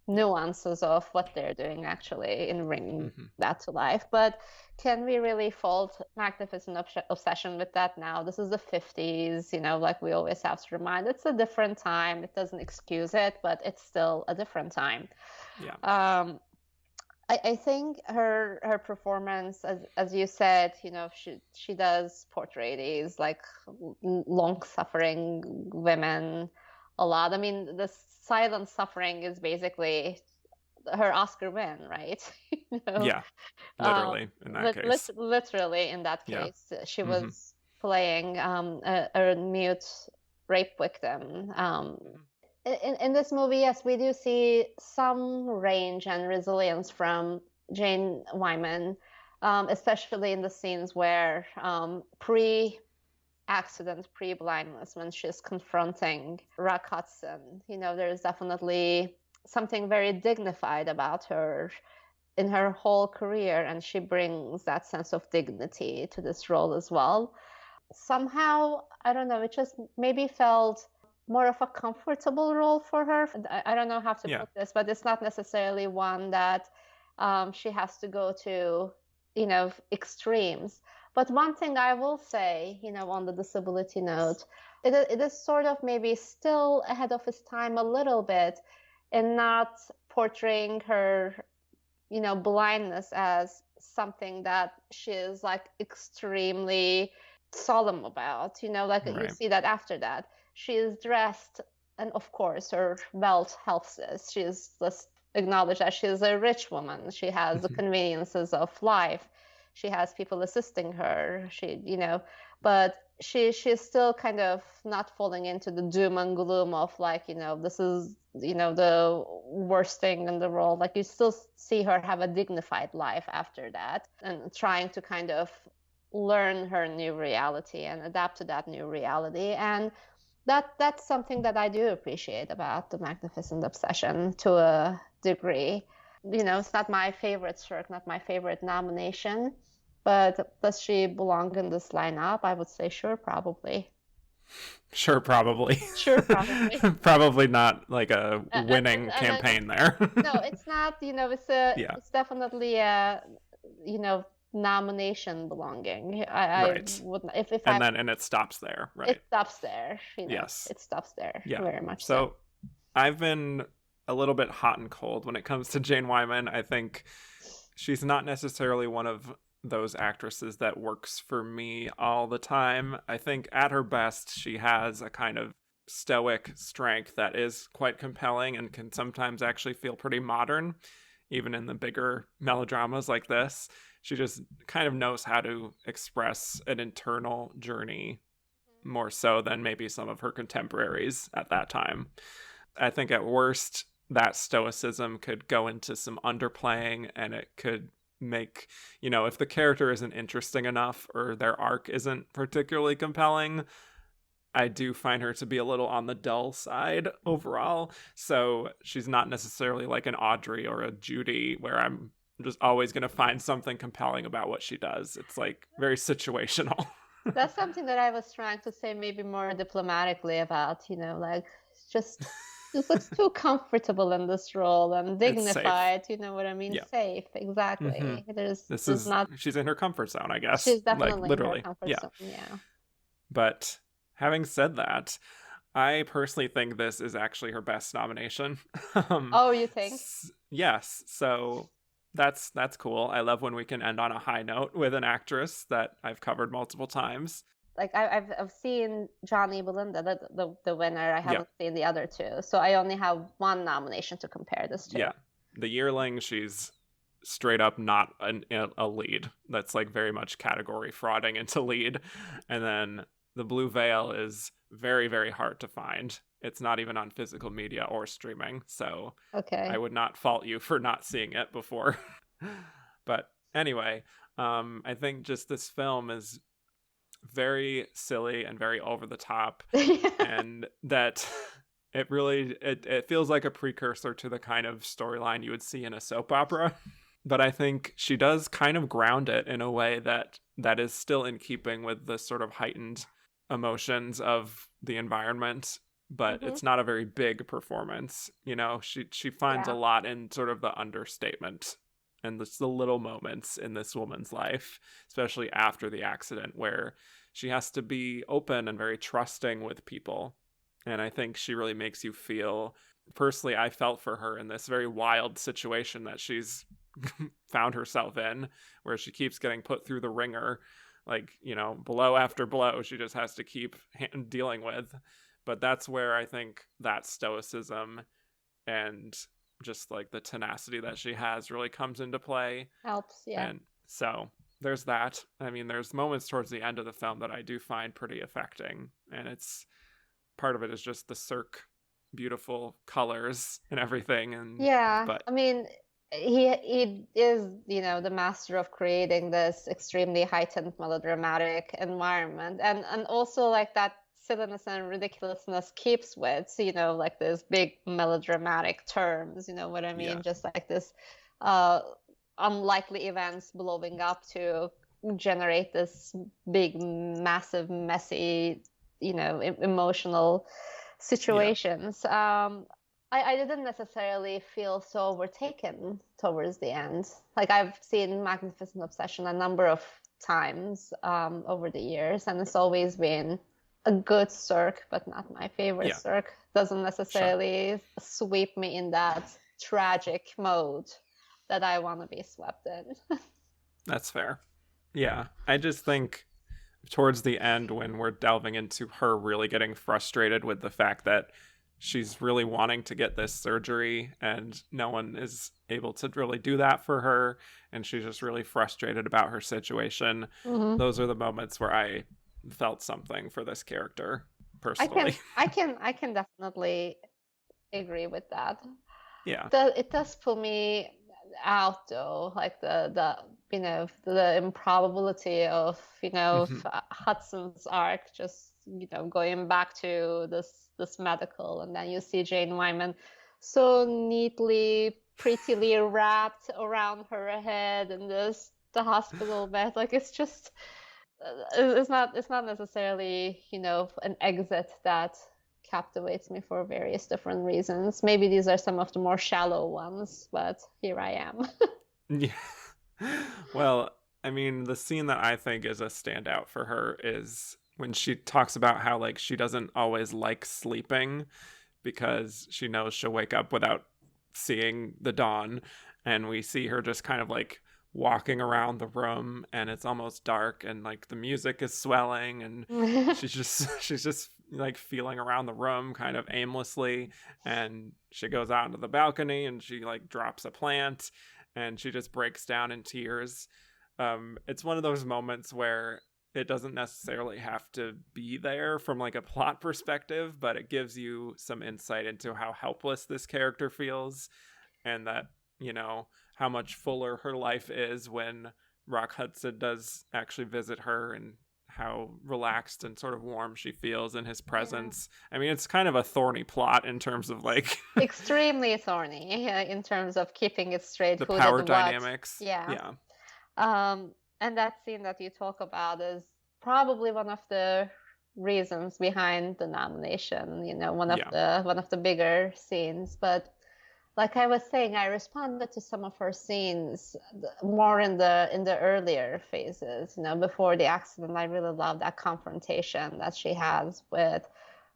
nuances of what they're doing actually in bringing that to life. But can we really fault Magnificent Obsession with that now? This is the 50s, like we always have to remind, it's a different time. It doesn't excuse it, but it's still a different time. Yeah. I think her performance, as you said, she does portray these like long-suffering women a lot. I mean, the silent suffering is basically her Oscar win, right? Yeah, literally in that case. Literally in that case, she was playing a mute rape victim. In this movie, yes, we do see some range and resilience from Jane Wyman, especially in the scenes where pre-accident, pre-blindness, when she's confronting Rock Hudson. There's definitely something very dignified about her in her whole career, and she brings that sense of dignity to this role as well. Somehow, I don't know, it just maybe felt more of a comfortable role for her. I don't know how to put this, but it's not necessarily one that she has to go to, extremes. But one thing I will say, on the disability note, it is sort of maybe still ahead of its time a little bit in not portraying her, blindness as something that she is like extremely solemn about, like you Right. see that after that she is dressed, and of course her wealth helps us. She is, let's acknowledge that she is a rich woman. She has the conveniences of life. She has people assisting her. But she's still kind of not falling into the doom and gloom of like, this is, the worst thing in the world. Like you still see her have a dignified life after that and trying to kind of learn her new reality and adapt to that new reality. And that's something that I do appreciate about The Magnificent Obsession to a degree. It's not my favorite Cirque, not my favorite nomination, but does she belong in this lineup? I would say sure, probably. Sure, probably. Sure, probably. Probably not like a winning and campaign there. No, it's not. It's definitely a, nomination belonging. Right. I would, and it stops there, right? It stops there. Yes. It stops there. Yeah. Very much so. I've been a little bit hot and cold when it comes to Jane Wyman. I think she's not necessarily one of those actresses that works for me all the time. I think at her best, she has a kind of stoic strength that is quite compelling and can sometimes actually feel pretty modern, even in the bigger melodramas like this. She just kind of knows how to express an internal journey more so than maybe some of her contemporaries at that time. I think at worst, that stoicism could go into some underplaying, and it could make, if the character isn't interesting enough or their arc isn't particularly compelling, I do find her to be a little on the dull side overall. So she's not necessarily like an Audrey or a Judy where I'm just always going to find something compelling about what she does. It's like very situational. That's something that I was trying to say maybe more diplomatically about, like just looks too comfortable in this role and dignified, you know what I mean? Yeah. Safe, exactly. Mm-hmm. She's in her comfort zone, I guess. She's definitely like, literally. In her comfort zone, yeah. But having said that, I personally think this is actually her best nomination. Oh, you think? Yes. So that's cool. I love when we can end on a high note with an actress that I've covered multiple times. Like I've seen Johnny Belinda, the winner. I haven't seen the other two, so I only have one nomination to compare this to. Yeah, The Yearling, she's straight up not a lead. That's like very much category frauding into lead. And then The Blue Veil is very, very hard to find. It's not even on physical media or streaming, so okay. I would not fault you for not seeing it before. But anyway, I think just this film is very silly and very over the top, and that it really it feels like a precursor to the kind of storyline you would see in a soap opera. But I think she does kind of ground it in a way that is still in keeping with the sort of heightened emotions of the environment, but it's not a very big performance. She finds a lot in sort of the understatement and the little moments in this woman's life, especially after the accident, where she has to be open and very trusting with people. And I think she really makes you feel, personally, I felt for her in this very wild situation that she's found herself in, where she keeps getting put through the ringer, like, blow after blow she just has to keep dealing with. But that's where I think that stoicism and just like the tenacity that she has really comes into play. Helps, yeah. And so there's that. I mean, there's moments towards the end of the film that I do find pretty affecting, and it's part of it is just the Cirque beautiful colors and everything. And I mean, he is, the master of creating this extremely heightened melodramatic environment, and also like that silliness and ridiculousness keeps with, like this big melodramatic terms, you know what I mean? Yeah. Just like this unlikely events blowing up to generate this big, massive, messy, emotional situations. Yeah. I didn't necessarily feel so overtaken towards the end. Like I've seen Magnificent Obsession a number of times over the years, and it's always been a good Cirque, but not my favorite Cirque. Doesn't necessarily sweep me in that tragic mode that I want to be swept in. That's fair. Yeah, I just think towards the end, when we're delving into her really getting frustrated with the fact that she's really wanting to get this surgery and no one is able to really do that for her, and she's just really frustrated about her situation. Those are the moments where I felt something for this character personally. I can definitely agree with that. Yeah. It does pull me out though, like the the improbability of Hudson's arc, just going back to this medical, and then you see Jane Wyman so neatly, prettily wrapped around her head in the hospital bed. Like, it's just it's not necessarily an exit that captivates me for various different reasons. Maybe these are some of the more shallow ones, but here I am. Yeah. Well, I mean, the scene that I think is a standout for her is when she talks about how, like, she doesn't always like sleeping because she knows she'll wake up without seeing the dawn. And we see her just kind of like walking around the room, and it's almost dark, and like the music is swelling, and she's just like feeling around the room kind of aimlessly. And she goes out into the balcony and she like drops a plant, and she just breaks down in tears. It's one of those moments where it doesn't necessarily have to be there from like a plot perspective, but it gives you some insight into how helpless this character feels, and that, how much fuller her life is when Rock Hudson does actually visit her, and how relaxed and sort of warm she feels in his presence. Yeah. I mean, it's kind of a thorny plot in terms of like extremely thorny in terms of keeping it straight. The power dynamics. Yeah. And that scene that you talk about is probably one of the reasons behind the nomination. One of the bigger scenes. But like I was saying, I responded to some of her scenes more in the earlier phases. Before the accident, I really love that confrontation that she has with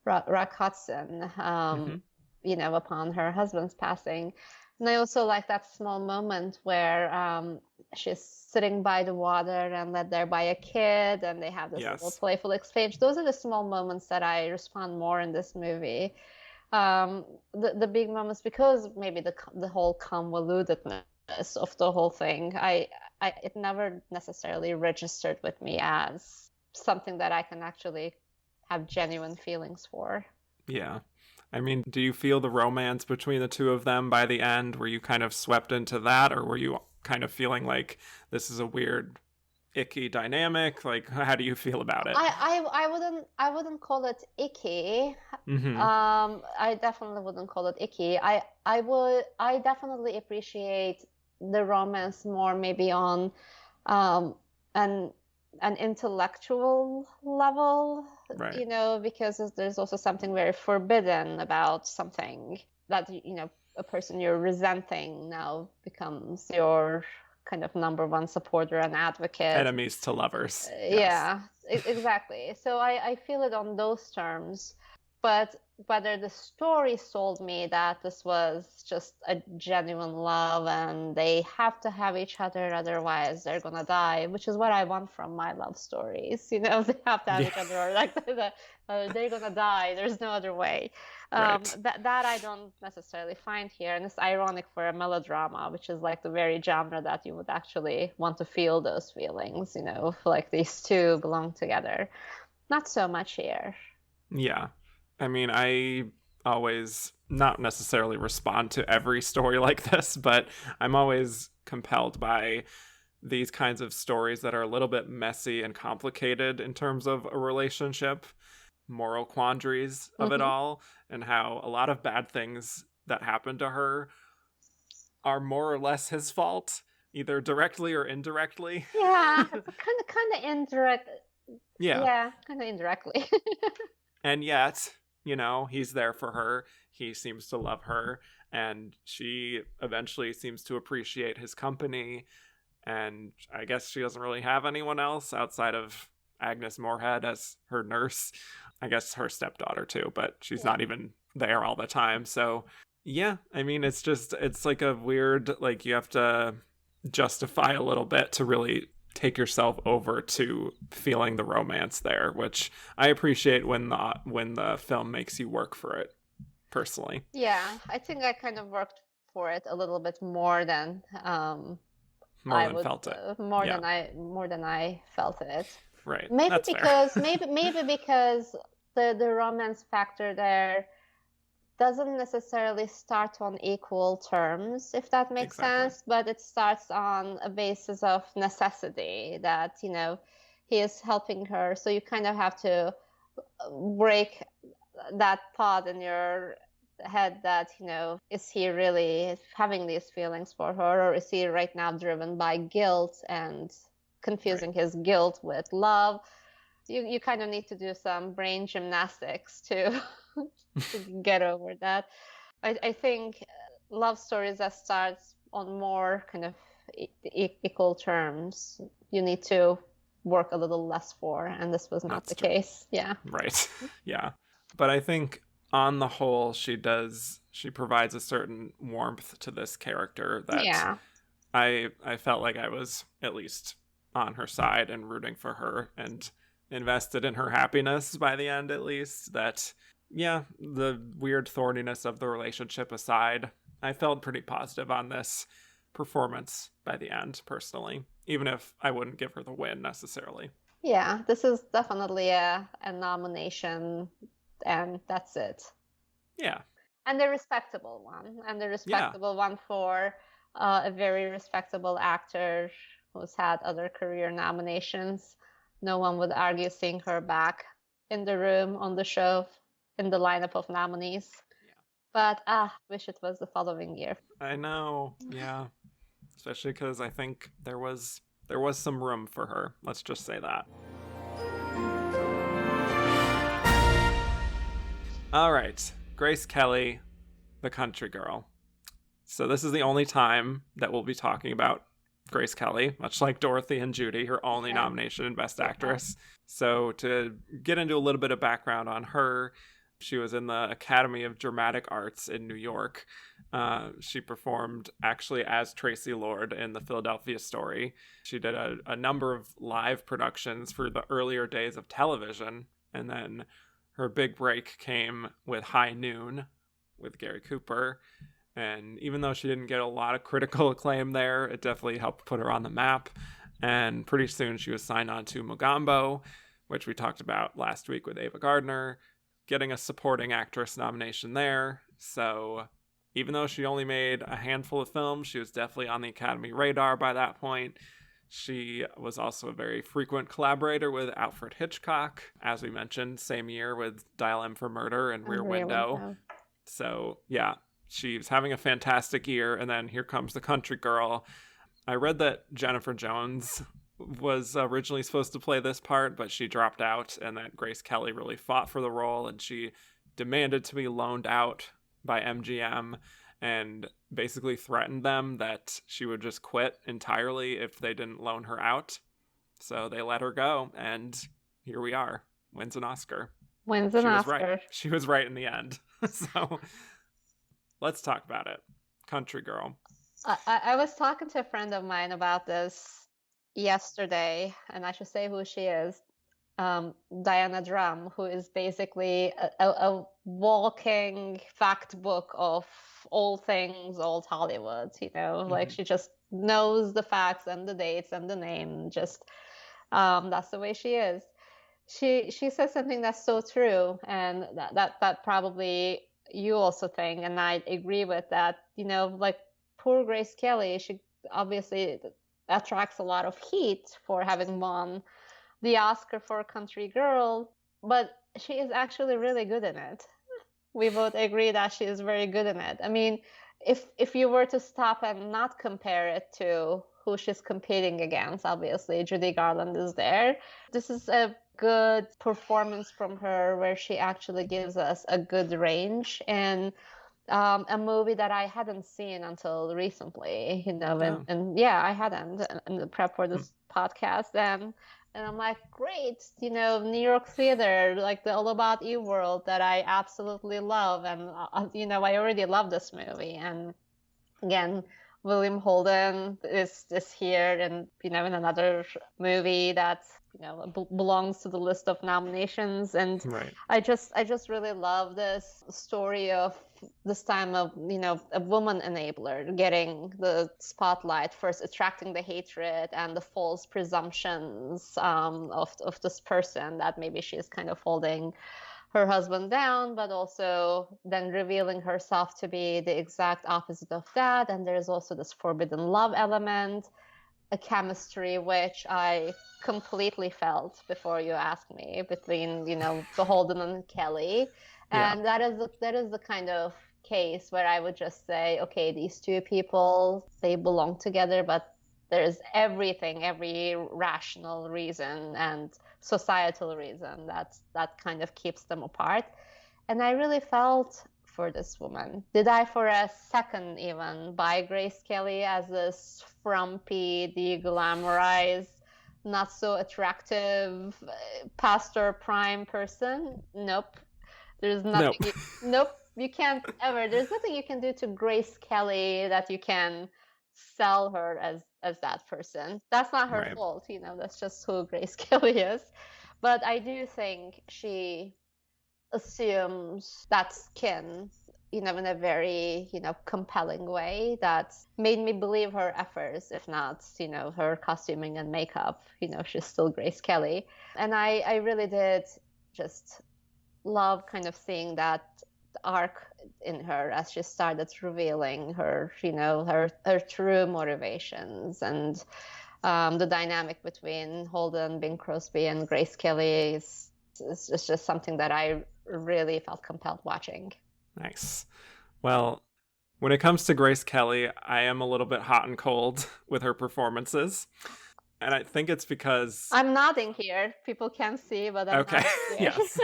Rock Hudson, upon her husband's passing. And I also like that small moment where she's sitting by the water and led there by a kid, and they have this little playful exchange. Those are the small moments that I respond more in this movie. The big moments, because maybe the whole convolutedness of the whole thing, it never necessarily registered with me as something that I can actually have genuine feelings for. Yeah. I mean, do you feel the romance between the two of them by the end? Were you kind of swept into that, or were you kind of feeling like this is a weird, icky dynamic? Like, how do you feel about it? I wouldn't call it icky. I definitely wouldn't call it icky. I definitely appreciate the romance more maybe on an intellectual level, right. Because there's also something very forbidden about something that, a person you're resenting now becomes your kind of number one supporter and advocate. Enemies to lovers. Yeah, exactly. So I feel it on those terms. But whether the story sold me that this was just a genuine love and they have to have each other, otherwise they're gonna die, which is what I want from my love stories. They have to have each other, or like they're gonna die. There's no other way. Right. That I don't necessarily find here, and it's ironic for a melodrama, which is like the very genre that you would actually want to feel those feelings. Like these two belong together. Not so much here. Yeah. I mean, I always not necessarily respond to every story like this, but I'm always compelled by these kinds of stories that are a little bit messy and complicated in terms of a relationship, moral quandaries of it all, and how a lot of bad things that happen to her are more or less his fault, either directly or indirectly. Yeah, kind of indirect. Yeah, kind of indirectly. And yet, he's there for her. He seems to love her, and she eventually seems to appreciate his company. And I guess she doesn't really have anyone else outside of Agnes Moorehead as her nurse. I guess her stepdaughter too, but she's not even there all the time. So yeah, I mean, it's like a weird, like you have to justify a little bit to really take yourself over to feeling the romance there, which I appreciate when the film makes you work for it, personally. Yeah, I think I kind of worked for it a little bit more than Felt it. more than I felt it. Right. Maybe That's because fair. maybe because the romance factor there doesn't necessarily start on equal terms, if that makes sense, but it starts on a basis of necessity that, he is helping her. So you kind of have to break that thought in your head that, is he really having these feelings for her, or is he right now driven by guilt and confusing his guilt with love? You kind of need to do some brain gymnastics to get over that. I think love stories that starts on more kind of equal terms, you need to work a little less for, and this was not the case. Yeah. Right. Yeah. But I think on the whole, she provides a certain warmth to this character that I felt like I was at least on her side and rooting for her and invested in her happiness by the end, at least. That, yeah, the weird thorniness of the relationship aside, I felt pretty positive on this performance by the end, personally, even if I wouldn't give her the win necessarily. Yeah, this is definitely a nomination, and that's it. Yeah. And a respectable one for a very respectable actor who's had other career nominations. No one would argue seeing her back in the room on the show in the lineup of nominees. Yeah. But wish it was the following year. I know. Yeah. Especially because I think there was some room for her. Let's just say that. All right. Grace Kelly, The Country Girl. So this is the only time that we'll be talking about Grace Kelly, much like Dorothy and Judy, her only nomination in Best Actress. So to get into a little bit of background on her, she was in the Academy of Dramatic Arts in New York. She performed actually as Tracy Lord in The Philadelphia Story. She did a number of live productions for the earlier days of television. And then her big break came with High Noon with Gary Cooper. And even though she didn't get a lot of critical acclaim there, it definitely helped put her on the map. And pretty soon she was signed on to Mogambo, which we talked about last week with Ava Gardner, getting a supporting actress nomination there. So even though she only made a handful of films, she was definitely on the Academy radar by that point. She was also a very frequent collaborator with Alfred Hitchcock, as we mentioned, same year with Dial M for Murder and Rear Window. So yeah, she's having a fantastic year. And then here comes The Country Girl. I read that Jennifer Jones was originally supposed to play this part, but she dropped out, and that Grace Kelly really fought for the role, and she demanded to be loaned out by MGM and basically threatened them that she would just quit entirely if they didn't loan her out. So they let her go, and here we are. Wins an Oscar. Oscar. She was right in the end. So let's talk about it. Country Girl. I was talking to a friend of mine about this yesterday, and I should say who she is. Diana Drum, who is basically a walking fact book of all things old Hollywood, like she just knows the facts and the dates and the name. Just that's the way she is. She says something that's so true, and that probably you also think, and I agree with that. Like poor Grace Kelly, she obviously attracts a lot of heat for having won the Oscar for Country Girl, but she is actually really good in it. We both agree that she is very good in it. I mean, if you were to stop and not compare it to who she's competing against, obviously Judy Garland is there. This is a good performance from her where she actually gives us a good range. And a movie that I hadn't seen until recently, Oh. and yeah, I hadn't in the prep for Hmm. this podcast. And I'm like, great, New York theater, like the All About Eve world that I absolutely love. And, I already love this movie. And again, William Holden is here, and in another movie that belongs to the list of nominations. And Right. I just really love this story of this time of a woman enabler getting the spotlight, first attracting the hatred and the false presumptions of this person that maybe she's kind of holding her husband down, but also then revealing herself to be the exact opposite of that. And there's also this forbidden love element, a chemistry which I completely felt before you asked me between, the Holden and Kelly. Yeah. And that is the kind of case where I would just say, okay, these two people, they belong together, but there's every rational reason and societal reason that kind of keeps them apart. And I really felt for this woman. Did I for a second even buy Grace Kelly as this frumpy, deglamorized, not so attractive pastor prime person? Nope. There's nothing. Nope. Nope. You can't ever. There's nothing you can do to Grace Kelly that you can sell her as that person. That's not her Right. fault, that's just who Grace Kelly is. But I do think she assumes that skin, in a very, compelling way that made me believe her efforts, if not, her costuming and makeup, she's still Grace Kelly. And I really did just love kind of seeing that arc in her as she started revealing her, her true motivations. And the dynamic between Holden, Bing Crosby, and Grace Kelly is just something that I really felt compelled watching. Nice. Well, when it comes to Grace Kelly, I am a little bit hot and cold with her performances. And I think it's because... I'm nodding here. People can't see, but I'm okay. nodding here. Yes.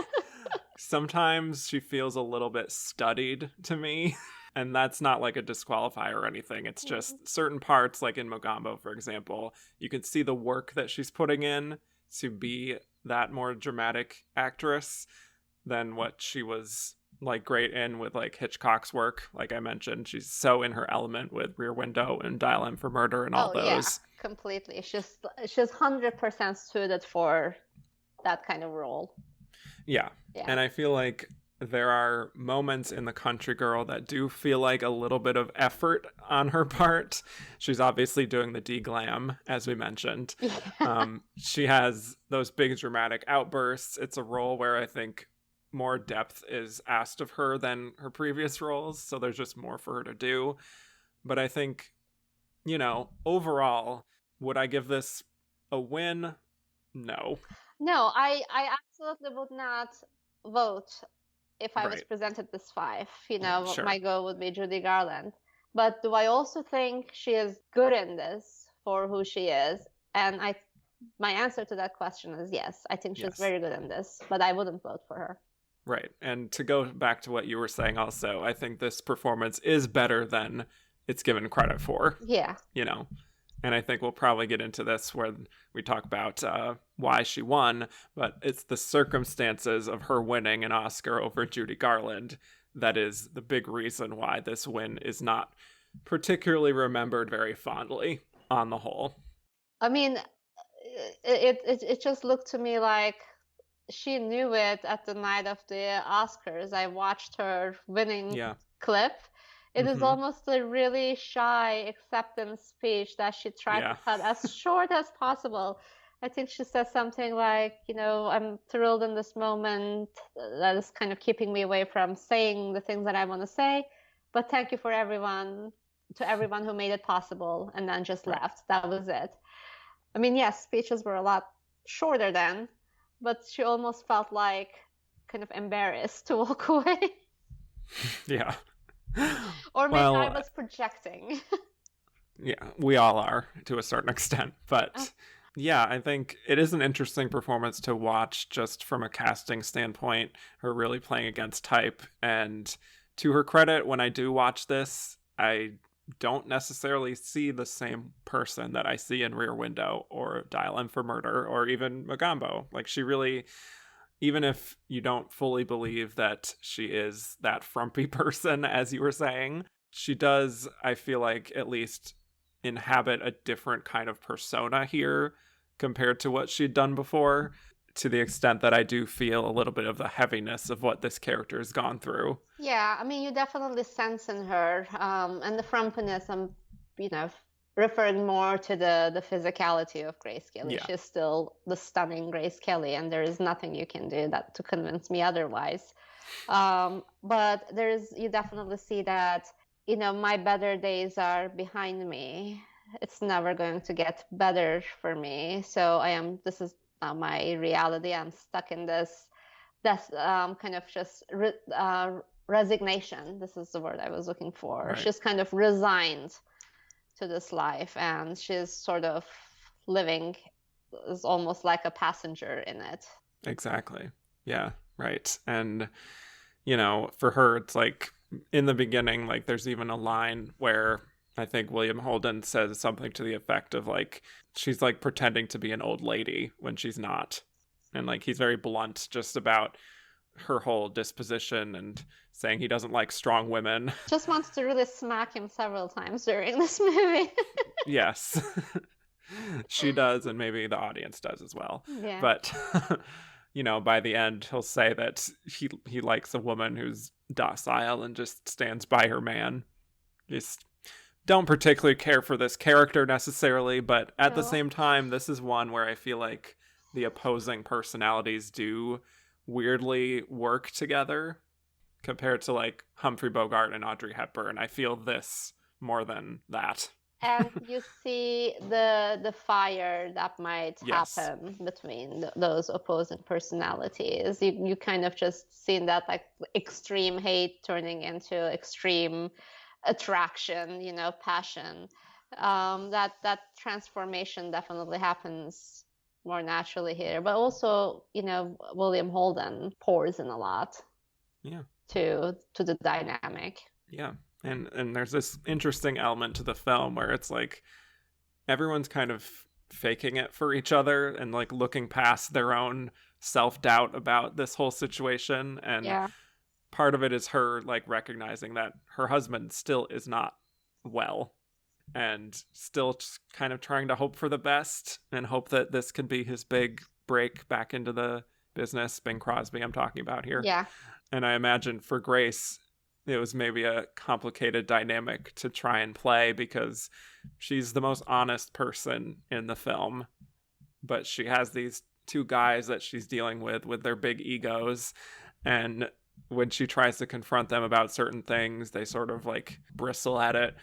Sometimes she feels a little bit studied to me. And that's not like a disqualifier or anything. It's just certain parts, like in Mogambo, for example, you can see the work that she's putting in to be that more dramatic actress than what she was like great in with like Hitchcock's work. Like I mentioned, she's so in her element with Rear Window and Dial M for Murder and all those. Yeah, completely. She's 100% suited for that kind of role. Yeah. And I feel like there are moments in The Country Girl that do feel like a little bit of effort on her part. She's obviously doing the D-glam, as we mentioned. She has those big dramatic outbursts. It's a role where I think more depth is asked of her than her previous roles, so there's just more for her to do. But I think, overall, would I give this a win? No. No, I absolutely would not vote if I was Right. presented this 5. Sure. My goal would be Judy Garland. But do I also think she is good in this for who she is? And my answer to that question is yes. I think she's very good in this, but I wouldn't vote for her. Right. And to go back to what you were saying also, I think this performance is better than it's given credit for. Yeah. And I think we'll probably get into this when we talk about why she won, but it's the circumstances of her winning an Oscar over Judy Garland that is the big reason why this win is not particularly remembered very fondly on the whole. I mean, it just looked to me like she knew it at the night of the Oscars. I watched her winning clip. It is almost a really shy acceptance speech that she tried to cut as short as possible. I think she said something like, I'm thrilled in this moment that is kind of keeping me away from saying the things that I want to say. But thank you to everyone who made it possible, and then just left. That was it. I mean, yes, speeches were a lot shorter then, but she almost felt like kind of embarrassed to walk away. Yeah. Or maybe I was projecting. Yeah, we all are to a certain extent. But yeah, I think it is an interesting performance to watch just from a casting standpoint, her really playing against type and to her credit, when I do watch this, I don't necessarily see the same person that I see in Rear Window or Dial M for Murder or even Mogambo. Like, she really, even if you don't fully believe that she is that frumpy person, as you were saying, she does, I feel like, at least inhabit a different kind of persona here compared to what she'd done before, to the extent that I do feel a little bit of the heaviness of what this character has gone through. Yeah, I mean, you definitely sense in her, and the frumpiness, I'm, you know, referring more to the physicality of Grace Kelly. Yeah. She's still the stunning Grace Kelly, and there is nothing you can do that to convince me otherwise. But you definitely see that, you know, my better days are behind me. It's never going to get better for me. So this is now my reality. I'm stuck in this kind of just resignation. This is the word I was looking for. Right. She's kind of resigned to this life, and she's sort of living as almost like a passenger in it. Exactly. Yeah, right. And, you know, for her, it's like in the beginning, like there's even a line where I think William Holden says something to the effect of like, she's like pretending to be an old lady when she's not. And like, he's very blunt just about her whole disposition and saying he doesn't like strong women. Just wants to really smack him several times during this movie. Yes. She does, and maybe the audience does as well. Yeah. But you know, by the end he'll say that he likes a woman who's docile and just stands by her man. Just don't particularly care for this character necessarily, but at the same time, this is one where I feel like the opposing personalities do weirdly work together compared to like Humphrey Bogart and Audrey Hepburn. I feel this more than that. And you see the fire that might happen between those opposing personalities. You kind of just seen that like extreme hate turning into extreme attraction, you know, passion. That transformation definitely happens more naturally here. But also, you know, William Holden pours in a lot. Yeah. To the dynamic. Yeah. And there's this interesting element to the film where it's like everyone's kind of faking it for each other and like looking past their own self-doubt about this whole situation. And part of it is her like recognizing that her husband still is not well and still just kind of trying to hope for the best and hope that this could be his big break back into the business. Bing Crosby I'm talking about here. Yeah. And I imagine for Grace, it was maybe a complicated dynamic to try and play because she's the most honest person in the film, but she has these two guys that she's dealing with their big egos. And when she tries to confront them about certain things, they sort of like bristle at it.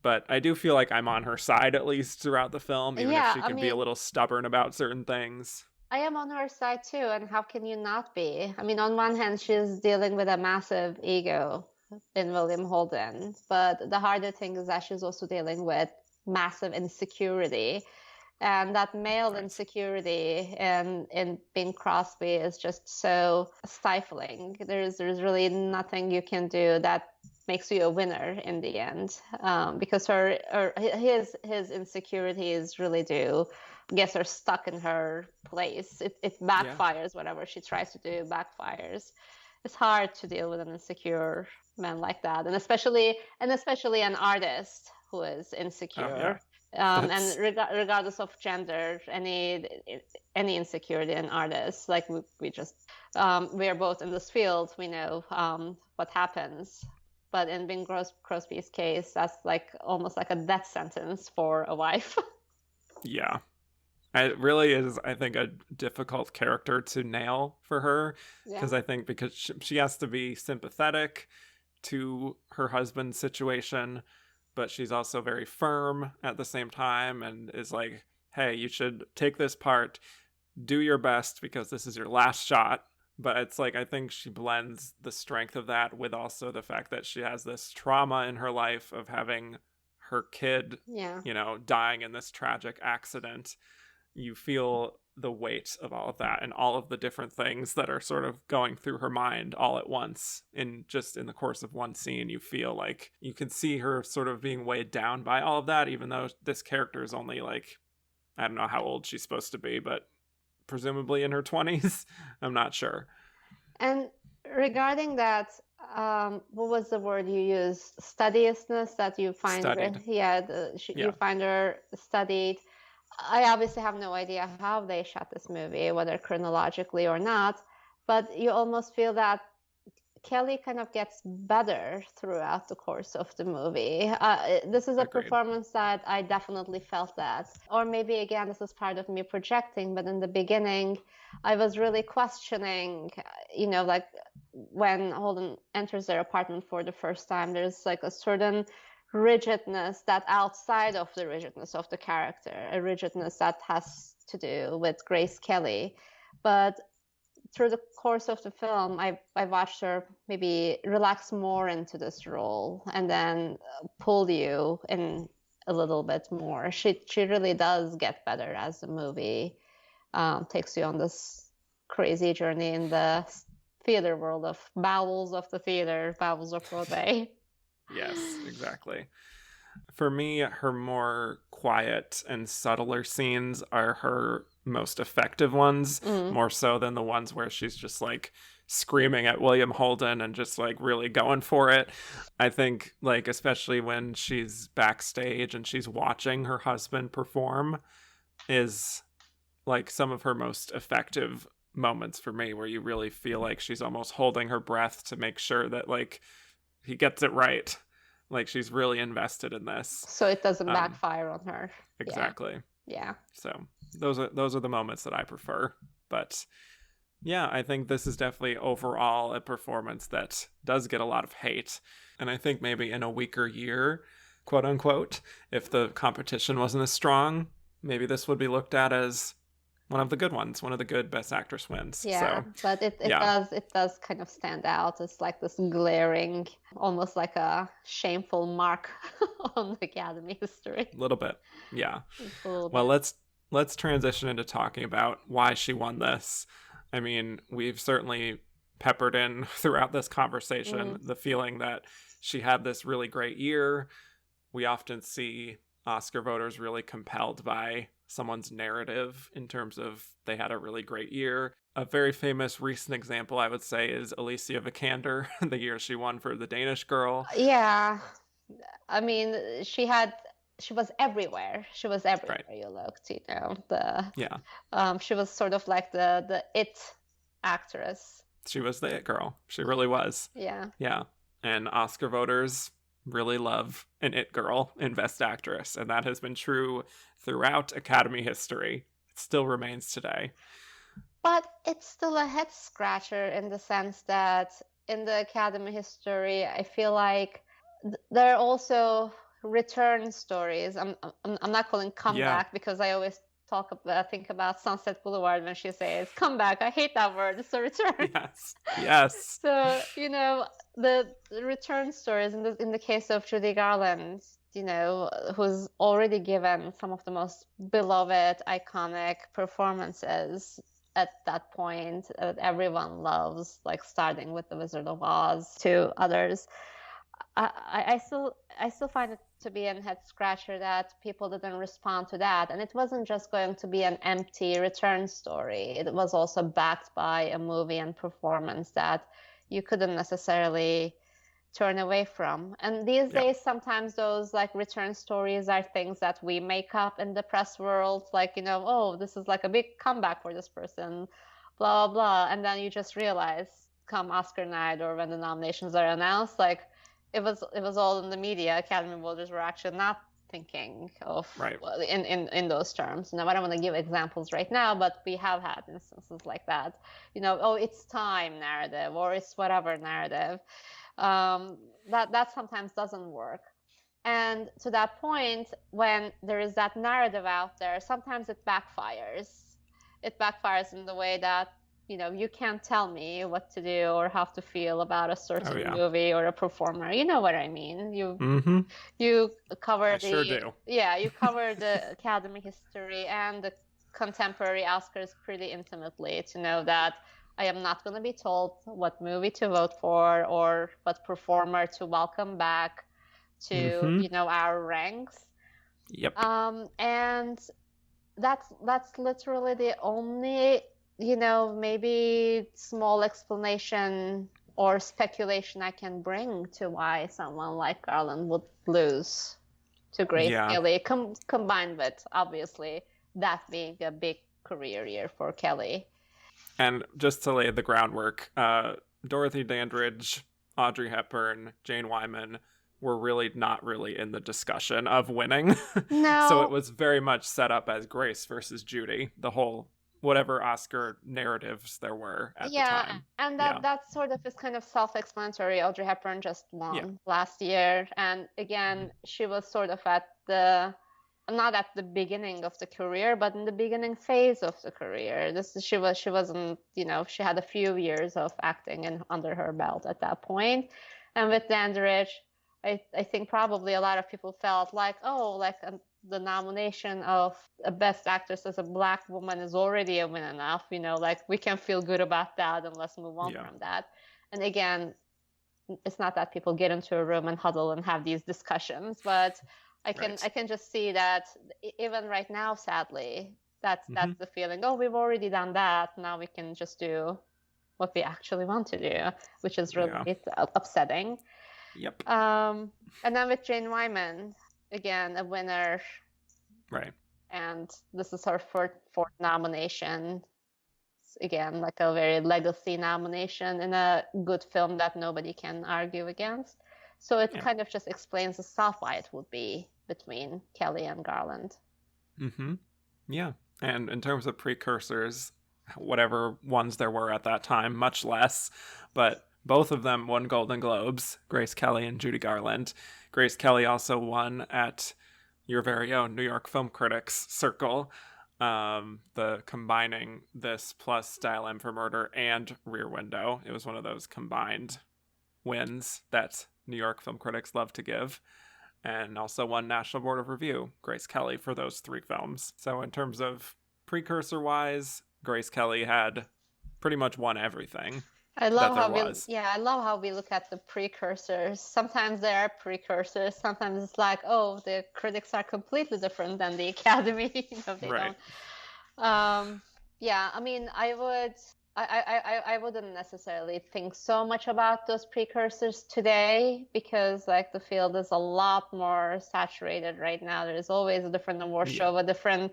But I do feel like I'm on her side at least throughout the film, even if she can be a little stubborn about certain things. I am on her side too, and how can you not be? I mean, on one hand, she's dealing with a massive ego in William Holden, but the harder thing is that she's also dealing with massive insecurity, and that male insecurity in Bing Crosby is just so stifling. There's really nothing you can do that makes you a winner in the end, because his insecurities really do gets her stuck in her place. It backfires. Whatever she tries to do backfires. It's hard to deal with an insecure man like that, and especially an artist who is insecure. And regardless of gender, any insecurity in artists, like we are both in this field, we know what happens. But in Bing Crosby's case, that's like almost like a death sentence for a wife. Yeah. It really is, I think, a difficult character to nail for her. Because I think because she has to be sympathetic to her husband's situation, but she's also very firm at the same time and is like, hey, you should take this part, do your best because this is your last shot. But it's like, I think she blends the strength of that with also the fact that she has this trauma in her life of having her kid, you know, dying in this tragic accident. You feel the weight of all of that and all of the different things that are sort of going through her mind all at once in the course of one scene. You feel like you can see her sort of being weighed down by all of that, even though this character is only like, I don't know how old she's supposed to be, but presumably in her 20s. I'm not sure. And regarding that, what was the word you used? Studiousness, that you find Studied. You find her studied. I obviously have no idea how they shot this movie, whether chronologically or not, but you almost feel that Kelly kind of gets better throughout the course of the movie. This is a Agreed. performance that I definitely felt that. Or maybe, again, this is part of me projecting, but in the beginning, I was really questioning, like when Holden enters their apartment for the first time, there's like a certain rigidness that outside of the rigidness of the character, a rigidness that has to do with Grace Kelly. But through the course of the film, I watched her maybe relax more into this role and then pull you in a little bit more. She really does get better as the movie takes you on this crazy journey in the theater world of bowels of the theater, bowels of Broadway. Yes, exactly. For me, her more quiet and subtler scenes are her most effective ones, more so than the ones where she's just like screaming at William Holden and just like really going for it. I think like especially when she's backstage and she's watching her husband perform is like some of her most effective moments for me, where you really feel like she's almost holding her breath to make sure that like he gets it right. Like she's really invested in this, so it doesn't backfire on her. Exactly. Yeah. So those are the moments that I prefer. But yeah, I think this is definitely overall a performance that does get a lot of hate. And I think maybe in a weaker year, quote unquote, if the competition wasn't as strong, maybe this would be looked at as one of the good ones, one of the good Best Actress wins. Yeah, so, but it does kind of stand out. It's like this glaring, almost like a shameful mark on the Academy history. A little bit, yeah. Well, let's transition into talking about why she won this. I mean, we've certainly peppered in throughout this conversation the feeling that she had this really great year. We often see Oscar voters really compelled by someone's narrative in terms of they had a really great year. A very famous recent example, I would say, is Alicia Vikander, the year she won for The Danish Girl. Yeah. I mean, she was everywhere. She was everywhere you looked, she was sort of like the it actress. She was the it girl. She really was. Yeah. Yeah. And Oscar voters really love an it girl in Best Actress, and that has been true throughout Academy history. It still remains today. But it's still a head scratcher in the sense that in the Academy history, I feel like there are also return stories. I'm not calling comeback because I always think about Sunset Boulevard when she says comeback. I hate that word. It's a return. Yes. So the return stories in the case of Judy Garland, who's already given some of the most beloved, iconic performances at that point that everyone loves, like starting with The Wizard of Oz to others. I still find it to be a head scratcher that people didn't respond to that. And it wasn't just going to be an empty return story. It was also backed by a movie and performance that you couldn't necessarily turn away from. And these days, sometimes those like return stories are things that we make up in the press world, like, oh, this is like a big comeback for this person, blah, blah, blah. And then you just realize come Oscar night or when the nominations are announced, like, it was all in the media. Academy voters were actually not thinking of in those terms. I don't want to give examples right now, but we have had instances like that. Oh, it's time narrative or it's whatever narrative. That sometimes doesn't work. And to that point, when there is that narrative out there, sometimes it backfires. It backfires in the way that you can't tell me what to do or how to feel about a certain movie or a performer. You know what I mean? You cover sure do. Yeah, you cover the Academy history and the contemporary Oscars pretty intimately to know that I am not going to be told what movie to vote for or what performer to welcome back to, our ranks. Yep. And that's literally the only, maybe small explanation or speculation I can bring to why someone like Garland would lose to Grace Kelly, combined with, obviously, that being a big career year for Kelly. And just to lay the groundwork, Dorothy Dandridge, Audrey Hepburn, Jane Wyman were really not really in the discussion of winning. No. So it was very much set up as Grace versus Judy, the whole whatever Oscar narratives there were at the time. And that sort of is kind of self-explanatory. Audrey Hepburn just won last year. And again, she was sort of not at the beginning of the career, but in the beginning phase of the career. She wasn't, she had a few years of acting under her belt at that point. And with Dandridge, I think probably a lot of people felt like, the nomination of a Best Actress as a Black woman is already a win enough, we can feel good about that and let's move on from that. And again, it's not that people get into a room and huddle and have these discussions, but I can just see that even right now, sadly, that's the feeling. Oh, we've already done that. Now we can just do what we actually want to do, which is really upsetting. Yep. And then with Jane Wyman, again, a winner. Right. And this is her fourth nomination. Again, like a very legacy nomination in a good film that nobody can argue against. So it kind of just explains itself why it would be between Kelly and Garland. Mm-hmm. Yeah. And in terms of precursors, whatever ones there were at that time, much less, but both of them won Golden Globes, Grace Kelly and Judy Garland. Grace Kelly also won at your very own New York Film Critics Circle, the combining this plus Dial M for Murder and Rear Window. It was one of those combined wins that New York Film Critics love to give. And also won National Board of Review, Grace Kelly, for those 3 films. So in terms of precursor-wise, Grace Kelly had pretty much won everything. I love how we look at the precursors. Sometimes there are precursors. Sometimes it's like, oh, the critics are completely different than the Academy. They don't. I mean, I wouldn't necessarily think so much about those precursors today because like the field is a lot more saturated right now. There's always a different award show, a different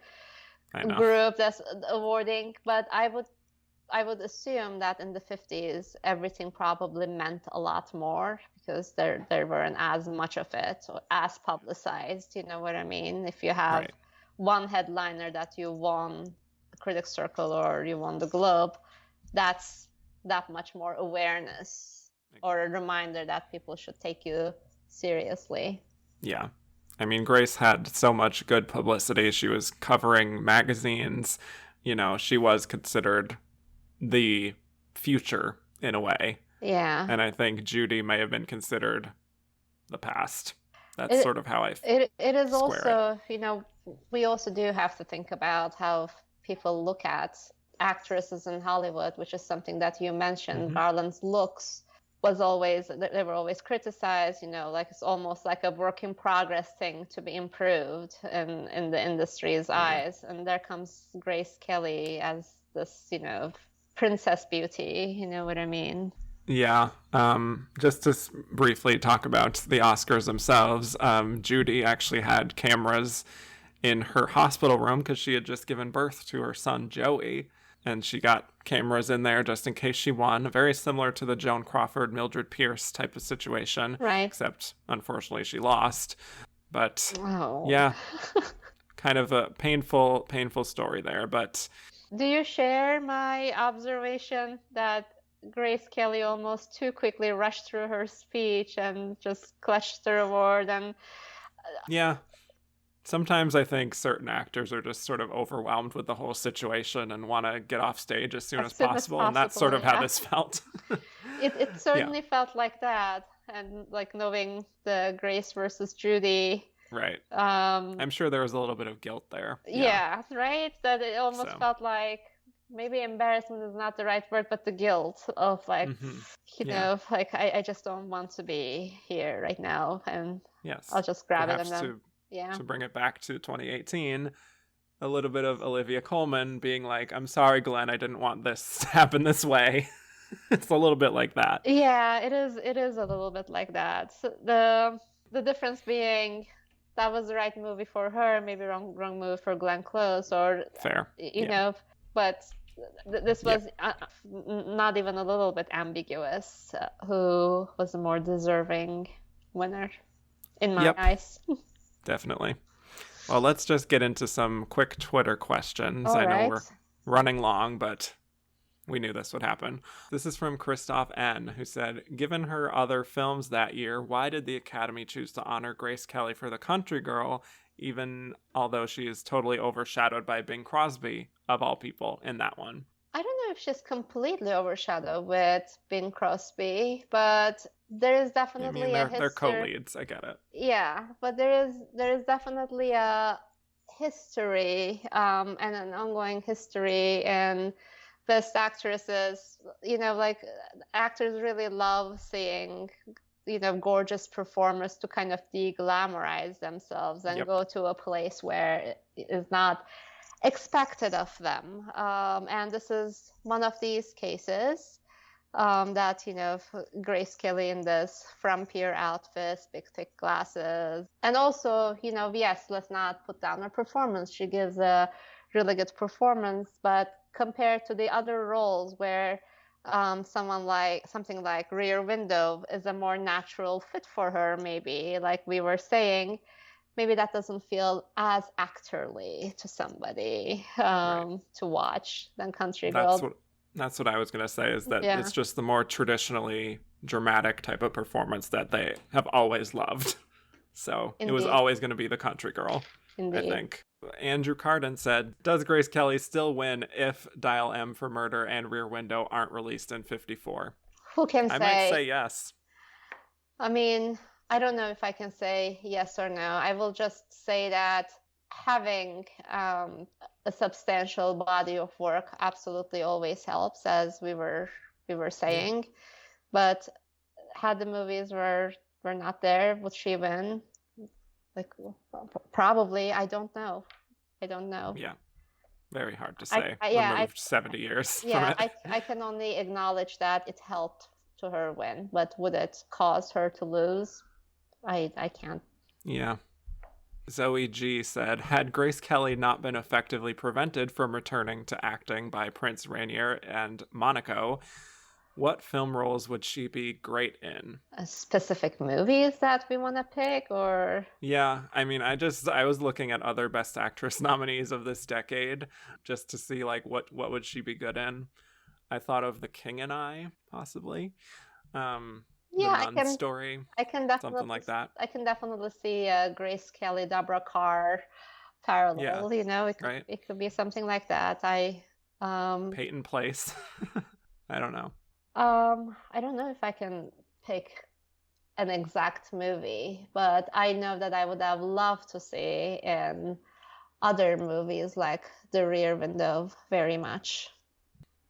group that's awarding. But I would assume that in the 50s, everything probably meant a lot more because there weren't as much of it or as publicized. You know what I mean? If you have one headliner that you won the Critics Circle or you won the Globe, that's that much more awareness or a reminder that people should take you seriously. Yeah. I mean, Grace had so much good publicity. She was covering magazines. She was considered the future in a way. Yeah. And I think Judy may have been considered the past. That's sort of how I it is also, we also do have to think about how people look at actresses in Hollywood, which is something that you mentioned. Mm-hmm. Garland's looks they were always criticized, like it's almost like a work in progress thing to be improved in the industry's eyes. And there comes Grace Kelly as this, princess beauty, you know what I mean? Yeah. Just to briefly talk about the Oscars themselves, Judy actually had cameras in her hospital room because she had just given birth to her son, Joey. And she got cameras in there just in case she won. Very similar to the Joan Crawford, Mildred Pierce type of situation. Right. Except, unfortunately, she lost. But, yeah, kind of a painful story there. But do you share my observation that Grace Kelly almost too quickly rushed through her speech and just clutched the award? And yeah. Sometimes I think certain actors are just sort of overwhelmed with the whole situation and want to get off stage as soon as possible. And that's sort of how this felt. It certainly felt like that. And like knowing the Grace versus Judy Right. I'm sure there was a little bit of guilt there. Yeah, right? That it almost So. felt like maybe embarrassment is not the right word, but the guilt of like, you know, like I just don't want to be here right now, and I'll just grab perhaps it and then to bring it back to 2018, a little bit of Olivia Colman being like, I'm sorry, Glenn, I didn't want this to happen this way. It's a little bit like that. Yeah, it is a little bit like that. So the difference being that was the right movie for her, maybe wrong movie for Glenn Close, or fair, you know, but this was not even a little bit ambiguous. Who was the more deserving winner in my eyes? Definitely. Well, let's just get into some quick Twitter questions. All I know right. we're running long, but we knew this would happen. This is from Christoph N., who said, given her other films that year, why did the Academy choose to honor Grace Kelly for The Country Girl, even although she is totally overshadowed by Bing Crosby, of all people, in that one? I don't know if she's completely overshadowed with Bing Crosby, but there is definitely a history. They're co-leads, I get it. Yeah, but there is definitely a history and an ongoing history, and best actresses, you know, like actors really love seeing, you know, gorgeous performers to kind of de-glamorize themselves and go to a place where it is not expected of them. And this is one of these cases that, you know, Grace Kelly in this frumpier outfits, big thick glasses. And also, you know, yes, let's not put down her performance. She gives a really good performance, but compared to the other roles where something like Rear Window is a more natural fit for her, maybe, like we were saying, maybe that doesn't feel as actorly to somebody to watch than Country Girl. That's what I was going to say, is that it's just the more traditionally dramatic type of performance that they have always loved. So It was always going to be the Country Girl, I think. Andrew Carden said, does Grace Kelly still win if Dial M for Murder and Rear Window aren't released in 54? Who can say? I might say yes. I mean, I don't know if I can say yes or no. I will just say that having a substantial body of work absolutely always helps, as we were saying. But had the movies were not there, would she win? Like, probably. I don't know. Yeah. Very hard to say. Removed 70 years from it. I can only acknowledge that it helped to her win, but would it cause her to lose? I can't. Yeah. Zoe G said, had Grace Kelly not been effectively prevented from returning to acting by Prince Rainier and Monaco, what film roles would she be great in? Specific movies that we want to pick, or? Yeah, I mean, I was looking at other Best Actress nominees of this decade just to see, like, what would she be good in. I thought of The King and I, possibly. The Nun Story. I can definitely something like that. I can definitely see Grace Kelly, Deborah Carr parallel. You know, it could be something like that. Peyton Place. I don't know. I don't know if I can pick an exact movie, but I know that I would have loved to see in other movies like The Rear Window very much.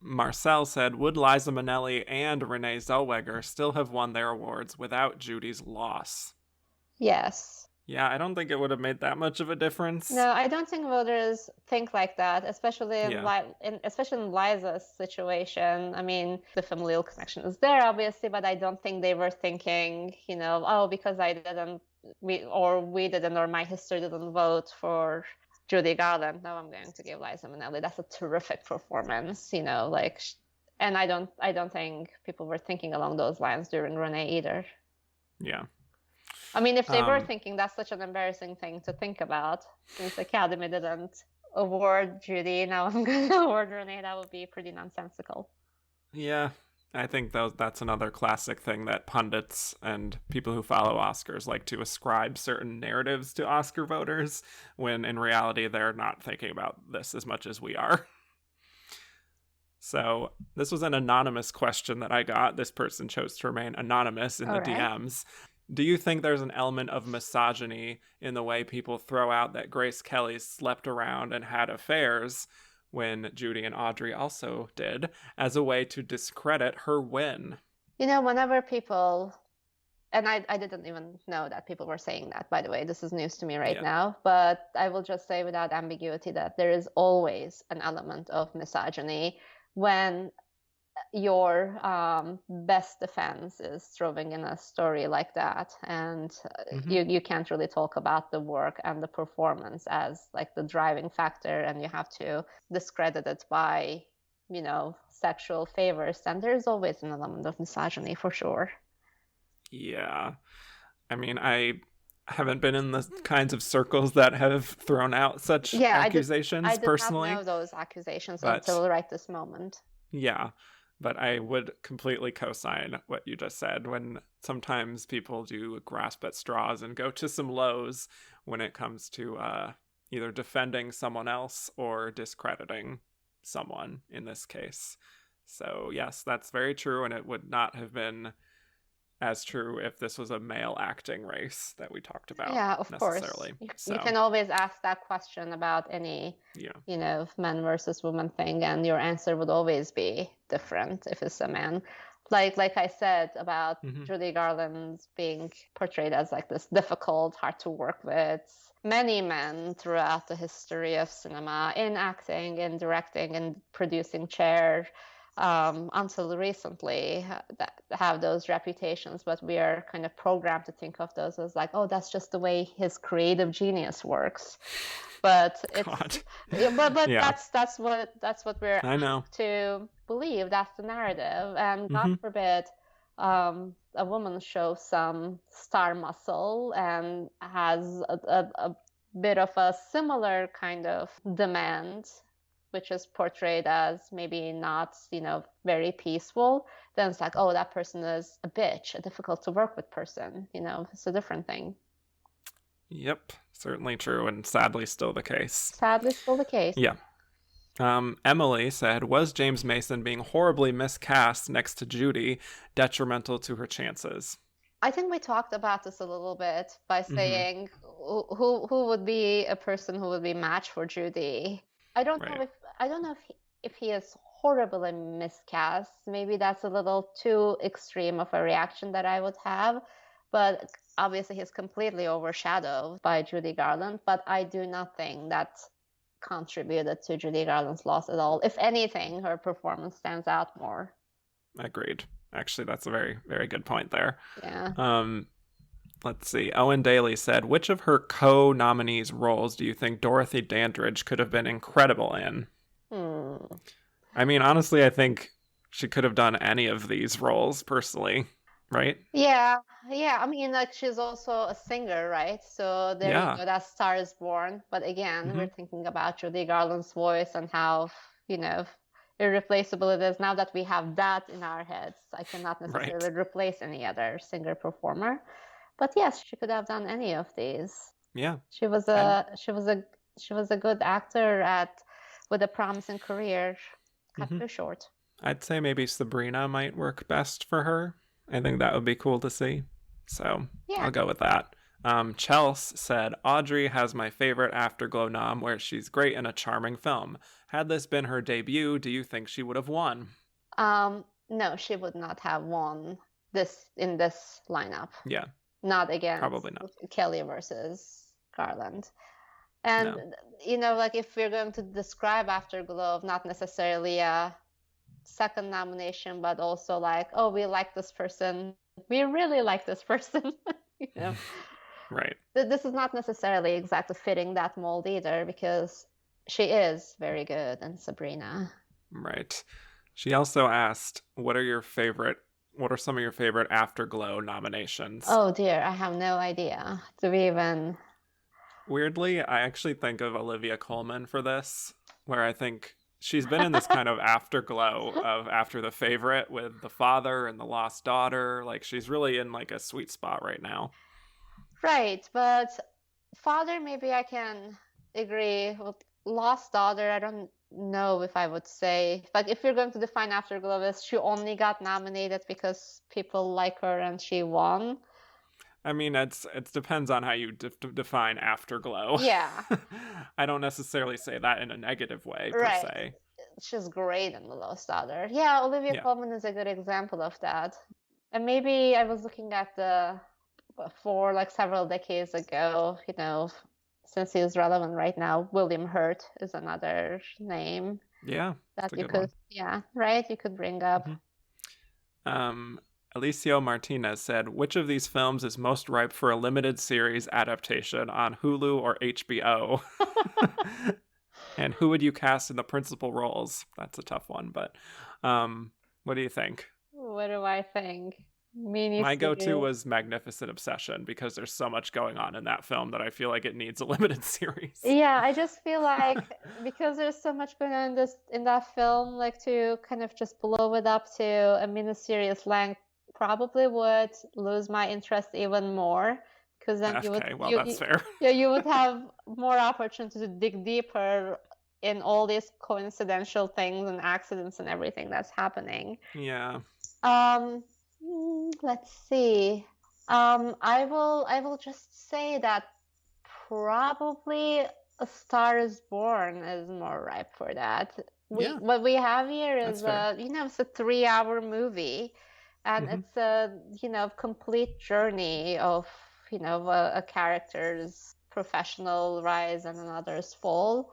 Marcel said, would Liza Minnelli and Renee Zellweger still have won their awards without Judy's loss? Yes. Yeah, I don't think it would have made that much of a difference. No, I don't think voters think like that, especially in Liza's situation. I mean, the familial connection is there, obviously, but I don't think they were thinking, you know, oh, because or my history didn't vote for Judy Garland, now I'm going to give Liza Minnelli. That's a terrific performance, you know, like, and I don't think people were thinking along those lines during Renee either. Yeah. I mean, if they were thinking, that's such an embarrassing thing to think about, since the Academy didn't award Judy, now I'm going to award Renee. That would be pretty nonsensical. Yeah, I think that's another classic thing that pundits and people who follow Oscars like to ascribe certain narratives to Oscar voters, when in reality they're not thinking about this as much as we are. So this was an anonymous question that I got. This person chose to remain anonymous in the DMs. Do you think there's an element of misogyny in the way people throw out that Grace Kelly slept around and had affairs when Judy and Audrey also did, as a way to discredit her win? Whenever people, and I didn't even know that people were saying that, by the way, this is news to me right now, but I will just say without ambiguity that there is always an element of misogyny when your best defense is throwing in a story like that, and you can't really talk about the work and the performance as like the driving factor, and you have to discredit it by sexual favors, then there's always an element of misogyny for sure. Yeah, I mean, I haven't been in the kinds of circles that have thrown out such accusations I did personally. not know those accusations until right this moment. Yeah, but I would completely co-sign what you just said, when sometimes people do grasp at straws and go to some lows when it comes to either defending someone else or discrediting someone in this case. So yes, that's very true, and it would not have been as true if this was a male acting race that we talked about. Yeah, of course. You can always ask that question about any, men versus women thing, and your answer would always be different if it's a man. Like I said about Judy Garland being portrayed as like this difficult, hard to work with. Many men throughout the history of cinema, in acting, in directing, and producing chair, until recently, that have those reputations, but we are kind of programmed to think of those as like, oh, that's just the way his creative genius works. But it's that's what we're asked to believe. That's the narrative, and God forbid a woman shows some star muscle and has a bit of a similar kind of demand, which is portrayed as maybe not, very peaceful, then it's like, oh, that person is a bitch, a difficult to work with person. It's a different thing. Yep, certainly true, and sadly still the case. Sadly still the case. Yeah. Emily said, was James Mason being horribly miscast next to Judy detrimental to her chances? I think we talked about this a little bit by saying who would be a person who would be matched for Judy. I don't know if he is horribly miscast. Maybe that's a little too extreme of a reaction that I would have, but obviously he's completely overshadowed by Judy Garland. But I do not think that contributed to Judy Garland's loss at all. If anything, her performance stands out more. Agreed. Actually, that's a very, very good point there. Yeah. Let's see. Owen Daly said, which of her co-nominees' roles do you think Dorothy Dandridge could have been incredible in? I mean, honestly, I think she could have done any of these roles, personally, right? Yeah. I mean, like, she's also a singer, right? So there you go, that Star is Born. But again, we're thinking about Judy Garland's voice and how, irreplaceable it is. Now that we have that in our heads, I cannot necessarily replace any other singer-performer. But yes, she could have done any of these. Yeah. She was a good actor with a promising career. Cut too short. I'd say maybe Sabrina might work best for her. I think that would be cool to see. So I'll go with that. Chelsea said, Audrey has my favorite Afterglow nom where she's great in a charming film. Had this been her debut, do you think she would have won? No, she would not have won in this lineup. Yeah. Not against Probably not. Kelly versus Garland. And, like if we're going to describe Afterglow, not necessarily a second nomination, but also like, oh, we like this person. We really like this person. Right. This is not necessarily exactly fitting that mold either, because she is very good in Sabrina. Right. She also asked, what are some of your favorite Afterglow nominations? Oh dear, I have no idea. Do we even... Weirdly, I actually think of Olivia Colman for this, where I think she's been in this kind of afterglow of after The Favorite with the father and the lost daughter. Like, she's really in like a sweet spot right now. Right, but father, maybe I can agree. With lost daughter, I don't know if I would say. Like, if you're going to define Afterglow as she only got nominated because people like her and she won. I mean, it depends on how you define afterglow. Yeah. I don't necessarily say that in a negative way, per Right. se. She's great in The Lost Daughter. Yeah, Olivia Yeah. Colman is a good example of that. And maybe I was looking at for like several decades ago, since he is relevant right now, William Hurt is another name Yeah, that that's a you good could, one. you could bring up. Alicio Martinez said, which of these films is most ripe for a limited series adaptation on Hulu or HBO? And who would you cast in the principal roles? That's a tough one, but what do you think? What do I think? My go-to was Magnificent Obsession because there's so much going on in that film that I feel like it needs a limited series. Yeah, I just feel like because there's so much going on in that film, like to kind of just blow it up to a miniseries length probably would lose my interest even more, because then that's fair. Yeah, you would have more opportunity to dig deeper in all these coincidental things and accidents and everything that's happening. Yeah. Let's see. I will just say that probably A Star Is Born is more ripe for that. What we have here is it's a 3-hour movie, and it's a complete journey of a character's professional rise and another's fall.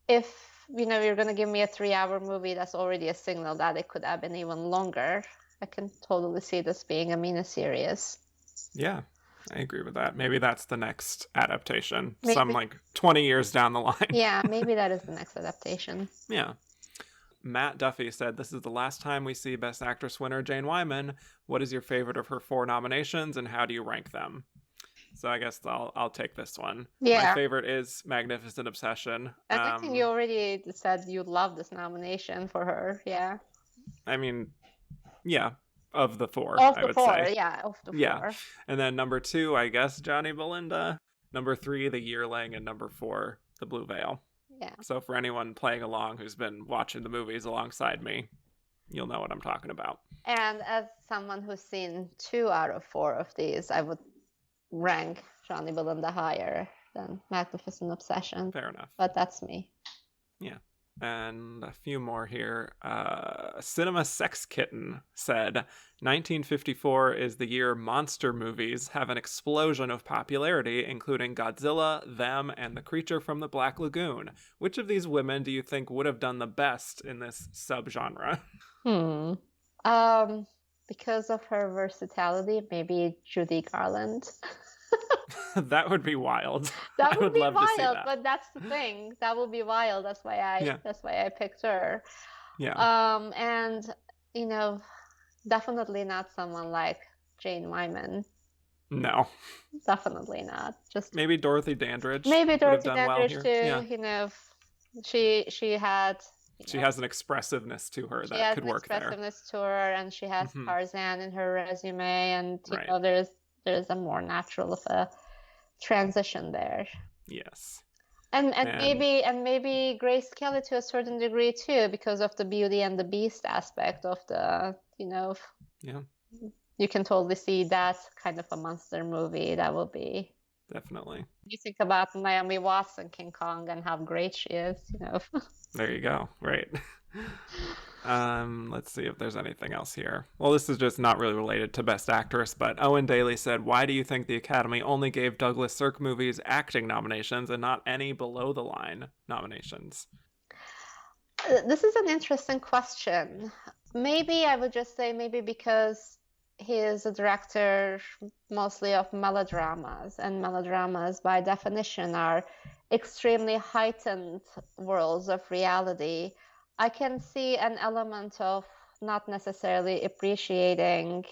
If you're gonna give me a 3-hour movie, that's already a signal that it could have been even longer. I can totally see this being a miniseries. Yeah, I agree with that. Maybe that's the next adaptation. Maybe. Some 20 years down the line. Yeah, maybe that is the next adaptation. Yeah. Matt Duffy said, this is the last time we see Best Actress winner Jane Wyman. What is your favorite of her 4 nominations and how do you rank them? So I guess I'll take this one. Yeah. My favorite is Magnificent Obsession. And I think you already said you love this nomination for her. Yeah. I mean, yeah, of the 4, I would say. Yeah, of the 4. Yeah. And then number 2, I guess, Johnny Belinda. Number 3, The Yearling. And number 4, The Blue Veil. Yeah. So for anyone playing along who's been watching the movies alongside me, you'll know what I'm talking about. And as someone who's seen 2 out of 4 of these, I would rank Johnny Belinda higher than Magnificent Obsession. Fair enough. But that's me. Yeah. And a few more here. Cinema Sex Kitten said, 1954 is the year monster movies have an explosion of popularity, including Godzilla, Them, and The Creature from the Black Lagoon. Which of these women do you think would have done the best in this subgenre? Because of her versatility, maybe Judy Garland. That would be wild. That would be love wild, to see that. But that's the thing. That would be wild. That's why I picked her. Yeah. And definitely not someone like Jane Wyman. No. Definitely not. Just maybe Dorothy Dandridge. Maybe Dorothy well Dandridge too. Yeah. She had. She has an expressiveness to her that could work there. Expressiveness to her, and she has Tarzan in her resume, and there's a more natural of a transition there. Yes. And maybe Grace Kelly to a certain degree too, because of the Beauty and the Beast aspect of the Yeah. You can totally see that kind of a monster movie. That will be definitely. You think about Naomi Watts and King Kong and how great she is, There you go. Right. Let's see if there's anything else here. Well, this is just not really related to Best Actress, but Owen Daly said, why do you think the Academy only gave Douglas Sirk movies acting nominations and not any below-the-line nominations? This is an interesting question. Maybe I would just say because he is a director mostly of melodramas, and melodramas by definition are extremely heightened worlds of reality. I can see an element of not necessarily appreciating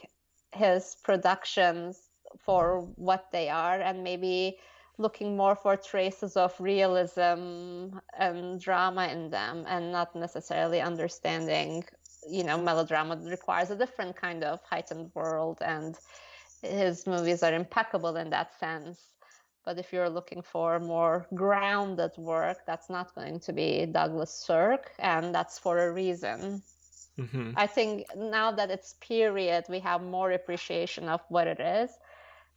his productions for what they are, and maybe looking more for traces of realism and drama in them, and not necessarily understanding melodrama requires a different kind of heightened world, and his movies are impeccable in that sense. But if you're looking for more grounded work, that's not going to be Douglas Sirk, and that's for a reason. I think now that it's period, we have more appreciation of what it is.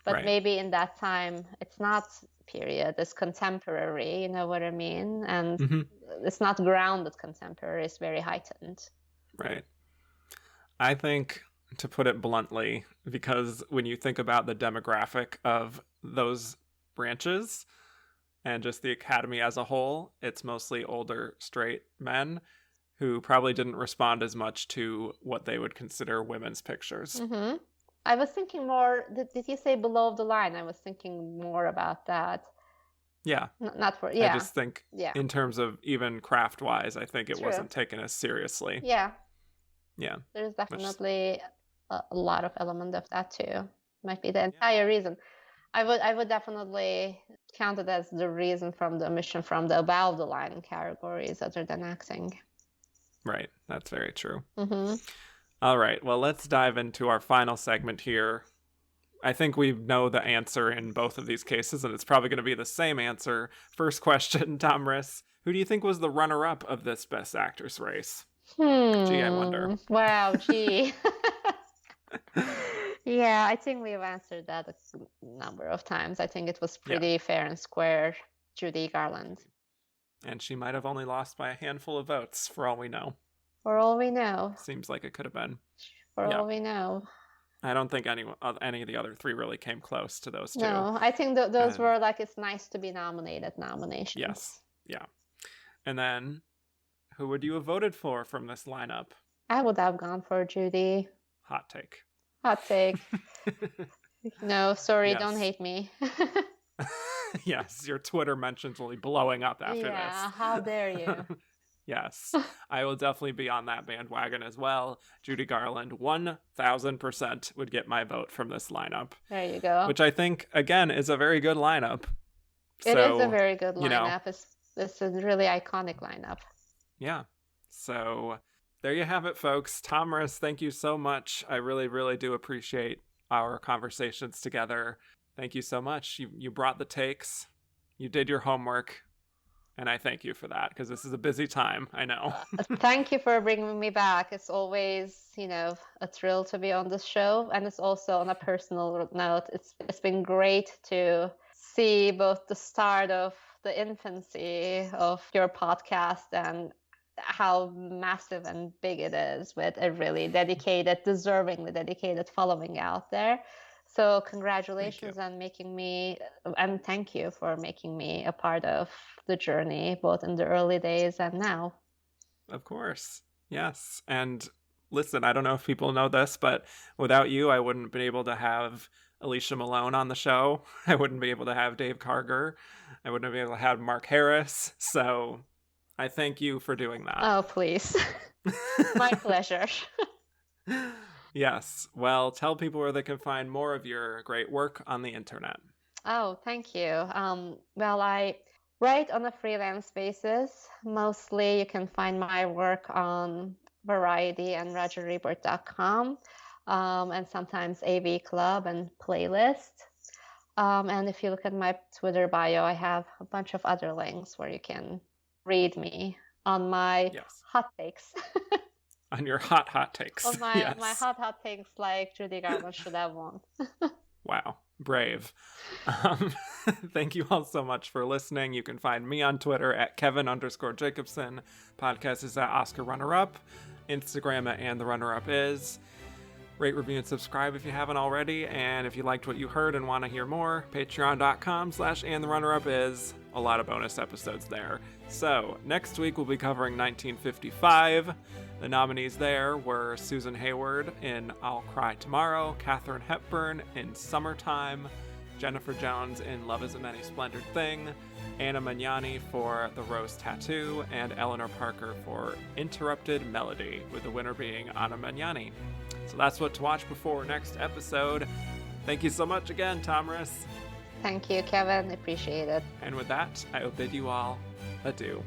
But Right. maybe in that time, it's not period, it's contemporary, you know what I mean? And it's not grounded contemporary, it's very heightened. Right. I think, to put it bluntly, because when you think about the demographic of those branches and just the academy as a whole, it's mostly older straight men who probably didn't respond as much to what they would consider women's pictures. I was thinking more, did you say below the line? I was thinking more about that. Yeah. Not for, yeah. I just think in terms of even craft-wise, I think it wasn't taken as seriously. Yeah. Yeah. There's definitely a lot of element of that too. Might be the entire reason. I would definitely count it as the reason from the omission from the above the line categories other than acting. Right. That's very true. All right. Well, let's dive into our final segment here. I think we know the answer in both of these cases, and it's probably going to be the same answer. First question, Tomris. Who do you think was the runner-up of this Best Actress race? Gee, I wonder. Wow, gee. Yeah, I think we've answered that a number of times. I think it was pretty fair and square, Judy Garland. And she might have only lost by a handful of votes, for all we know. For all we know. Seems like it could have been. For all we know. I don't think any of the other three really came close to those two. No, I think those were like, it's nice to be nominated nominations. Yes, yeah. And then, who would you have voted for from this lineup? I would have gone for Judy. Hot take. Hot take. No, sorry, don't hate me. Yes, your Twitter mentions will be blowing up after this. Yeah, how dare you? Yes, I will definitely be on that bandwagon as well. Judy Garland, 1,000% would get my vote from this lineup. There you go. Which I think, again, is a very good lineup. It is a very good lineup. It's a really iconic lineup. Yeah. So there you have it, folks. Tomris, thank you so much. I really, really do appreciate our conversations together. Thank you so much. You brought the takes. You did your homework. And I thank you for that, because this is a busy time, I know. Thank you for bringing me back. It's always, a thrill to be on this show. And it's also, on a personal note, it's been great to see both the start of the infancy of your podcast and how massive and big it is, with a really deservingly dedicated following out there. So congratulations on making me, and thank you for making me a part of the journey, both in the early days and now. Of course. Yes. And listen, I don't know if people know this, but without you, I wouldn't have been able to have Alicia Malone on the show. I wouldn't be able to have Dave Karger. I wouldn't be able to have Mark Harris. So I thank you for doing that. Oh, please. My pleasure. Yes. Well, tell people where they can find more of your great work on the internet. Oh, thank you. Well, I write on a freelance basis. Mostly you can find my work on Variety and RogerEbert.com, and sometimes AV Club and Playlist. And if you look at my Twitter bio, I have a bunch of other links where you can read me on my hot takes. On your hot takes. On my hot takes, like Judy Garland should have won. Wow. Brave. Thank you all so much for listening. You can find me on Twitter at Kevin_Jacobson. Podcast is at Oscar Runner-Up. Instagram at And the Runner-Up is. Rate, review, and subscribe if you haven't already. And if you liked what you heard and want to hear more, patreon.com/andtherunnerup is. A lot of bonus episodes there. So, next week we'll be covering 1955. The nominees there were Susan Hayward in I'll Cry Tomorrow, Katharine Hepburn in Summertime, Jennifer Jones in Love is a Many Splendid Thing, Anna Magnani for The Rose Tattoo, and Eleanor Parker for Interrupted Melody, with the winner being Anna Magnani. So that's what to watch before next episode. Thank you so much again, Tomris. Thank you, Kevin. Appreciate it. And with that, I will bid you all adieu.